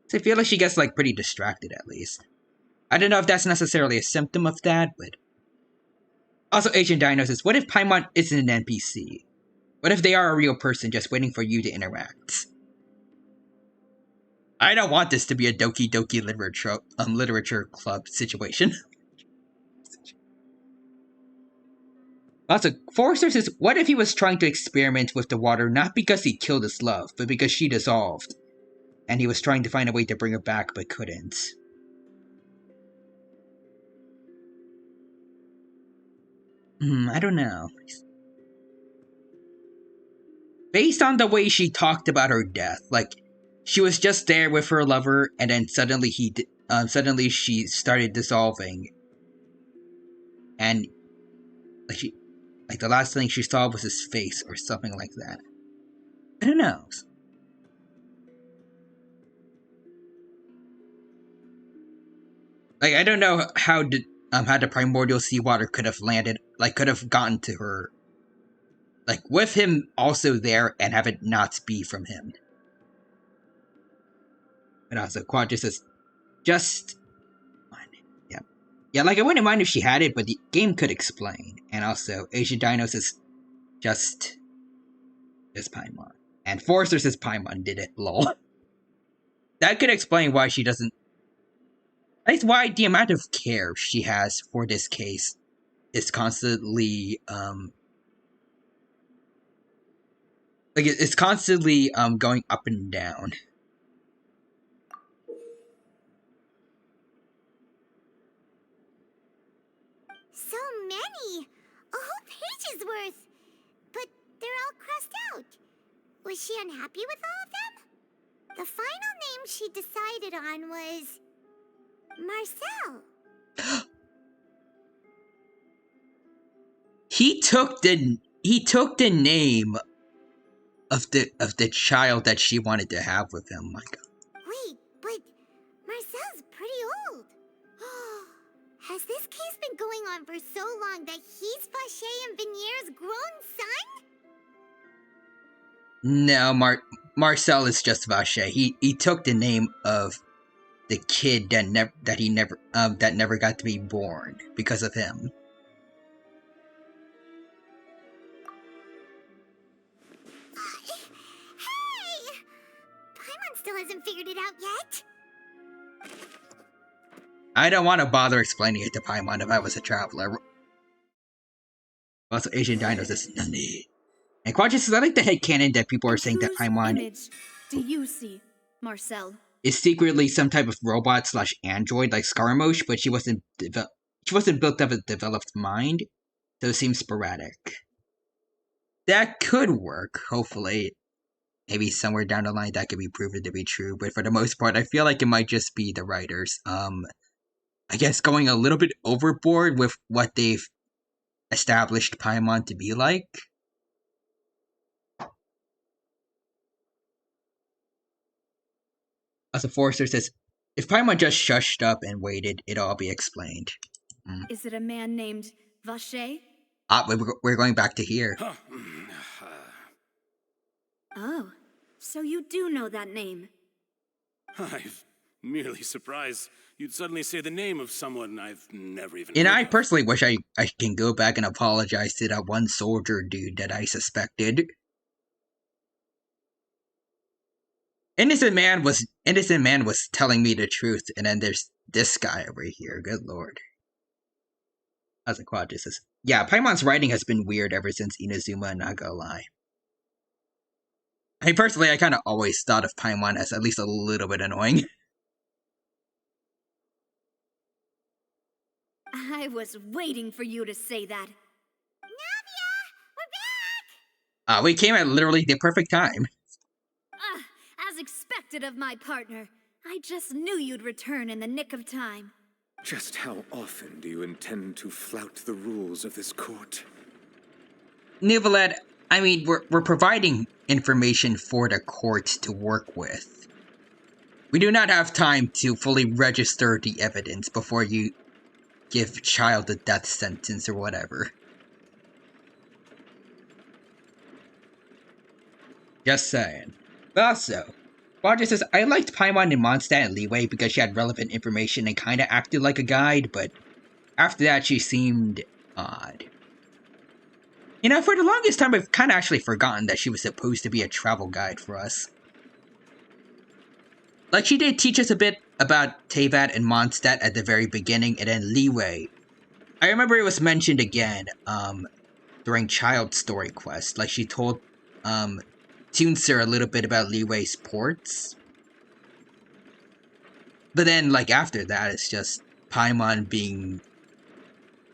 So I feel like she gets, like, pretty distracted, at least. I don't know if that's necessarily a symptom of that, but... Also, Agent Dino says, what if Paimon isn't an NPC? What if they are a real person just waiting for you to interact? I don't want this to be a Doki Doki literature club situation. Also, Forrester says, what if he was trying to experiment with the water not because he killed his love, but because she dissolved, and he was trying to find a way to bring her back but couldn't? I don't know. Based on the way she talked about her death, like she was just there with her lover, and then suddenly suddenly she started dissolving, and like the last thing she saw was his face or something like that. I don't know. Like I don't know how the primordial seawater could have landed, like could have gotten to her, like with him also there and have it not be from him. And also Quadra says, just yeah. Yeah, like I wouldn't mind if she had it, but the game could explain. And also Asian Dino says just Paimon. And Forrester says Paimon did it, lol. That could explain why she doesn't. That's why the amount of care she has for this case is constantly like it's constantly going up and down. So many! A whole page's worth! But they're all crossed out. Was she unhappy with all of them? The final name she decided on was... Marcel. He took the name of the child that she wanted to have with him. My God. Wait, but Marcel's pretty old. Has this case been going on for so long that he's Vacher and Venier's grown son? No, Marcel is just Vacher. He took the name of the kid that never got to be born because of him. Hey! Paimon still hasn't figured it out yet. I don't want to bother explaining it to Paimon if I was a traveler. Also, Asian Dino says, Nani. And Quadra says, I like the headcanon that people are saying that Paimon image do you see, Marcel? Is secretly some type of robot / android like Scaramouche, but she wasn't built of a developed mind, so it seems sporadic. That could work, hopefully. Maybe somewhere down the line that could be proven to be true, but for the most part, I feel like it might just be the writers. I guess going a little bit overboard with what they've established Paimon to be like. Also, Forrester says, if Paimon just shushed up and waited, it'll all be explained. Is it a man named Vacher? We're going back to here. Oh, so you do know that name. I'm merely surprised you'd suddenly say the name of someone I've never even And heard I of. personally wish I can go back and apologize to that one soldier dude that I suspected. Innocent man was telling me the truth, and then there's this guy over here. Good lord. As a Quadra says, yeah, Paimon's writing has been weird ever since Inazuma, not gonna lie. I kind of always thought of Paimon as at least a little bit annoying. I was waiting for you to say that. Navia! We're back! We came at literally the perfect time. As expected of my partner. I just knew you'd return in the nick of time. Just how often do you intend to flout the rules of this court? Nivelette, I mean, we're providing information for the court to work with. We do not have time to fully register the evidence before you give child a death sentence or whatever. Just saying. But also, Roger says, I liked Paimon and Mondstadt and Leeway because she had relevant information and kinda acted like a guide, but after that she seemed odd. You know, for the longest time I've kinda actually forgotten that she was supposed to be a travel guide for us. Like, she did teach us a bit about Teyvat and Mondstadt at the very beginning, and then Leeway. I remember it was mentioned again, during Child Story Quest. Like, she told, Toonser a little bit about Leeway's ports. But then, like, after that, it's just Paimon being,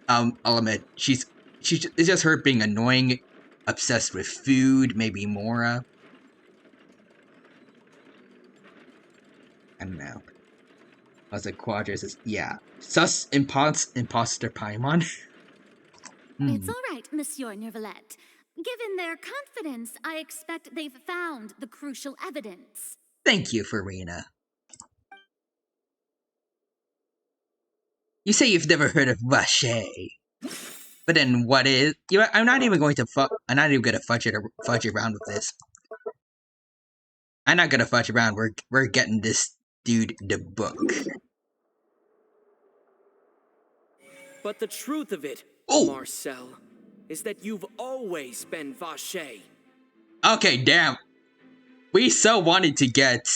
I'll admit, she's it's just her being annoying, obsessed with food, maybe Mora. I don't know. I was like, Quadra says, yeah. Sus imposter Paimon. It's all right, Monsieur Nervalette. Given their confidence, I expect they've found the crucial evidence. Thank you, Farina. You say you've never heard of Vache. But then what is... You know, I'm not even going to I'm not even going to fudge around with this. I'm not going to fudge around. We're getting this dude the book. But the truth of it, Marcel, is that you've always been Vache. Okay, damn. We so wanted to get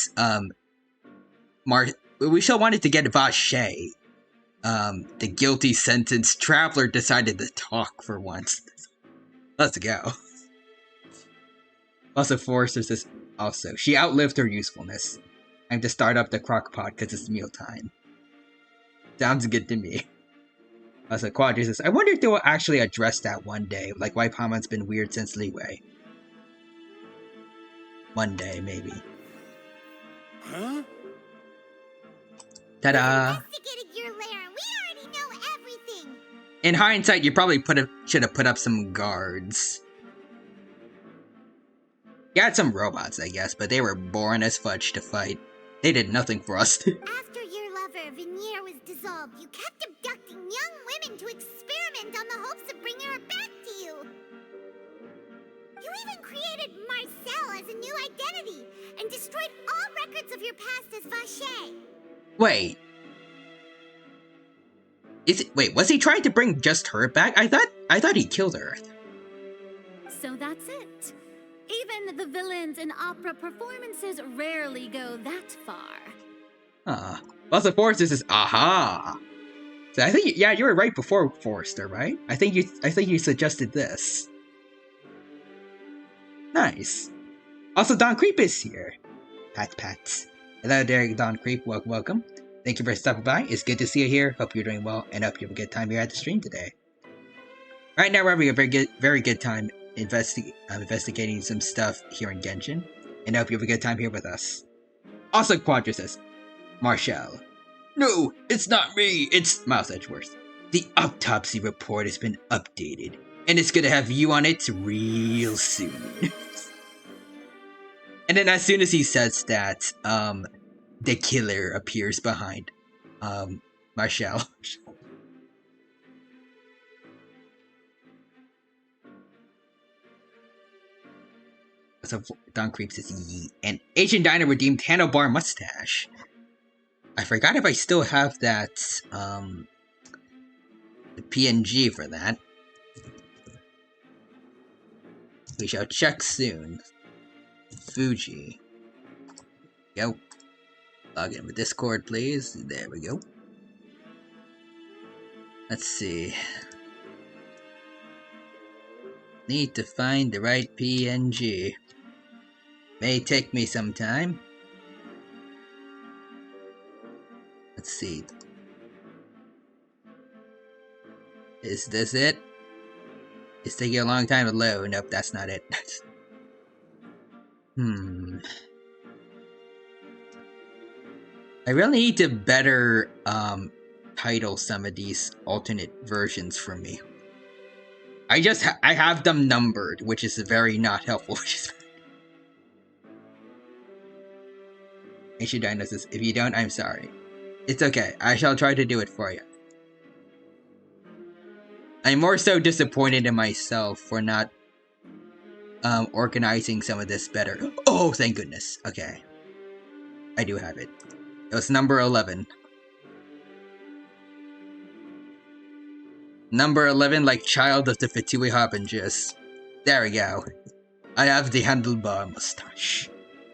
we so wanted to get Vache. The guilty sentence traveler decided to talk for once. Let's go. Also, Forrester says, also, she outlived her usefulness. Time to start up the crock pot because it's mealtime. Sounds good to me. Also, Quadri says, I wonder if they will actually address that one day, like why Paimon's been weird since Leeway. One day, maybe. Huh? Ta-da! Investigated your lair. We already know everything. In hindsight, you probably should have put up some guards. You had some robots, I guess, but they were boring as fudge to fight. They did nothing for us. After your lover, Veneer, was dissolved, you kept abducting young women to experiment on the hopes of bringing her back to you. You even created Marcel as a new identity and destroyed all records of your past as Vache. Wait. Wait, was he trying to bring just her back? I thought he killed her. So that's it. Even the villains in opera performances rarely go that far. Also, Forrester says, aha! So I think, yeah, you were right before Forrester, right? I think you suggested this. Nice. Also, Don Creep is here. Pat. Hello there, Don Creep. Welcome. Thank you for stopping by. It's good to see you here. Hope you're doing well, and hope you have a good time here at the stream today. Right now, we're having a very good time investigating some stuff here in Genshin, and I hope you have a good time here with us. Also, Quadra says, Marshall. No, it's not me. It's Mouse Edgeworth. The autopsy report has been updated, and it's gonna have you on it real soon. And then as soon as he says that, the killer appears behind, Marshall. So Don Creep says yeet. And Asian Diner redeemed handlebar mustache. I forgot if I still have that, the PNG for that. We shall check soon. Fuji. Go. Log in with Discord, please. There we go. Let's see. Need to find the right PNG. May take me some time. Let's see. Is this it? It's taking a long time to load. Nope, that's not it. I really need to better title some of these alternate versions for me. I have them numbered, which is very not helpful. Ancient Dino says, if you don't, I'm sorry. It's okay. I shall try to do it for you. I'm more so disappointed in myself for not organizing some of this better. Oh, thank goodness. Okay. I do have it. It was number 11. Number 11, like Child of the Fatui Harbingers. There we go. I have the handlebar mustache.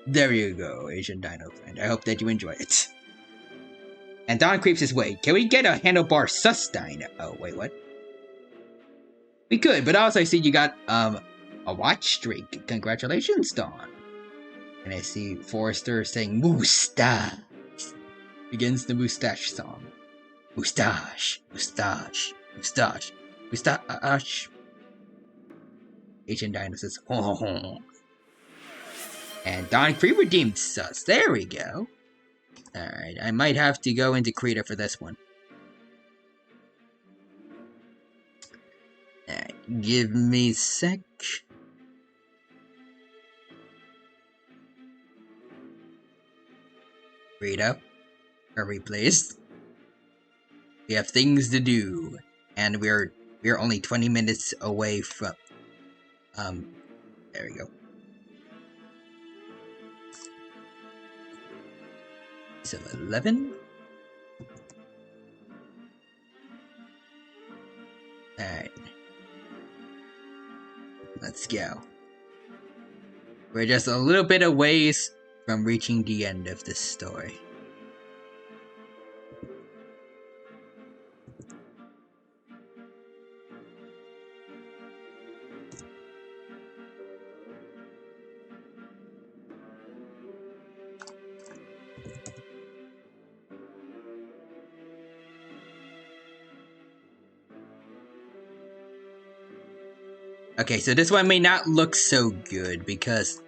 There you go, Asian Dino friend. I hope that you enjoy it. And Don Creeps his way. Can we get a handlebar sus dino? Oh, wait, what? We could, but also I see you got a watch streak. Congratulations, Don. And I see Forrester saying moustache. Begins the moustache song. Moustache, moustache, moustache, moustache. Ancient Dino says, oh. And Don Creep redeemed sus. There we go. Alright, I might have to go into Creator for this one. Alright, give me a sec. Rita, hurry please. We have things to do, and we're only 20 minutes away from. There we go. So 11. All right, let's go. We're just a little bit away from reaching the end of this story. Okay, so this one may not look so good because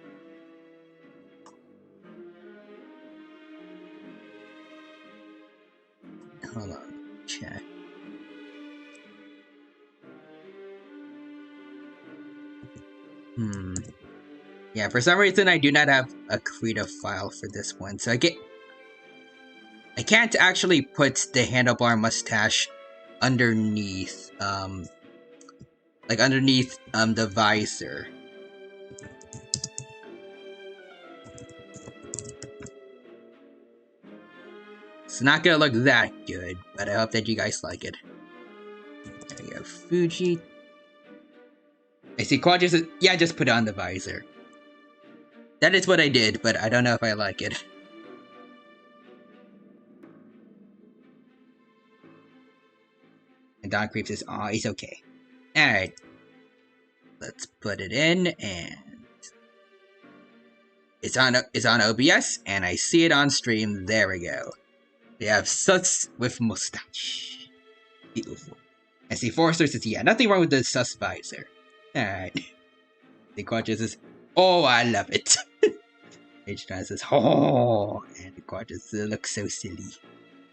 hold on, check. Yeah, for some reason I do not have a creative file for this one, so I can't actually put the handlebar mustache underneath, like underneath, the visor. It's not gonna look that good, but I hope that you guys like it. There we go, Fuji. I see Quadra says, yeah, just put it on the visor. That is what I did, but I don't know if I like it. And Don Creep says, aw, he's okay. Alright. Let's put it in, and it's on OBS, and I see it on stream. There we go. We have Sus with mustache. Beautiful. I see Forrester says, yeah, nothing wrong with the Sus visor. Alright. The Quadra says, oh, I love it. H9 says, oh, and the Quadra says, looks so silly.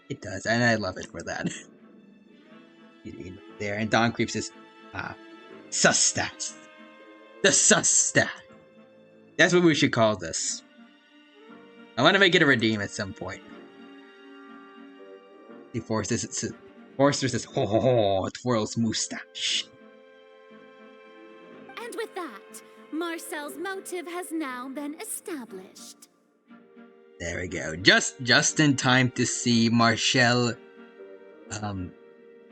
It does, and I love it for that. There, and Don Creep says, Susstat. The Susstat. That's what we should call this. I want to make it a redeem at some point. The Forrester says, ho ho ho, twirls mustache. And with that, Marcel's motive has now been established. There we go. Just in time to see Marcel,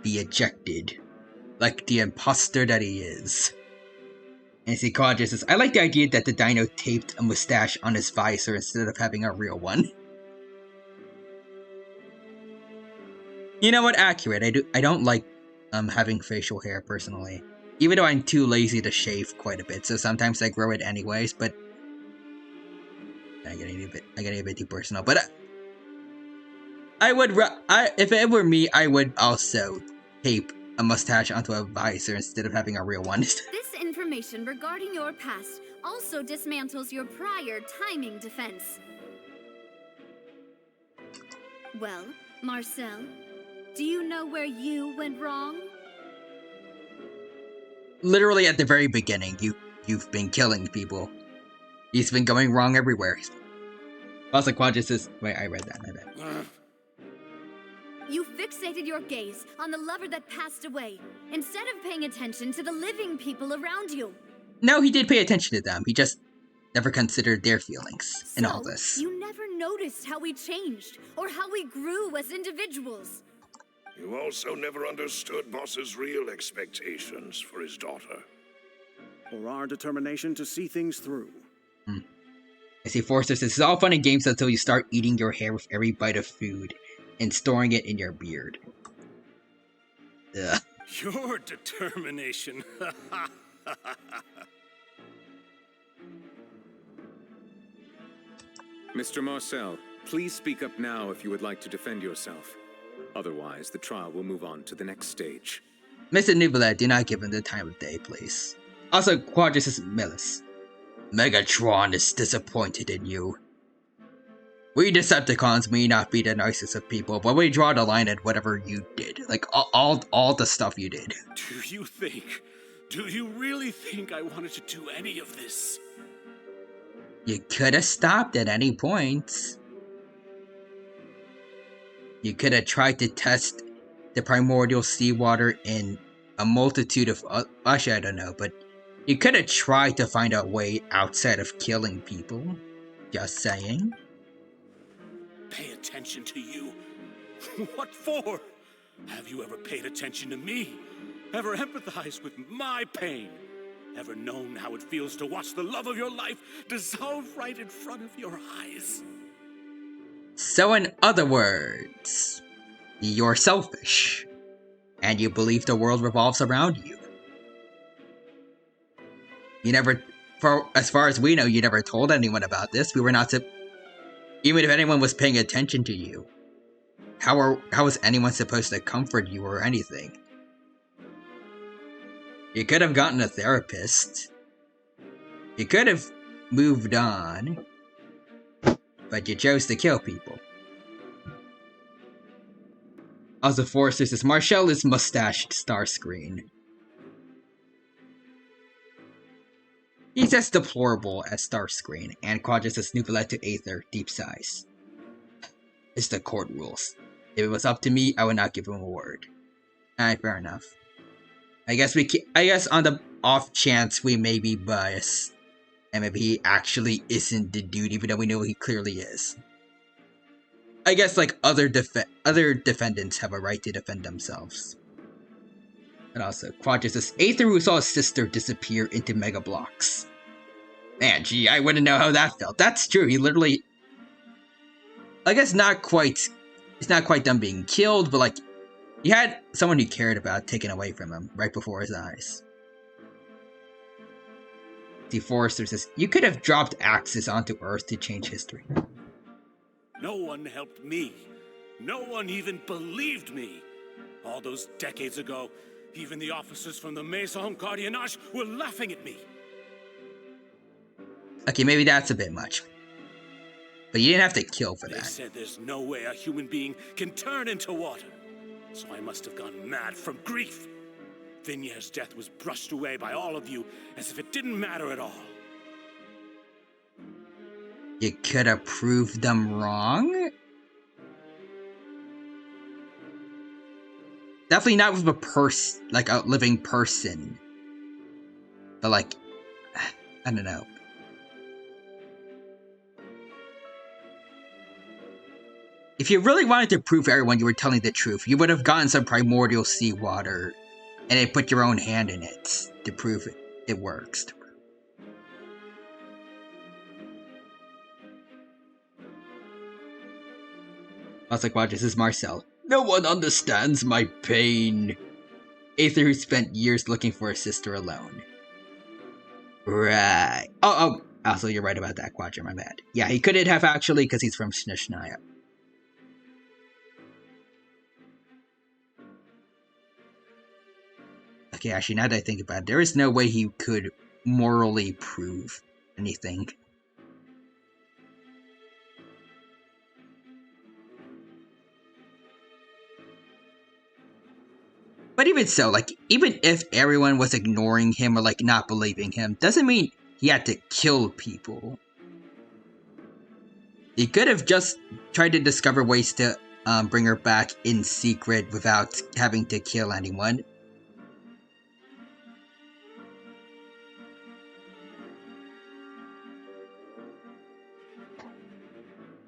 be ejected. Like the imposter that he is. And see, Quadra says, I like the idea that the dino taped a mustache on his visor instead of having a real one. You know what? Accurate. I don't like having facial hair personally. Even though I'm too lazy to shave quite a bit, so sometimes I grow it anyways, but I get a bit too personal. But if it were me, I would also tape a mustache onto a visor instead of having a real one. This information regarding your past also dismantles your prior timing defense. Well, Marcel, do you know where you went wrong? Literally at the very beginning, you've been killing people. He's been going wrong everywhere. Also, Quadra says, wait, I read that, my bad. You fixated your gaze on the lover that passed away, instead of paying attention to the living people around you. No, he did pay attention to them. He just never considered their feelings in all this. You never noticed how we changed, or how we grew as individuals. You also never understood Boss's real expectations for his daughter. Or our determination to see things through. I see Forrester says, it's all fun and games until you start eating your hair with every bite of food and storing it in your beard. Ugh. Your determination. Mr. Marcel, please speak up now if you would like to defend yourself. Otherwise, the trial will move on to the next stage. Mr. Nubula, do not give him the time of day, please. Also, Quadra says, Millis, Megatron is disappointed in you. We Decepticons may not be the nicest of people, but we draw the line at whatever you did. Like, all the stuff you did. Do you really think I wanted to do any of this? You could have stopped at any point. You could have tried to test the primordial seawater in a multitude of... actually, I don't know, but you could have tried to find a way outside of killing people. Just saying. Pay attention to you? What for? Have you ever paid attention to me? Ever empathized with my pain? Ever known how it feels to watch the love of your life dissolve right in front of your eyes? So in other words, you're selfish. And you believe the world revolves around you. You never... as far as we know, you never told anyone about this. We were not to... Even if anyone was paying attention to you. How was anyone supposed to comfort you or anything? You could have gotten a therapist. You could have moved on. But you chose to kill people. Also, Forrester says, Marshall is mustached Starscreen. He's as deplorable as Starscreen, and Quadra says Nubilet to Aether, deep sighs. It's the court rules. If it was up to me, I would not give him a word. Alright, fair enough. I guess on the off chance we may be biased, and maybe he actually isn't the dude, even though we know he clearly is. I guess, like, other defendants have a right to defend themselves. And also, Quadra says, Aether who saw his sister disappear into Mega Blocks. Man, gee, I wouldn't know how that felt. That's true, he literally... I guess not quite... It's not quite done being killed, but, like, he had someone he cared about taken away from him right before his eyes. D. Forrester says, you could have dropped Axis onto Earth to change history. No one helped me. No one even believed me. All those decades ago, even the officers from the Maison Gardiennage were laughing at me. Okay, maybe that's a bit much. But you didn't have to kill for that. They said there's no way a human being can turn into water. So I must have gone mad from grief. Vignier's death was brushed away by all of you as if it didn't matter at all. You could have proved them wrong? Definitely not with a living person. But like, I don't know. If you really wanted to prove to everyone you were telling the truth, you would have gotten some primordial seawater and then put your own hand in it to prove it works. I was like, wow, this is Marcel. No one understands my pain. Aether who spent years looking for a sister alone. Right. Oh, also you're right about that, Quadra, my bad. Yeah, he couldn't have actually, because he's from Snushnaya. Okay, actually, now that I think about it, there is no way he could morally prove anything. But even so, like, even if everyone was ignoring him or, like, not believing him, doesn't mean he had to kill people. He could have just tried to discover ways to bring her back in secret without having to kill anyone.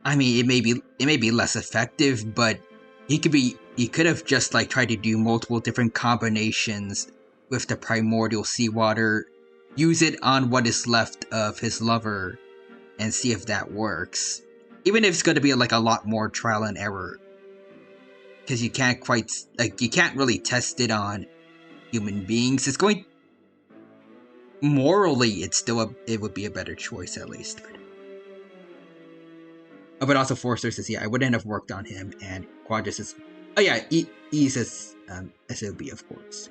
I mean, it may be less effective, but he could have just like tried to do multiple different combinations with the primordial seawater, use it on what is left of his lover, and see if that works. Even if it's going to be like a lot more trial and error, because you can't really test it on human beings. It's going morally, it would be a better choice at least. But also Forrester says, yeah, I wouldn't have worked on him, and Quadra says, oh yeah, he says, SOB, of course.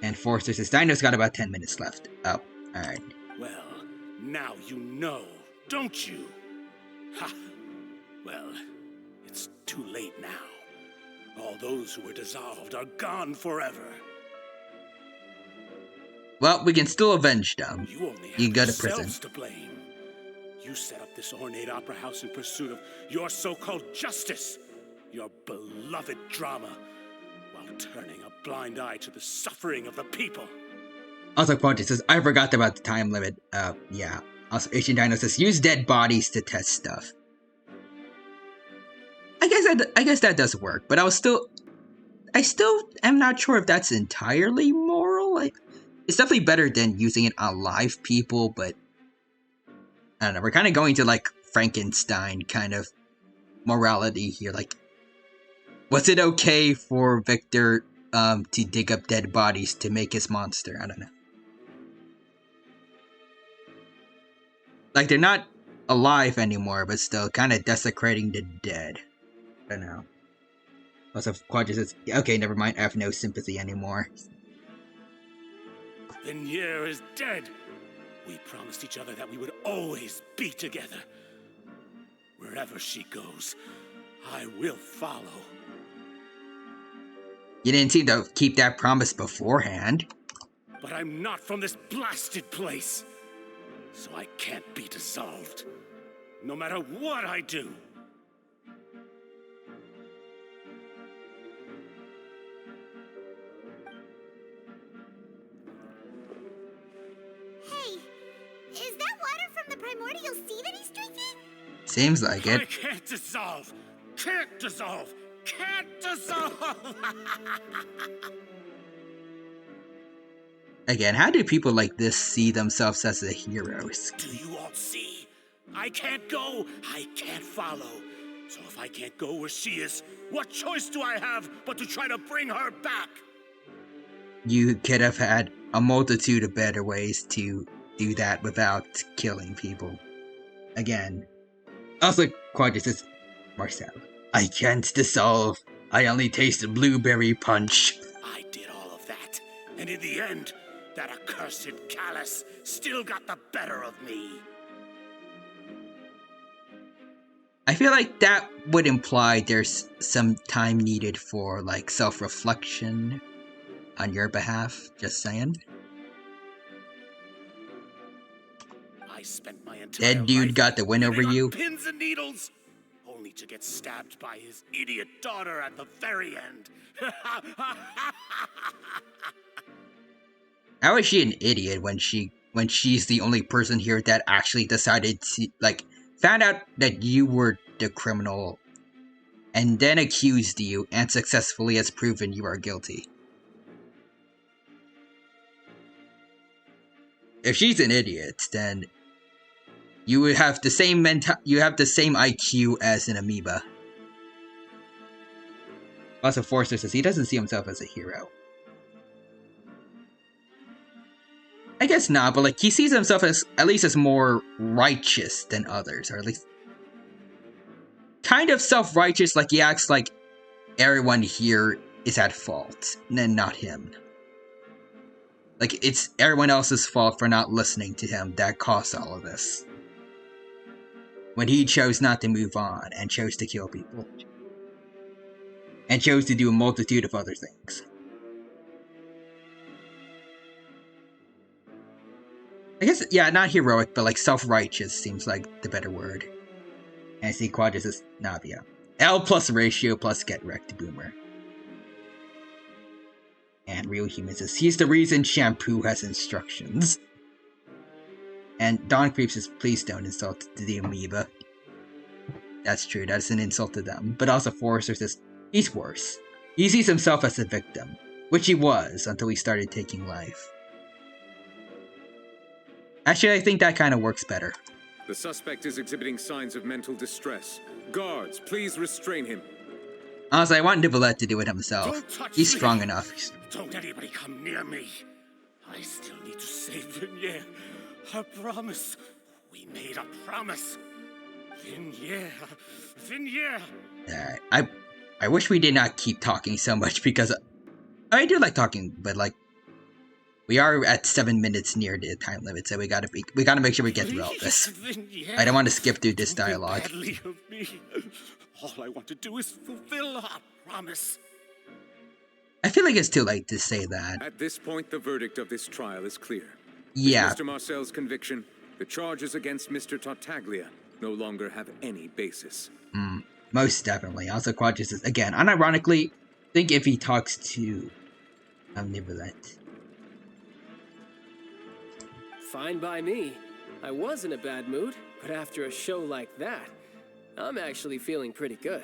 And Forster says, Dino's got about 10 minutes left. Oh, alright. Well, now you know, don't you? Ha! Well, it's too late now. All those who were dissolved are gone forever. Well, we can still avenge them. You only have You go to yourselves prison. to blame. You set up this ornate opera house in pursuit of your so-called justice, your beloved drama, while turning a blind eye to the suffering of the people. Also, Quantum says, I forgot about the time limit. Yeah. Also, Ancient Dino says, use dead bodies to test stuff. I guess that does work, but I still am not sure if that's entirely moral. It's definitely better than using it on live people, but I don't know. We're kind of going to like Frankenstein kind of morality here. Like, was it okay for Victor to dig up dead bodies to make his monster? I don't know. Like, they're not alive anymore, but still kind of desecrating the dead. I don't know. Also, Quadra says, okay, never mind, I have no sympathy anymore. Vignere is dead. We promised each other that we would always be together. Wherever she goes, I will follow. You didn't seem to keep that promise beforehand. But I'm not from this blasted place, so I can't be dissolved. No matter what I do. Hey, is that water from the primordial sea that he's drinking? Seems like it. I can't dissolve! Can't dissolve! Can't dissolve! Again, how do people like this see themselves as the heroes? Do you all see? I can't go, I can't follow. So if I can't go where she is, what choice do I have but to try to bring her back? You could have had a multitude of better ways to do that without killing people. Again. Also, Quadra says, Marcel, I can't dissolve. I only taste the blueberry punch. I did all of that, and in the end, that accursed Callus still got the better of me. I feel like that would imply there's some time needed for, like, self-reflection on your behalf. Just saying. I spent my entire That dude life got the win over living on you. pins and needles, only to get stabbed by his idiot daughter at the very end. How is she an idiot when she's the only person here that actually decided to, like, found out that you were the criminal and then accused you and successfully has proven you are guilty? If she's an idiot, then you would have the same IQ as an amoeba. Also, Forster says he doesn't see himself as a hero. I guess not, but like he sees himself as at least as more righteous than others, or at least kind of self-righteous. Like he acts like everyone here is at fault, and not him. Like it's everyone else's fault for not listening to him that caused all of this. When he chose not to move on and chose to kill people, and chose to do a multitude of other things. I guess, yeah, not heroic, but like self-righteous seems like the better word. And I see Quadra says Navia. L plus ratio plus get wrecked boomer. And Real Human says he's the reason shampoo has instructions. And Don Creep says please don't insult the amoeba. That's true, that's an insult to them. But also Forrester says he's worse. He sees himself as a victim, which he was until he started taking life. Actually, I think that kind of works better. The suspect is exhibiting signs of mental distress. Guards, please restrain him. Honestly, I want Nicolette to do it himself. He's strong enough. Don't anybody come near me. I still need to save Vignere. Our promise. We made a promise. Vignere. Alright, I wish we did not keep talking so much because I do like talking, but like We are at 7 minutes near the time limit, so we gotta make sure we get through all this. Vignette, I don't want to skip through this don't think dialogue. badly of me. All I want to do is fulfill our promise. I feel like it's too late to say that. At this point, the verdict of this trial is clear. Yeah. With Mr. Marcel's conviction, the charges against Mr. Tartaglia no longer have any basis. Most definitely. Also, Quadras is, again, unironically, think if he talks to Omnivolent. Fine by me. I was in a bad mood, but after a show like that, I'm actually feeling pretty good.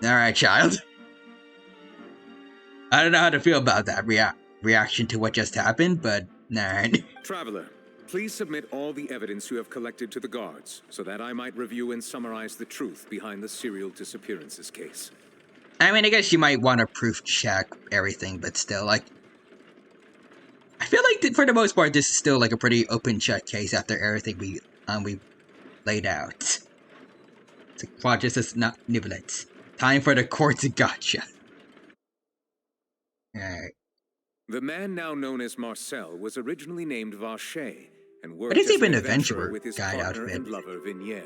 Alright, child. I don't know how to feel about that reaction to what just happened, but alright. Traveler, please submit all the evidence you have collected to the guards, so that I might review and summarize the truth behind the serial disappearances case. I mean, I guess you might want to proof check everything, but still, like... I feel like, for the most part, this is still, like, a pretty open check case after everything we laid out. So, Quadras is not Niblets. Time for the court's gotcha. Alright. The man now known as Marcel was originally named Vacher, and worked But it's as even an an adventurer adventurer with his guide partner outfit. and lover Vignier.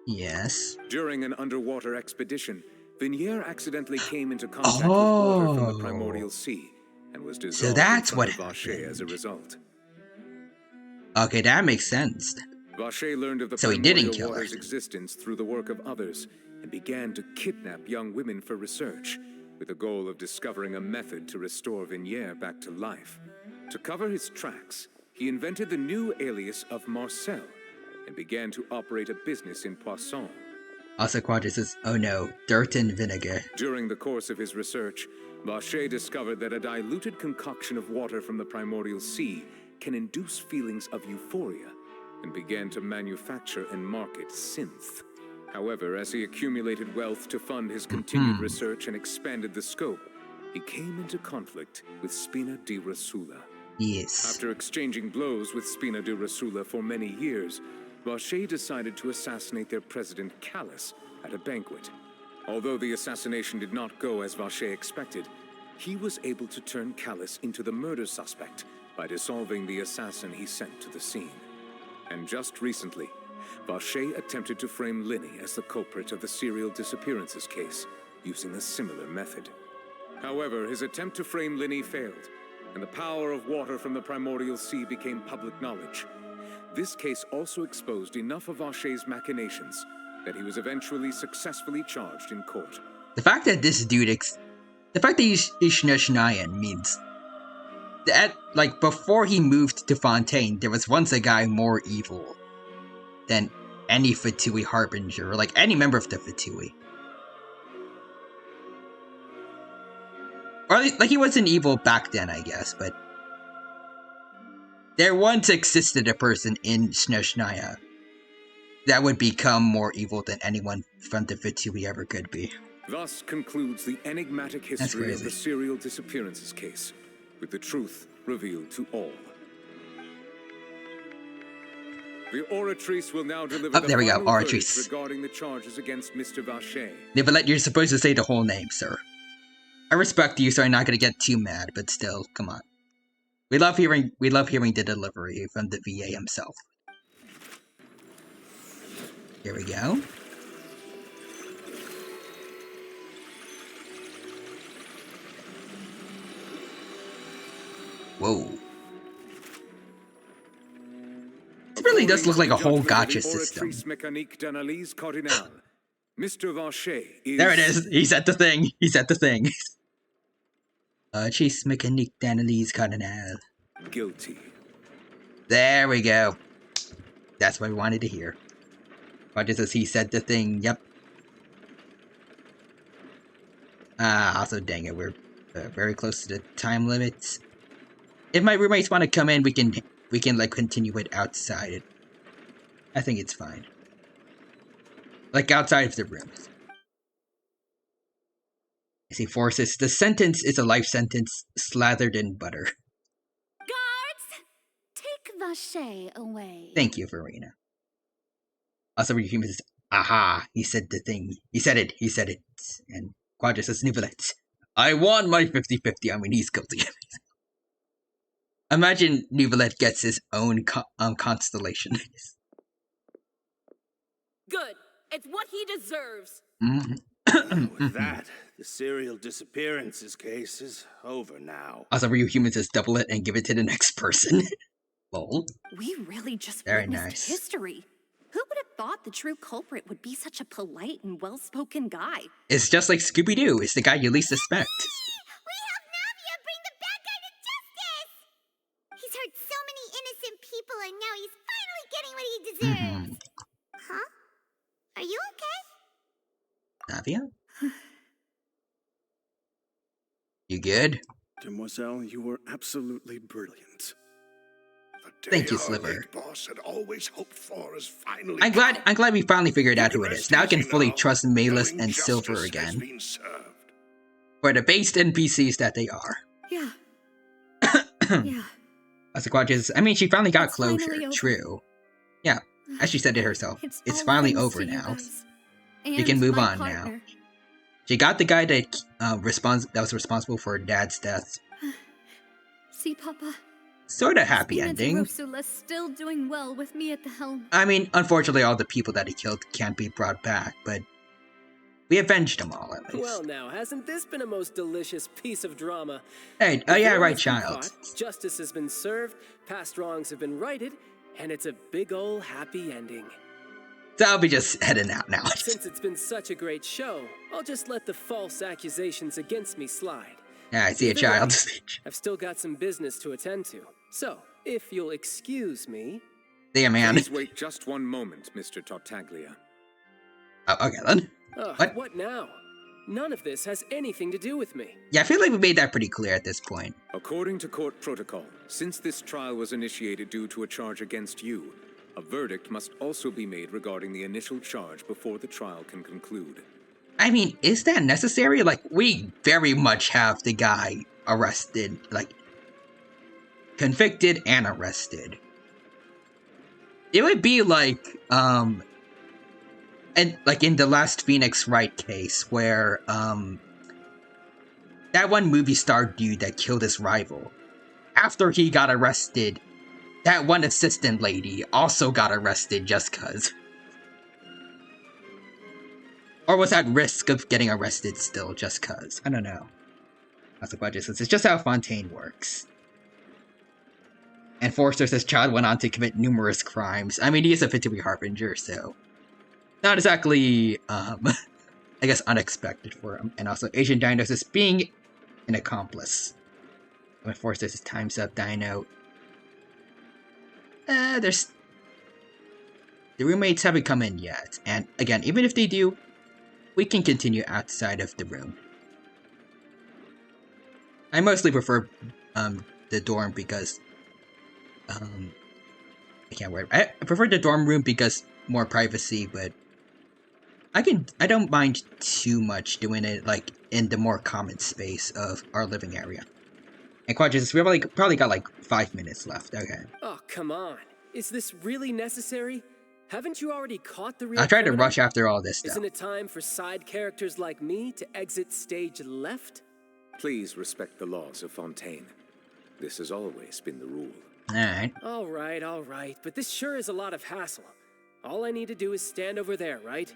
Yes. During an underwater expedition, Vignier accidentally came into contact with water from the primordial sea, and was dissolved that's in what front of Vacher as a result. Okay, that makes sense. Vacher learned of the So he didn't primordial kill her. water's existence through the work of others, and began to kidnap young women for research, with the goal of discovering a method to restore Vignier back to life. To cover his tracks, he invented the new alias of Marcel, and began to operate a business in Poisson. Also, Quadras says, oh no, dirt and vinegar. During the course of his research, Vacher discovered that a diluted concoction of water from the primordial sea can induce feelings of euphoria, and began to manufacture and market synth. However, as he accumulated wealth to fund his continued research and expanded the scope, he came into conflict with Spina di Rosula. Yes. After exchanging blows with Spina di Rosula for many years, Vacher decided to assassinate their president Callus at a banquet. Although the assassination did not go as Vacher expected, he was able to turn Callus into the murder suspect by dissolving the assassin he sent to the scene. And just recently, Vacher attempted to frame Linny as the culprit of the serial disappearances case, using a similar method. However, his attempt to frame Linny failed, and the power of water from the primordial sea became public knowledge. This case also exposed enough of Vacher's machinations that he was eventually successfully charged in court. The fact that this dude, the fact that he's Ishnashnayan means that, like, before he moved to Fontaine, there was once a guy more evil than any Fatui Harbinger, or like any member of the Fatui. Or at least, like, he wasn't evil back then, I guess, but there once existed a person in Snezhnaya that would become more evil than anyone from the Fatui ever could be. Thus concludes the enigmatic history of the serial disappearances case, with the truth revealed to all. The Oratrice will now deliver the there we go, final verdict Oratrice. regarding the charges against Mr. Vacher. Nicolette, you're supposed to say the whole name, sir. I respect you, so I'm not gonna get too mad, but still, come on. We love hearing the delivery from the VA himself. Here we go. Whoa. This really does look like a whole gotcha system. Mr. Vacher is... There it is. He said the thing. He said the thing. Chief Mécanique d'Analyse Cardinal. Guilty. There we go. That's what we wanted to hear. Roger says he said the thing. Yep. Also, dang it, we're very close to the time limits. If my roommates want to come in, we can like continue it outside. I think it's fine. Like outside of the room. I see forces. The sentence is a life sentence slathered in butter. Guards! Take Vacher away. Thank you, Verena. Also, Human says, aha, he said the thing. He said it. And Quadra says, Nivelet. I won my 50-50. I mean, he's guilty. Imagine Neuvillette gets his own constellation. Good. It's what he deserves. With that, the serial disappearances case is over now. Also, for you humans, just double it and give it to the next person. Lol. We really just Very witnessed nice. history. Who would have thought the true culprit would be such a polite and well-spoken guy? It's just like Scooby-Doo. It's the guy you least suspect. We help Navia bring the bad guy to justice! He's hurt so many innocent people and now he's finally getting what he deserves. Huh? Are you okay? Navia? You good? Demoiselle, you were absolutely brilliant. Thank you, Sliver. Boss had always hoped for is finally. I'm glad we finally figured out who it is. Now I can fully trust Malus and Silver again. For the based NPCs that they are. Yeah. Yeah. As the Quadras, I mean, she finally got It's finally closure. over. True. Yeah, as she said it herself. It's all finally thanks over to you now. guys. We And can move my on now. partner. She got the guy that was responsible for Dad's death. See, Papa? Sort of happy Spina ending. Rosula's still doing well with me at the helm. I mean, unfortunately, all the people that he killed can't be brought back, but we avenged them all at least. Well, now, hasn't this been a most delicious piece of drama? Hey, The oh yeah, villain right, has been child. caught, justice has been served, past wrongs have been righted, and it's a big ol' happy ending. So I'll be just heading out now. Since it's been such a great show, I'll just let the false accusations against me slide. Yeah, I see a Either child. way, I've still got some business to attend to. So, if you'll excuse me... See ya, man. Please wait just one moment, Mr. Tartaglia. Oh, okay then. What now? None of this has anything to do with me. Yeah, I feel like we made that pretty clear at this point. According to court protocol, since this trial was initiated due to a charge against you, a verdict must also be made regarding the initial charge before the trial can conclude. I mean, is that necessary? Like, we very much have the guy arrested, like, convicted and arrested. It would be like, and like in the last Phoenix Wright case, where, that one movie star dude that killed his rival. After he got arrested, that one assistant lady also got arrested just cuz. Or was at risk of getting arrested still just cuz. I don't know. That's the budget since it's just how Fontaine works. And Forrester says Child went on to commit numerous crimes. I mean, he is a fit to be Harbinger, so... Not exactly, I guess, unexpected for him. And also, Asian Dino says being an accomplice. When Forrester says time's up, Dino... there's... The roommates haven't come in yet. And, again, even if they do, we can continue outside of the room. I mostly prefer, the dorm because... I can't word. I prefer the dorm room because more privacy, but I don't mind too much doing it like in the more common space of our living area. And Quadras, we probably got like 5 minutes left. Okay. Oh, come on. Is this really necessary? Haven't you already caught the real I tried to criminal? rush after all this stuff. Isn't it time for side characters like me to exit stage left? Please respect the laws of Fontaine. This has always been the rule. Alright. All right, but this sure is a lot of hassle. All I need to do is stand over there, right?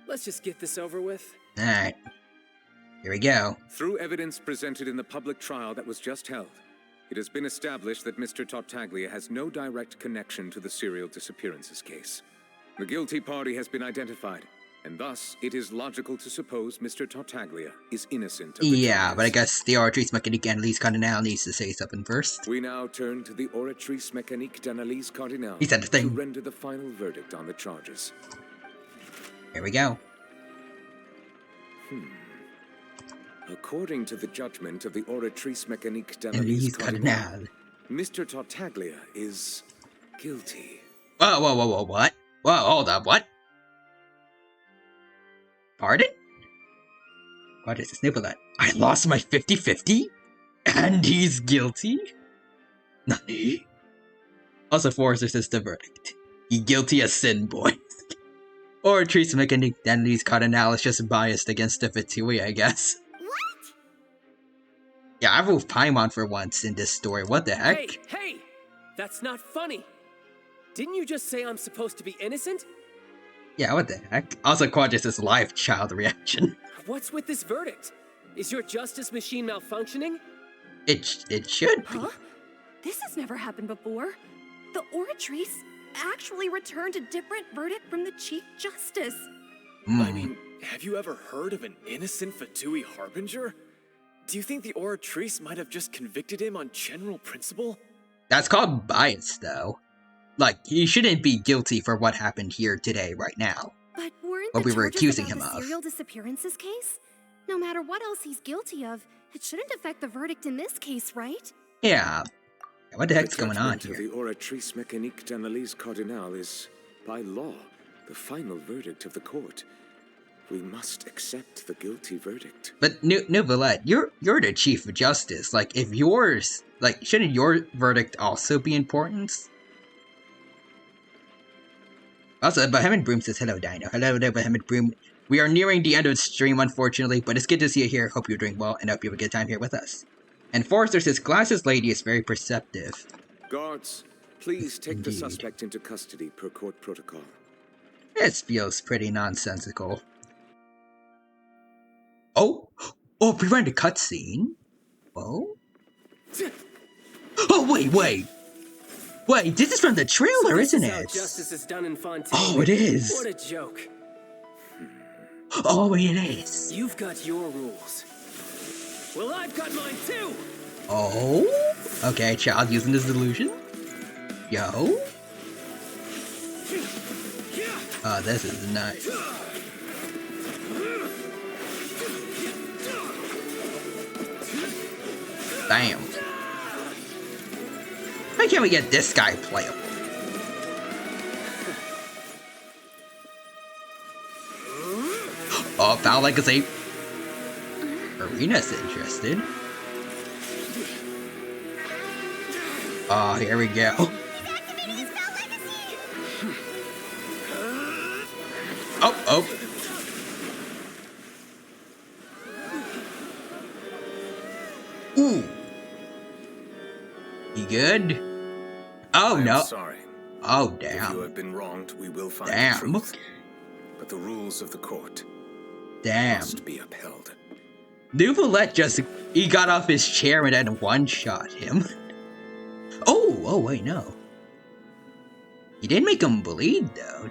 Let's just get this over with. Alright. Here we go. Through evidence presented in the public trial that was just held, it has been established that Mr. Tartaglia has no direct connection to the serial disappearances case. The guilty party has been identified, and thus it is logical to suppose Mr. Tartaglia is innocent of the Yeah, charges. but I guess the Oratrice Mécanique Analyse Cardinal needs to say something first. We now turn to the Oratrice Mécanique d'Analyse Cardinal He said the thing. to render the final verdict on the charges. Here we go. According to the judgment of the Oratrice Mécanique Analyse d'Analyse Cardinal, Cardinal. Mr. Tartaglia is guilty. Whoa, what? Whoa, hold up, what? Pardon? What is this Nicolette? I lost my 50-50? And he's guilty? Nani? Also, Forrester says the verdict. He guilty as sin, boys. Or Trace Mécanique d'Analyse Cardinal is just biased against the Fatui, I guess. What? Yeah, I wrote Paimon for once in this story. What the heck? Hey! That's not funny! Didn't you just say I'm supposed to be innocent? Yeah, what the heck? Also, Quadrus' live child reaction. What's with this verdict? Is your justice machine malfunctioning? It should be. Huh? This has never happened before. The Oratrice actually returned a different verdict from the Chief Justice. I mean, have you ever heard of an innocent Fatui Harbinger? Do you think the Oratrice might have just convicted him on general principle? That's called bias, though. Like, he shouldn't be guilty for what happened here today, right now. But weren't What the we were charges accusing about him the of. serial disappearances case? No matter what else he's guilty of, it shouldn't affect the verdict in this case, right? Yeah. What the heck's going on here? The Oratrice Mécanique d'Analyse Cardinal is, by law, the final verdict of the court. We must accept the guilty verdict. But Novelette, you're the Chief Justice. Like, if yours, like, shouldn't your verdict also be important? Also, Bohemian Broom says, hello, Dino. Hello there, Bohemian Broom. We are nearing the end of the stream, unfortunately, but it's good to see you here. Hope you're doing well, and hope you have a good time here with us. And Forrester says, Glasses Lady is very perceptive. Guards, please take the suspect into custody per court protocol. This feels pretty nonsensical. Oh, we ran the cutscene. Oh, wait. Wait, this is from the trailer, isn't This is how it? justice is done in Fontaine. Oh, it is. What a joke. Oh, it is. You've got your rules. Well, I've got mine too. Oh, okay, child using his delusion. Yo. Oh, this is nice. Damn. Why can't we get this guy playable? Oh, Foul Legacy. Arena's interested. Oh, here we go. Oh. Ooh. You good? Oh, no. Sorry. Oh, If damn. you have been wronged, we will find the Damn. truth. But the rules of the court Damn. must be upheld. Nouvelette he got off his chair and then one-shot him. Oh, wait, no. He didn't make him bleed, though.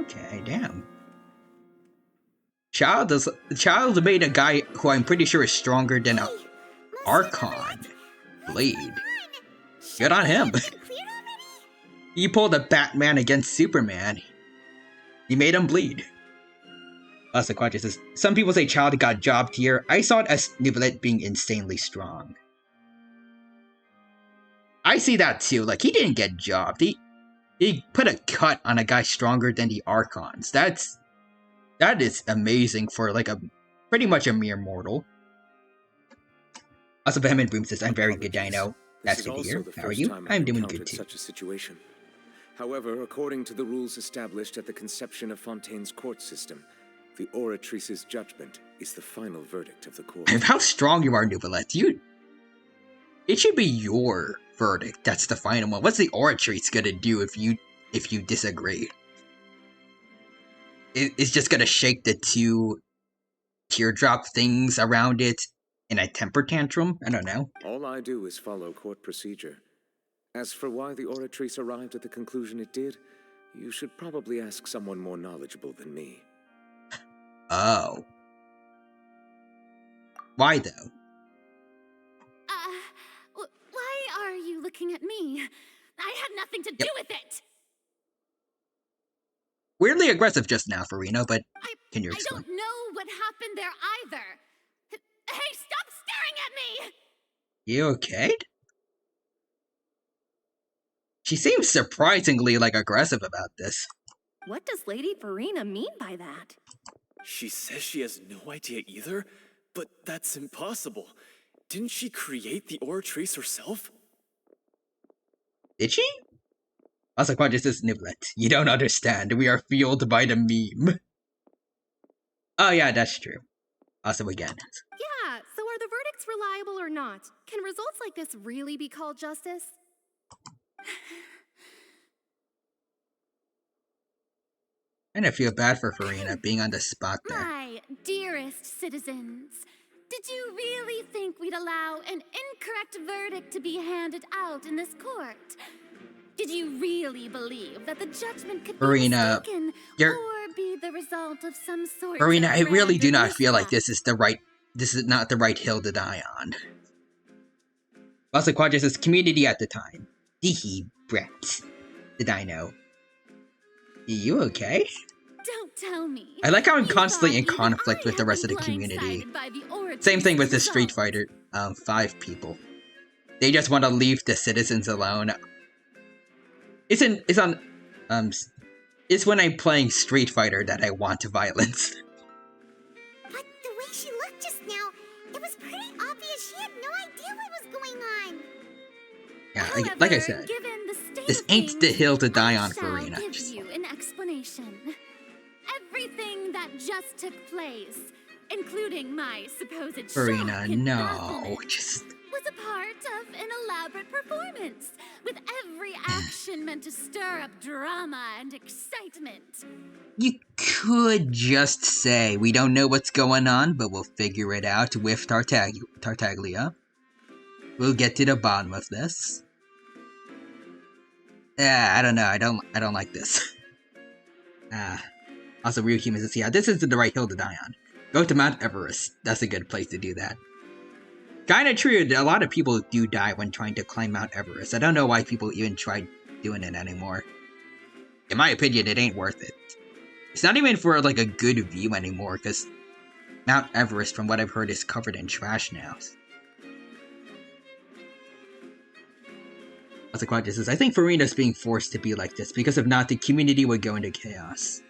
Okay, damn. Child made a guy who I'm pretty sure is stronger than an Archon bleed. Good on him. He pulled a Batman against Superman. He made him bleed. Also, Quadra says, some people say Child got jobbed here. I saw it as Nouvelette being insanely strong. I see that too. Like, he didn't get jobbed. He put a cut on a guy stronger than the Archons. That is amazing for, like, pretty much a mere mortal. Also, Behemoth Boom says, I'm very good, Dino. That's good to hear. How are you? I'm doing good too. Such a situation. However, according to the rules established at the conception of Fontaine's court system, the Oratrice's judgment is the final verdict of the court. And how strong you are, Nouvelette. It should be your verdict. That's the final one. What's the Oratrice gonna do if you disagree? It's just gonna shake the two teardrop things around it in a temper tantrum? I don't know. All I do is follow court procedure. As for why the Oratrice arrived at the conclusion it did, you should probably ask someone more knowledgeable than me. Oh. Why, though? Why are you looking at me? I had nothing to do with it! Weirdly aggressive just now, Farina, but can you explain? I don't know what happened there either. Hey, stop staring at me! You okay? She seems surprisingly, aggressive about this. What does Lady Farina mean by that? She says she has no idea either, but that's impossible. Didn't she create the Oratrice herself? Did she? Also, Quadra says, Niblet, you don't understand. We are fueled by the meme. Oh yeah, that's true. Also again. Yeah, so are the verdicts reliable or not, can results like this really be called justice? And I feel bad for Farina being on the spot there. My dearest citizens, did you really think we'd allow an incorrect verdict to be handed out in this court? Did you really believe that the judgment could be mistaken or be the result of some sort Farina, of I really do not random feel like mishap? this is not the right hill to die on. Also, Quadra says community at the time. Deehee, Brett. The dino. You okay? Don't tell me. I like how I'm constantly in conflict with the rest of the community. Same thing with the Street Fighter 5 people. They just want to leave the citizens alone. It's when I'm playing Street Fighter that I want violence. But the way she looked just now, it was pretty obvious she had no idea what was going on. Yeah, However, like I said, this ain't the hill to die on, Farina. Give you an explanation. Everything that just took place, including my supposed Farina, shock and no, bafflement, just was a part of an elaborate performance, with every action meant to stir up drama and excitement. You could just say we don't know what's going on, but we'll figure it out with Tartaglia. We'll get to the bottom of this. I don't know. I don't like this. Also, Real Humans says, yeah, this isn't the right hill to die on. Go to Mount Everest. That's a good place to do that. Kinda true, a lot of people do die when trying to climb Mount Everest. I don't know why people even try doing it anymore. In my opinion, it ain't worth it. It's not even for, like, a good view anymore, because Mount Everest, from what I've heard, is covered in trash now. Also, Quadra says, I think Farina's being forced to be like this, because if not, the community would go into chaos.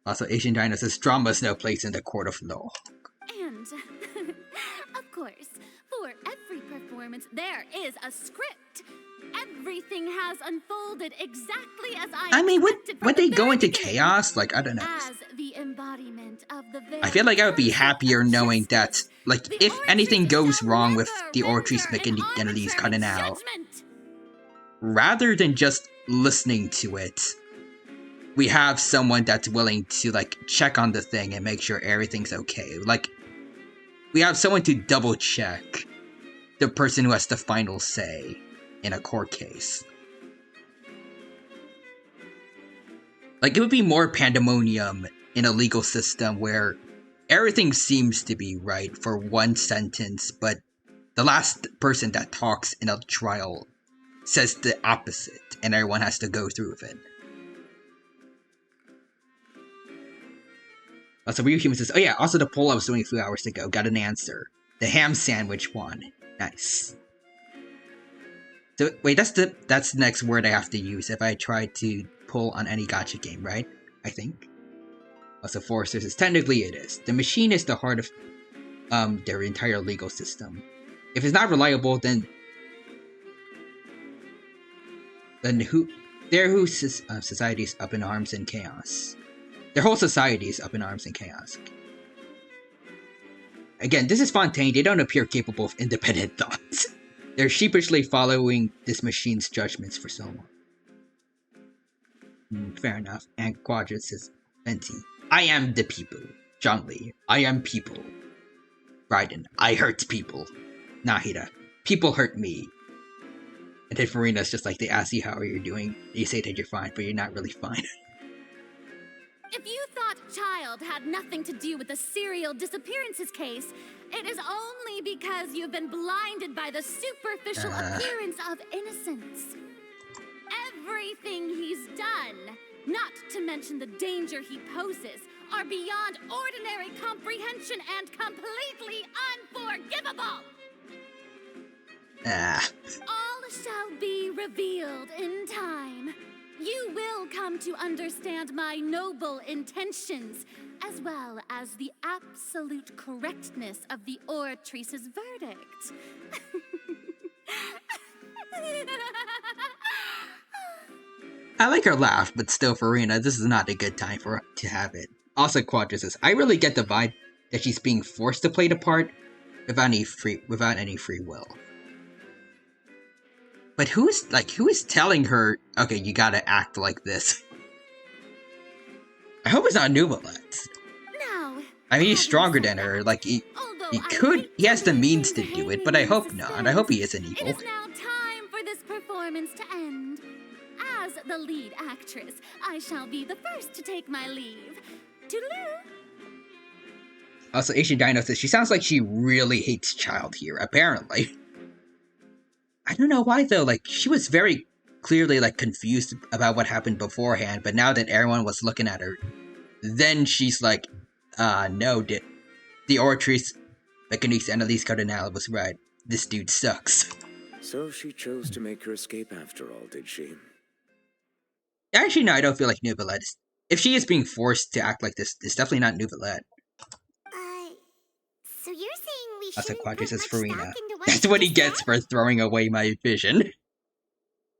Also, Asian Dino says, drama's no place in the court of law. And, of course, for every performance, there is a script. Everything has unfolded exactly as I mean, expected would they go into beginning. chaos? Like, I don't know. As the embodiment of the I feel like I would be happier knowing that, like, if anything goes wrong with the Ortrice McGinley's cutting out, rather than just listening to it, we have someone that's willing to, like, check on the thing and make sure everything's okay. Like, we have someone to double check the person who has the final say in a court case. Like, it would be more pandemonium in a legal system where everything seems to be right for one sentence, but the last person that talks in a trial says the opposite, and everyone has to go through with it. Also, Real Human says, oh yeah, also the poll I was doing a few hours ago got an answer. The ham sandwich won. Nice. So, wait, that's the next word I have to use if I try to pull on any gacha game, right? I think. Also, Forrester says, technically it is. The machine is the heart of their entire legal system. If it's not reliable, then society's up in arms and chaos. Their whole society is up in arms and chaos. Again, this is Fontaine. They don't appear capable of independent thoughts. They're sheepishly following this machine's judgments for so long. Fair enough. And Quadrat says, Venti, I am the people. John Lee, I am people. Raiden, I hurt people. Nahida, people hurt me. And then Farina's just like, they ask you how are you doing. You say that you're fine, but you're not really fine. If you thought Child had nothing to do with the serial disappearances case, it is only because you've been blinded by the superficial appearance of innocence. Everything he's done, not to mention the danger he poses, are beyond ordinary comprehension and completely unforgivable. All shall be revealed in time. You will come to understand my noble intentions, as well as the absolute correctness of the Oratrice's verdict. I like her laugh, but still, Farina, this is not a good time to have it. Also, Quadra says, I really get the vibe that she's being forced to play the part without any free will. But who is telling her, okay, you gotta act like this? I hope it's not Nuvalet. Now, I mean, he's stronger than her. Like, he has the means to do it, but I hope not. I hope he isn't evil. It is now time for this performance to end. As the lead actress, I shall be the first to take my leave. Toodaloo! Also, Asian Dino says she sounds like she really hates Child here, apparently. I don't know why, though. Like, she was very clearly, like, confused about what happened beforehand, but now that everyone was looking at her, then she's like, no, the Oratrice Mechaniques Annalise Cardinal was right. This dude sucks. So she chose to make her escape after all, did she? Actually, no, I don't feel like Nuvalet. If she is being forced to act like this, it's definitely not Nuvalet. So you're saying we That's shouldn't what Quadra put says, much Farina. stock into what That's she what he just gets said? for throwing away my vision.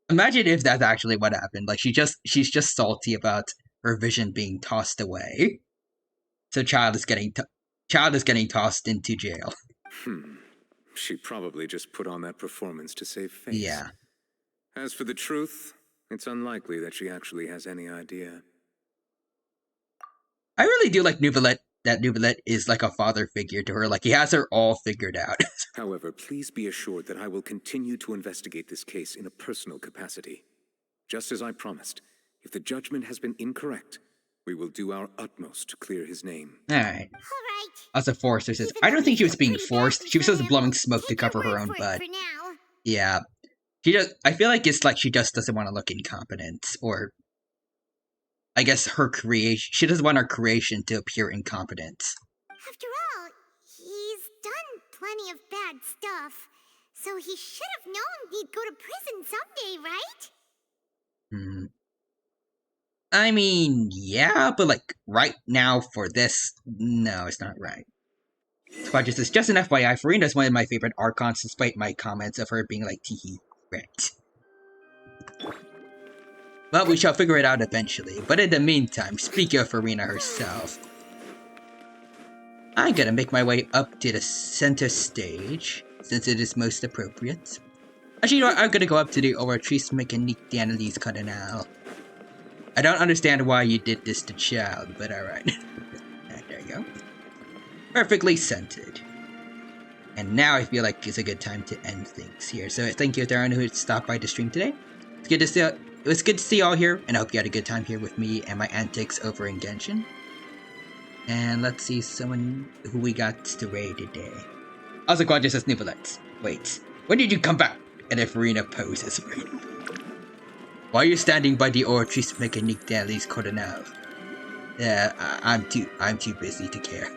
Imagine if that's actually what happened. Like, she's just salty about her vision being tossed away. So Child is getting tossed into jail. She probably just put on that performance to save face. Yeah. As for the truth, it's unlikely that she actually has any idea. I really do like Nuvalet. That Nuvalet is like a father figure to her. Like, he has her all figured out. However, please be assured that I will continue to investigate this case in a personal capacity. Just as I promised, if the judgment has been incorrect, we will do our utmost to clear his name. Alright. Also, Forrester says, I don't think she was being forced. She was just blowing smoke to cover her own butt. Yeah. I feel like it's like she just doesn't want to look incompetent, or I guess her creation. She doesn't want her creation to appear incompetent. After all, he's done plenty of bad stuff, so he should have known he'd go to prison someday, right? I mean, yeah, but like right now for this, no, it's not right. Squadron says, just an FYI, Farina is one of my favorite Archons, despite my comments of her being like teehee, right. But we shall figure it out eventually. But in the meantime, speaking of Farina herself, I'm gonna make my way up to the center stage, since it is most appropriate. Actually, you know what? I'm gonna go up to the Oratrice Mécanique d'Analyse Cardinal. I don't understand why you did this to Child, but alright. There you go. Perfectly centered. And now I feel like it's a good time to end things here. So thank you to everyone who stopped by the stream today. It's good to see. It was good to see you all here, and I hope you had a good time here with me and my antics over in Genshin. And let's see someone who we got to raid today. Also, Quadra says Nuvalet. Wait, when did you come back? And if Farina poses. Why are you standing by the Oratrice Mécanique d'Analyse Cardinal? I'm too busy to care.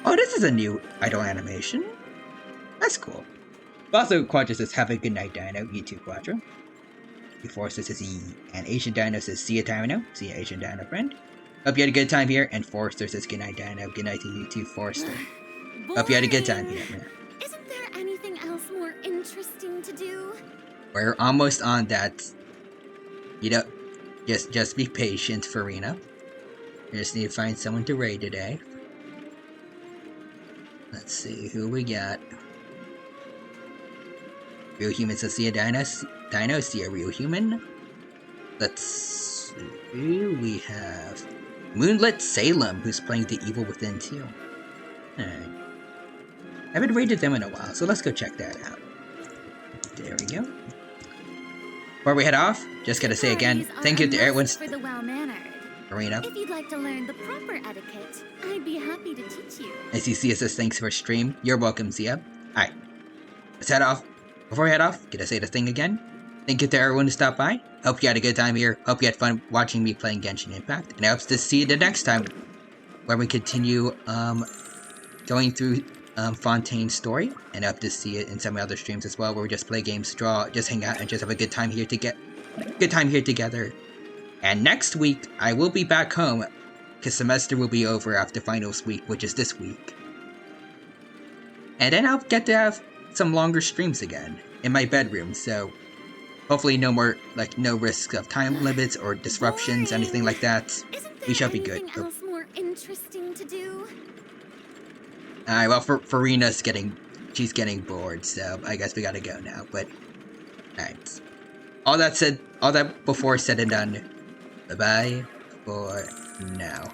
Oh, this is a new idle animation. That's cool. Also, Quadra says, have a good night, Dino. You too, Quadra. Before says E. And Asian Dino says, see ya, Dino. See ya, Asian Dino friend. Hope you had a good time here. And Forrester says, good night, Dino. Good night to you too, Forrester. Hope you had a good time here, man. Isn't there anything else more interesting to do? We're almost on that. You know, just be patient, Farina. We just need to find someone to raid today. Let's see who we got. Real Human says, see a Dino, see a Real Human. Let's see who we have. Moonlit Salem, who's playing the Evil Within too. Alright. I haven't raided them in a while, so let's go check that out. There we go. Before we head off, just gotta say again, thank you to everyone. For the well-mannered. Marina. If you'd like to learn the proper etiquette, I'd be happy to teach you. I see Sia says thanks for stream. You're welcome, Sia. Alright. Let's head off. Before we head off, can I say the thing again? Thank you to everyone who stopped by. Hope you had a good time here. Hope you had fun watching me playing Genshin Impact. And I hope to see you the next time, where we continue going through Fontaine's story. And I hope to see it in some other streams as well, where we just play games, draw, just hang out, and just have a good time here together. And next week, I will be back home, because semester will be over after finals week, which is this week. And then I'll get to have some longer streams again in my bedroom, so hopefully no more, no risk of time limits or disruptions, anything like that. Isn't We shall be good. Anything else more interesting to do? Alright, well, she's getting bored, so I guess we gotta go now, but, alright. All that before said and done, bye-bye for now.